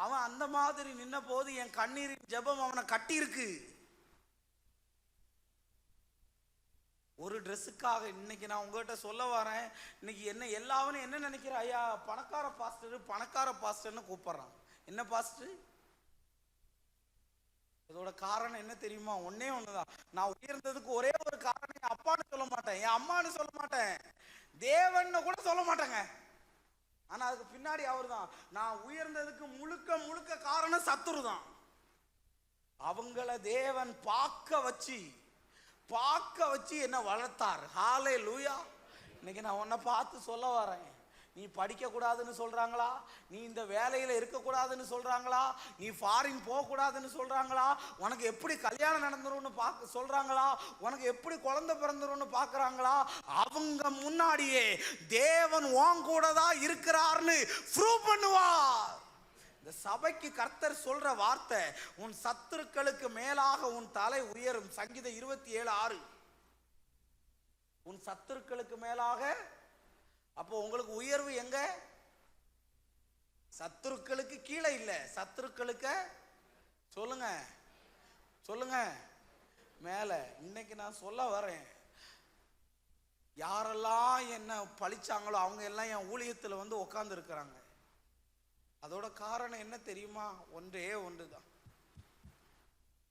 அவன் அந்த மாதிரி நின்ன போது என் கண்ணீரின் ஜெபம் அவனை கட்டி இருக்கு. ஒரு ட்ரெஸ்ஸுக்காக இன்னைக்கு நான் உங்ககிட்ட சொல்ல வரேன். இன்னைக்கு என்ன எல்லாவனும் என்ன நினைக்கிற? ஐயா பணக்கார பாஸ்டர், பணக்கார பாஸ்டர்னு கூப்பிடுறான். என்ன பாஸ்டர்? இதோட காரணம் என்ன தெரியுமா? ஒன்னே ஒண்ணுதான். நான் உயர்ந்ததுக்கு ஒரே ஒரு காரணம், என் அப்பான்னு சொல்ல மாட்டேன், என் அம்மான்னு சொல்ல மாட்டேன், தேவன்னு கூட சொல்ல மாட்டேங்க. ஆனா அதுக்கு பின்னாடி அவர் தான். நான் உயர்ந்ததுக்கு முழுக்க முழுக்க காரணம் சத்துரு தான். அவங்கள தேவன் பார்க்க வச்சு என்ன வளர்த்தார். ஹல்லேலூயா. இன்னைக்கு நான் உன்னை பார்த்து சொல்ல வரேன், நீ படிக்க கூடாதுன்னு சொல்றாங்களா? நீ இந்த வேலையில இருக்கக்கூடாதுன்னு சொல்றாங்களா? நீ ஃபாரின் போகக்கூடாதுன்னு சொல்றாங்களா? உனக்கு எப்படி கல்யாணம் நடந்துரும்னு பார்க்க சொல்றாங்களா? உனக்கு எப்படி குழந்தை பிறந்துரும்னு பார்க்கறாங்களா? அவங்க முன்னாடியே தேவன் உன் கூட தான் இருக்கிறார்னு ப்ரூவ் பண்ணுவார். இந்த சபைக்கு கர்த்தர் சொல்ற வார்த்தை, உன் சத்துருக்களுக்கு மேலாக உன் தலை உயரும். சங்கீதம் 27:6. உன் சத்துருக்களுக்கு மேலாக. அப்போ உங்களுக்கு உயர்வு எங்க? சத்துருக்களுக்கு கீழே இல்ல, சத்துருக்களுக்கு சொல்லுங்க சொல்லுங்க. மேல இன்னைக்கு நான் சொல்ல வரேன், யாரெல்லாம் என்ன பழிச்சாங்களோ அவங்க எல்லாம் என் ஊழியத்தில் வந்து உட்கார்ந்து இருக்கிறாங்க. அதோட காரணம் என்ன தெரியுமா? ஒன்றே ஒன்றுதான்.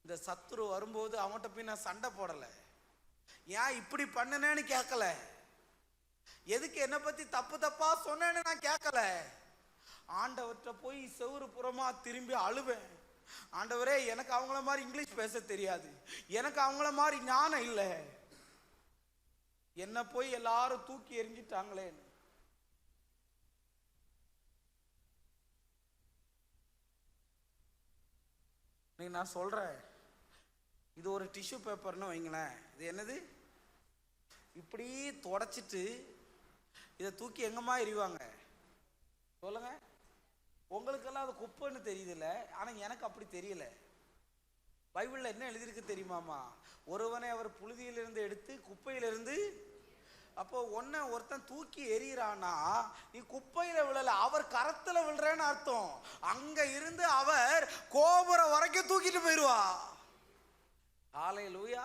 இந்த சத்துரு வரும்போது அவன்கிட்ட போய் நான் சண்டை போடலை, ஏன் இப்படி பண்ணுனேன்னு கேட்கல, எதுக்கு என்னை பத்தி தப்பு தப்பா சொன்னேன்னு நான் கேட்கல. ஆண்டவர்கிட்ட போய் செவுறு புறமா திரும்பி அழுவேன். ஆண்டவரே, எனக்கு அவங்கள மாதிரி இங்கிலீஷ் பேச தெரியாது, எனக்கு அவங்கள மாதிரி ஞானம் இல்லை, என்ன போய் எல்லாரும் தூக்கி எறிஞ்சிட்டாங்களே. நான் சொல்றேன், இது ஒரு டிஷ்யூ பேப்பர்னு வைங்களேன். இது என்னது? இப்படி தொடச்சிட்டு இதை தூக்கி எங்கம்மா எறிவாங்க சொல்லுங்க? உங்களுக்கெல்லாம் அது குப்பைன்னு தெரியுதுல்ல, ஆனா எனக்கு அப்படி தெரியல. பைபிள்ல என்ன எழுதியிருக்கு தெரியுமாமா? ஒருவனை அவர் புழுதியிலிருந்து எடுத்து குப்பையிலிருந்து. அப்போ ஒருத்தன் தூக்கி எறிகிறானா, நீ குப்பையில விழல, அவர் கரத்துல விழுறேன்னு அர்த்தம். அங்க இருந்து அவர் கோபுரம் வரைக்கும் தூக்கிட்டு போயிடுவா. ஹல்லேலூயா.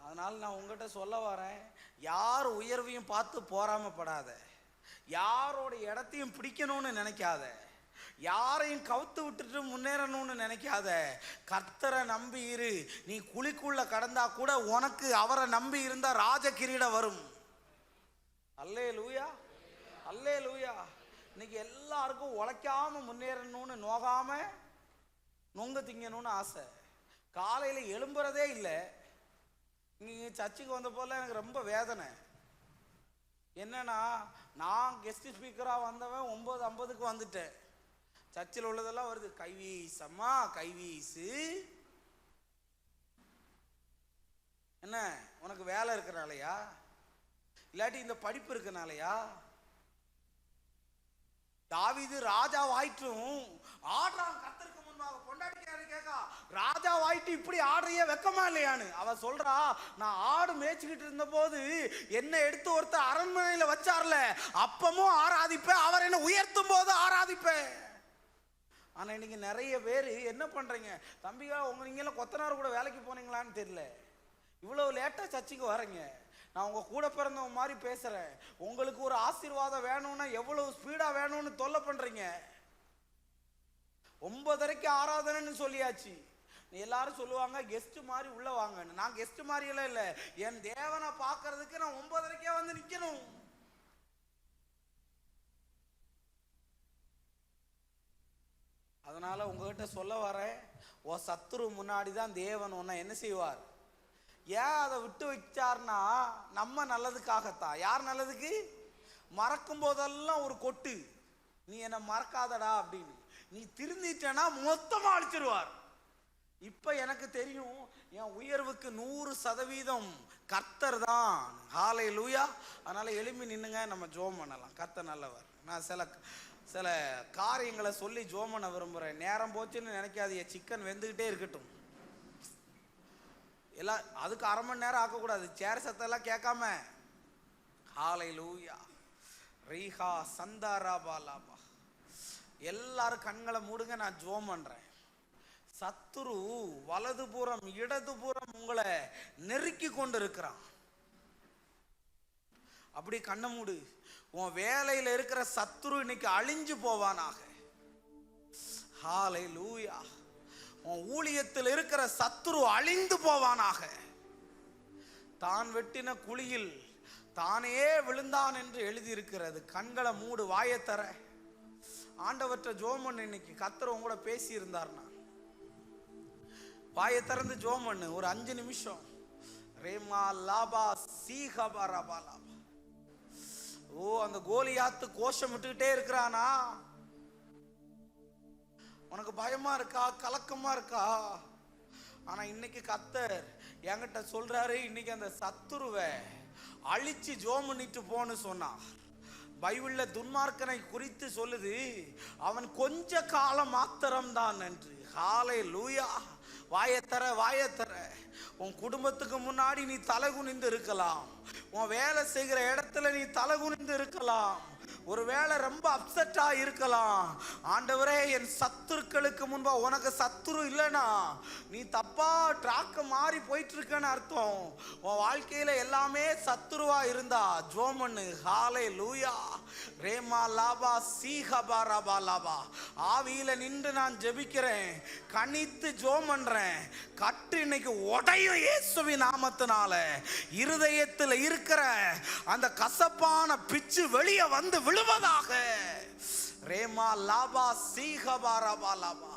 அதனால நான் உங்ககிட்ட சொல்ல வரேன், யார் உயர்வையும் பார்த்து போராமப்படாத, யாரோட இடத்தையும் பிடிக்கணும்னு நினைக்காத, யாரையும் கவுத்து விட்டுட்டு முன்னேறணும்னு நினைக்காத. கர்த்தரை நம்பி இரு. நீ குழிக்குள்ள கடந்தா கூட உனக்கு அவரை நம்பி இருந்தா ராஜ கிரீடம் வரும். அல்லேலூயா, அல்லேலூயா. இன்னைக்கு எல்லாருக்கும் உழைக்காம முன்னேறணும்னு, நோகாம நொங்க திங்கணும்னு ஆசை. காலையில எழும்புறதே இல்லை. இங்கே சர்ச்சுக்கு வந்த போல எனக்கு ரொம்ப வேதனை. என்னன்னா, நான் கெஸ்ட் ஸ்பீக்கராக வந்தவன் 9:50க்கு வந்துட்டேன். சர்ச்சில் உள்ளதெல்லாம் வருது, கைவீஸ் அம்மா கைவீசு. என்ன உனக்கு வேலை இருக்கிறனாலையா, இல்லாட்டி இந்த படிப்பு இருக்கனாலையா? தாவீது ராஜா வாயிட்டும் ஆடுறான், கர்த்தருக்கு முன்பாக பொண்டாட்டிக்காரு கேட்கா, ராஜா வாயிட்டு இப்படி ஆடுறிய வெக்கமா இல்லையான்னு. அவ சொல்றா, நான் ஆடு மேய்ச்சிக்கிட்டு இருந்த போது என்ன எடுத்து ஒருத்தர் அரண்மனையில வச்சார்ல, அப்பமும் ஆராதிப்பேன், அவர் என்ன உயர்த்தும் போது ஆராதிப்பேன். ஆனா இன்னைக்கு நிறைய பேர் என்ன பண்றீங்க, தம்பிகா நீங்க எல்லாம் கொத்தனார் கூட வேலைக்கு போனீங்களான்னு தெரியல, இவ்வளவு லேட்டா சர்ச்சுக்கு வரீங்க. நான் உங்க கூட பிறந்தவங்க மாதிரி பேசுறேன். உங்களுக்கு ஒரு ஆசீர்வாதம் வேணும்னா எவ்வளவு ஸ்பீடா வேணும்னு தொல்லை பண்றீங்க. 9:30க்கு ஆராதனைன்னு சொல்லியாச்சு. எல்லாரும் சொல்லுவாங்க கெஸ்ட் மாதிரி உள்ள வாங்கன்னு. நான் கெஸ்ட் மாதிரி எல்லாம் இல்லை, என் தேவனை பார்க்கறதுக்கு நான் 9:30க்கே வந்து நிக்கணும். அதனால உங்ககிட்ட சொல்ல வரேன், ஓ சத்துரு முன்னாடி தான் தேவன் உன்னை என்ன செய்வார். ஏன் அதை விட்டு வச்சார்னா நம்ம நல்லதுக்காகத்தான். யார் நல்லதுக்கு? மறக்கும் போதெல்லாம் ஒரு கொட்டு, நீ என்ன மறக்காதடா அப்படின்னு. நீ திருந்திட்டனா மொத்தமா அழிச்சிருவார். இப்ப எனக்கு தெரியும், என் உயர்வுக்கு 100% கர்த்தர் தான். ஹல்லேலூயா. அதனால எழும்பி நின்னுங்க, நம்ம ஜெபம் பண்ணலாம். கர்த்தர் நல்லவர். நான் சில காரியங்களை சொல்லி ஜெபம் பண்ண விரும்புறேன். நேரம் போச்சுன்னு நினைக்காதீங்க, சிக்கன் வெந்துகிட்டே இருக்கட்டும். எல்லாம் அதுக்கு 1/2 மணி நேரம் ஆக்கக்கூடாது, சேர் சத்தெல்லாம் கேட்காம. ஹல்லேலூயா. ரீஹா சந்தாராபாலாபா. எல்லாரும் கண்களை மூடுங்க, நான் ஜெபம் பண்றேன். சத்துரு வலதுபுறம் இடதுபுறம் உங்களை நெருக்கி கொண்டு இருக்கிறான். அப்படி கண்ணை மூடு. உன் வேலையில இருக்கிற சத்துரு இன்னைக்கு அழிஞ்சு போவானாக. ஹல்லேலூயா. உன் ஊழியத்தில் இருக்கிற சத்துரு அழிந்து போவானாக. தான் வெட்டின குழியில் தானே விழுந்தான் என்று எழுதியிருக்கிறது. கண்களை மூடு, வாயை தர. ஆண்டவற்ற ஜெபம் பண்ணு. இன்னைக்கு கர்த்தர் உங்களோட பேசி இருந்தார்னா வாயை திறந்து ஜெபம் பண்ணு. ஒரு 5 நிமிஷம். ரேமா லாபா சீஹபா ரபா லாபா. ஓ, அந்த கோலியாத்து கோஷம் விட்டுக்கிட்டே இருக்கிறானா? உனக்கு பயமா இருக்கா, கலக்கமா இருக்கா? ஆனா இன்னைக்கு கர்த்தர் என்கிட்ட சொல்றாரு, இன்னைக்கு அந்த சத்துருவை அழிச்சு ஜெபம் பண்ணிட்டு போன்னு சொன்னா. பைபிள்ல துன்மார்க்கனை குறித்து சொல்லுது, அவன் கொஞ்ச காலம் மாத்திரம் தான் என்று. ஹல்லேலூயா. வாயத்தர வாயத்தர. உன் குடும்பத்துக்கு முன்னாடி நீ தலை குனிந்து இருக்கலாம், உன் வேலை செய்கிற இடத்துல நீ தலை குனிந்து இருக்கலாம், ஒருவேளை ரொம்ப அப்செட்டா இருக்கலாம். ஆண்டவரே, என் சத்துருக்களுக்கு முன்பா, உனக்கு சத்துரு இல்லைனா நீ தப்பா ட்ராக்க மாறி போயிட்டு இருக்கன்னு அர்த்தம். உன் வாழ்க்கையில எல்லாமே சத்துருவா இருந்தா ஜோம் பண்ணு. ஹல்லேலூயா. ரேமா லாபா சீஹபா ரபா லாபா. ஆவியில நின்று நான் ஜெபிக்கிறேன், கனித்து ஜோம் பண்றேன். கட்டு இன்னைக்கு உடையும் இயேசுவின் நாமத்தினால. இருதயத்தில் இருக்கிற அந்த கசப்பான பிச்சு வெளியே வந்து விழுவதாக. ரேமா லாபா சீஹபா ரபா லாபா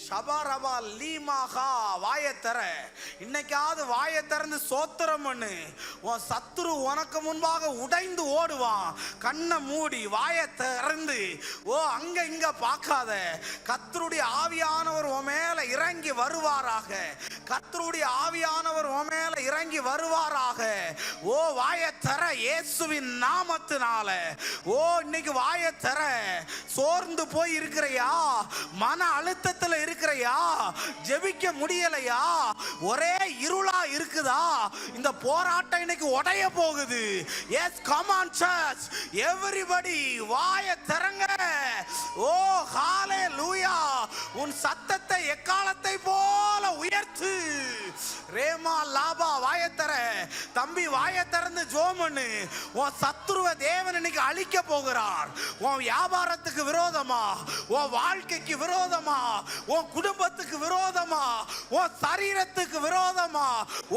ஷபரபா லீமாகா. வாயத்தர, இன்னைக்காவது வாயை திறந்து சோத்திரம் பண்ணு. உன் சத்துரு உனக்கு முன்பாக உடைந்து ஓடுவான். கண்ணை மூடி வாயை திறந்து அங்க இங்க பார்க்காத. கர்த்தருடைய ஆவியானவர் உன் மேல இறங்கி வருவாராக. கர்த்தருடைய ஆவியானவர் உன் மேல இறங்கி வருவாராக. வாயை தர இயேசுவின் நாமத்தினால. இன்னைக்கு வாயை தர. சோர்ந்து போய் இருக்கிறையா? மன அழுத்தத்தில் இருக்கிறையா? ஜெபிக்க முடியலையா? ஒரே இருளா இருக்குதா? இந்த போராட்டம் இன்னைக்கு உடைய போகுது. Yes, come on church, everybody வாயை திறங்க. ஹல்லேலூயா. உன் சத்தத்தை எக்காலத்தை போல உயர்த்து. ரேமா லாபா. வாயை தர தம்பி, வாயை திறந்து ஜெபம் பண்ணு. உன் சத்துருவை தேவன் இன்னைக்கு அழிக்க போகிறார். உன் வியாபாரத்துக்கு விரோதமா, உன் வாழ்க்கைக்கு விரோதமா, உன் குடும்பத்துக்கு விரோதமா, உன் சரீரத்துக்கு விரோதமா,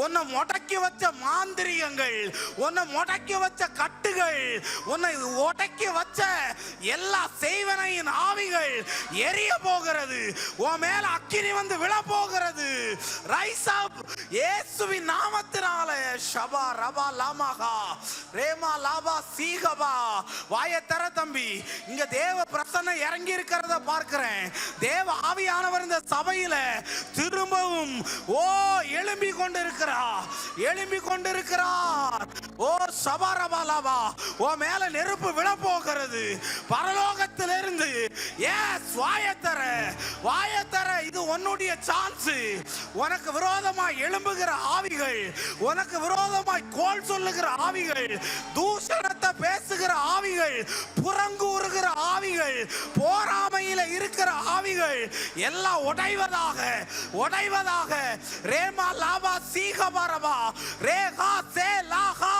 உன்னை முடக்கி வச்ச மாந்திரிகங்கள், உன்னை முடக்கி வச்ச கட்டுகள், உன்னை முடக்கி வச்ச எல்லா செய்வனையின் ஆவிகள் எரிய போகிறது. உன் மேல அக்கினி வந்து விழ போகிறது. ரைஸ் அப் இயேசுவின் நாமத்தினால. ஷபா ரபா லாமாகா ரேமா லாபா சீகபா. வாயை தர தம்பி. இங்க தேவ பிரசன்னம் இறங்கி இருக்கிறத பார்க்கிறேன். தேவ ஆவியானவர் இந்த சபையில திரும்பவும் எழும்பி கொண்டிருக்கிறார். எழும்பி கொண்டிருக்கிறார். சபரபாலாபா. மேல நெருப்பு விழ போகிறது பரலோகத்திலிருந்து. எஸ், வாயத்தர வாயத்தர. இது உன்னுடைய சான்ஸ். உனக்கு விரோதமா எழும்புகிற ஆவிகள், உனக்கு விரோதமாய் கோல் சொல்லுகிற ஆவிகள், தூஷணத்தை பேசுகிற ஆவிகள், புறங்கூறுகிற ஆவிகள், போராமையில இருக்கிற ஆவிகள் எல்லாம் உடைவதாக, உடைவதாக. ரேமா லாபா சீகபரபா ரேகா சே லாகா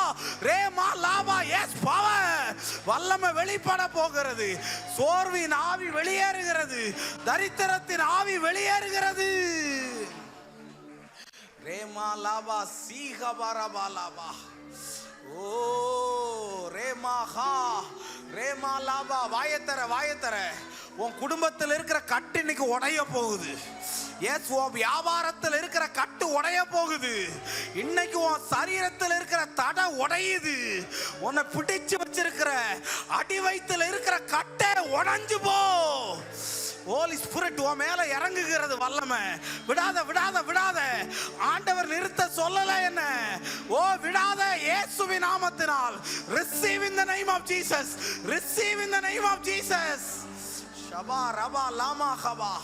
ரேமா லாபா. எஸ், பவர், வல்லமை வெளிப்பட போகிறது. சோர்வின் ஆவி வெளியேறுகிறது. தரித்திரத்தின் ஆவி வெளியேறுகிறது. ரேமா லாபா சீகபரபா லாபா. ரேமாஹா ரேமா லாபா. வாயத்தர வாயத்தர. உன் குடும்பத்தில் இருக்கிற கட்டு இன்னைக்கு உடைய போகுது. எஸ், உன் வியாபாரத்தில் இருக்கிற கட்டு உடைய போகுது. இன்னைக்கு உன் சரீரத்தில் இருக்கிற தடை உடையுது. உன்னை பிடிச்சு வச்சிருக்கிற அடி வயித்துல இருக்கிற கட்டை உடைஞ்சு போ. ஹோலி ஸ்பிரிட் உன் மேல இறங்குகிறது வல்லமை. விடாத விடாத விடாத. ஆண்டவர் நிறுத்த சொல்லல என்ன. விடாத. இயேசுவின் நாமத்தினால். Receive in the name of Jesus. Receive in the name of Jesus. ஷபா ரபா லாமா ஹபா.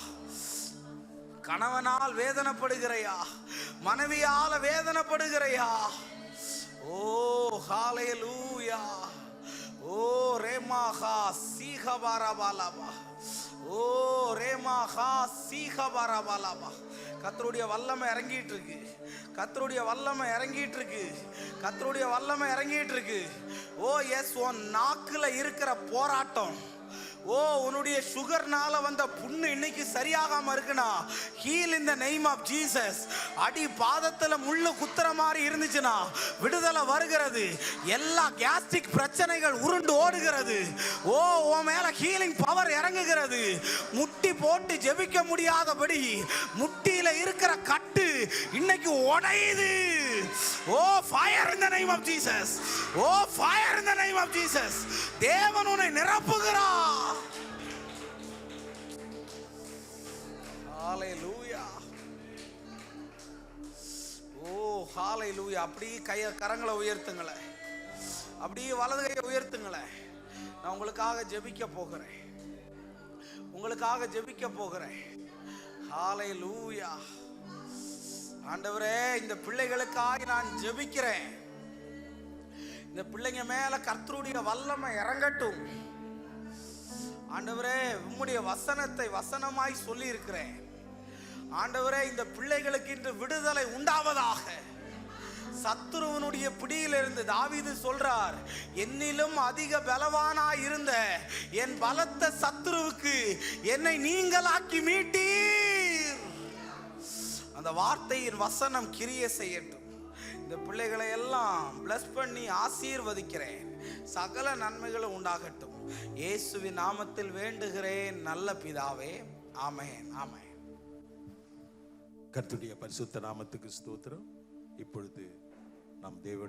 கணவனால் வேதனைப்படுகிறையா? மனைவியால வேதனைப்படுகிறையா? ஹல்லேலூயா. ரேமாஹா சீகபரபாலாபா. ரேமாஹா சீகபரபாலாபா. கர்த்தருடைய வல்லமை இறங்கிட்டு இருக்கு. கர்த்தருடைய வல்லமை இறங்கிட்டு இருக்கு. கர்த்தருடைய வல்லமை இறங்கிட்டு இருக்கு. எஸ், உன் நாக்குல இருக்கிற போராட்டம், உன்னுடைய சுகர்னால வந்த புண்ணு இன்னைக்கு சரியாகாம இருக்குனா, heal in the name of Jesus. அடி பாதத்துல முள்ளு குத்துற மாதிரி இருந்துச்சுன்னா விடுதலை வருகிறது. எல்லா கேஸ்ட்ரிக் பிரச்சனைகள் உருண்டு ஓடுகிறது. உன் மேல ஹீலிங் பவர் இறங்குகிறது. முட்டி போட்டு ஜெபிக்க முடியாதபடி முட்டியில இருக்கிற கட்டு இன்னைக்கு உடையுது. Fire in the name of Jesus. Fire in the name of Jesus. தேவன் உன்னை நிரப்புகிறார். ஹல்லேலூயா. ஹல்லேலூயா. அப்படியே கரங்களை உயர்த்துங்களேன். அப்படியே வலது கையை உயர்த்துங்களேன். நான் உங்களுக்காக ஜெபிக்க போகிறேன். உங்களுக்காக ஜெபிக்க போகிறேன். ஹல்லேலூயா. ஆண்டவரே, இந்த பிள்ளைகளுக்காக நான் ஜெபிக்கிறேன். இந்த பிள்ளைங்க மேல கர்த்தருடைய வல்லமை இறங்கட்டும். ஆண்டவரே உம்முடைய வசனத்தை வசனமாய் சொல்லி இருக்கிறேன். ஆண்டவரே இந்த பிள்ளைகளுக்கு இன்று விடுதலை உண்டாவதாக. சத்துருவனுடைய பிடியிலிருந்து தாவீது சொல்றார், என்னிலும் அதிக பலவானாய் இருந்த என் பலத்த சத்துருவுக்கு என்னை நீங்களாக்கி மீட்டீர். அந்த வார்த்தையின் வசனம் கிரியை செய்யட்டும். இந்த பிள்ளைகளை எல்லாம் பிளஸ் பண்ணி ஆசீர்வதிக்கிறேன். சகல நன்மைகளும் உண்டாகட்டும். இயேசுவின் நாமத்தில் வேண்டுகிறேன் நல்ல பிதாவே, ஆமென், ஆமென். கர்த்தருடைய பரிசுத்த நாமத்துக்கு ஸ்தோத்திரம். இப்பொழுது நாம் தேவனுடைய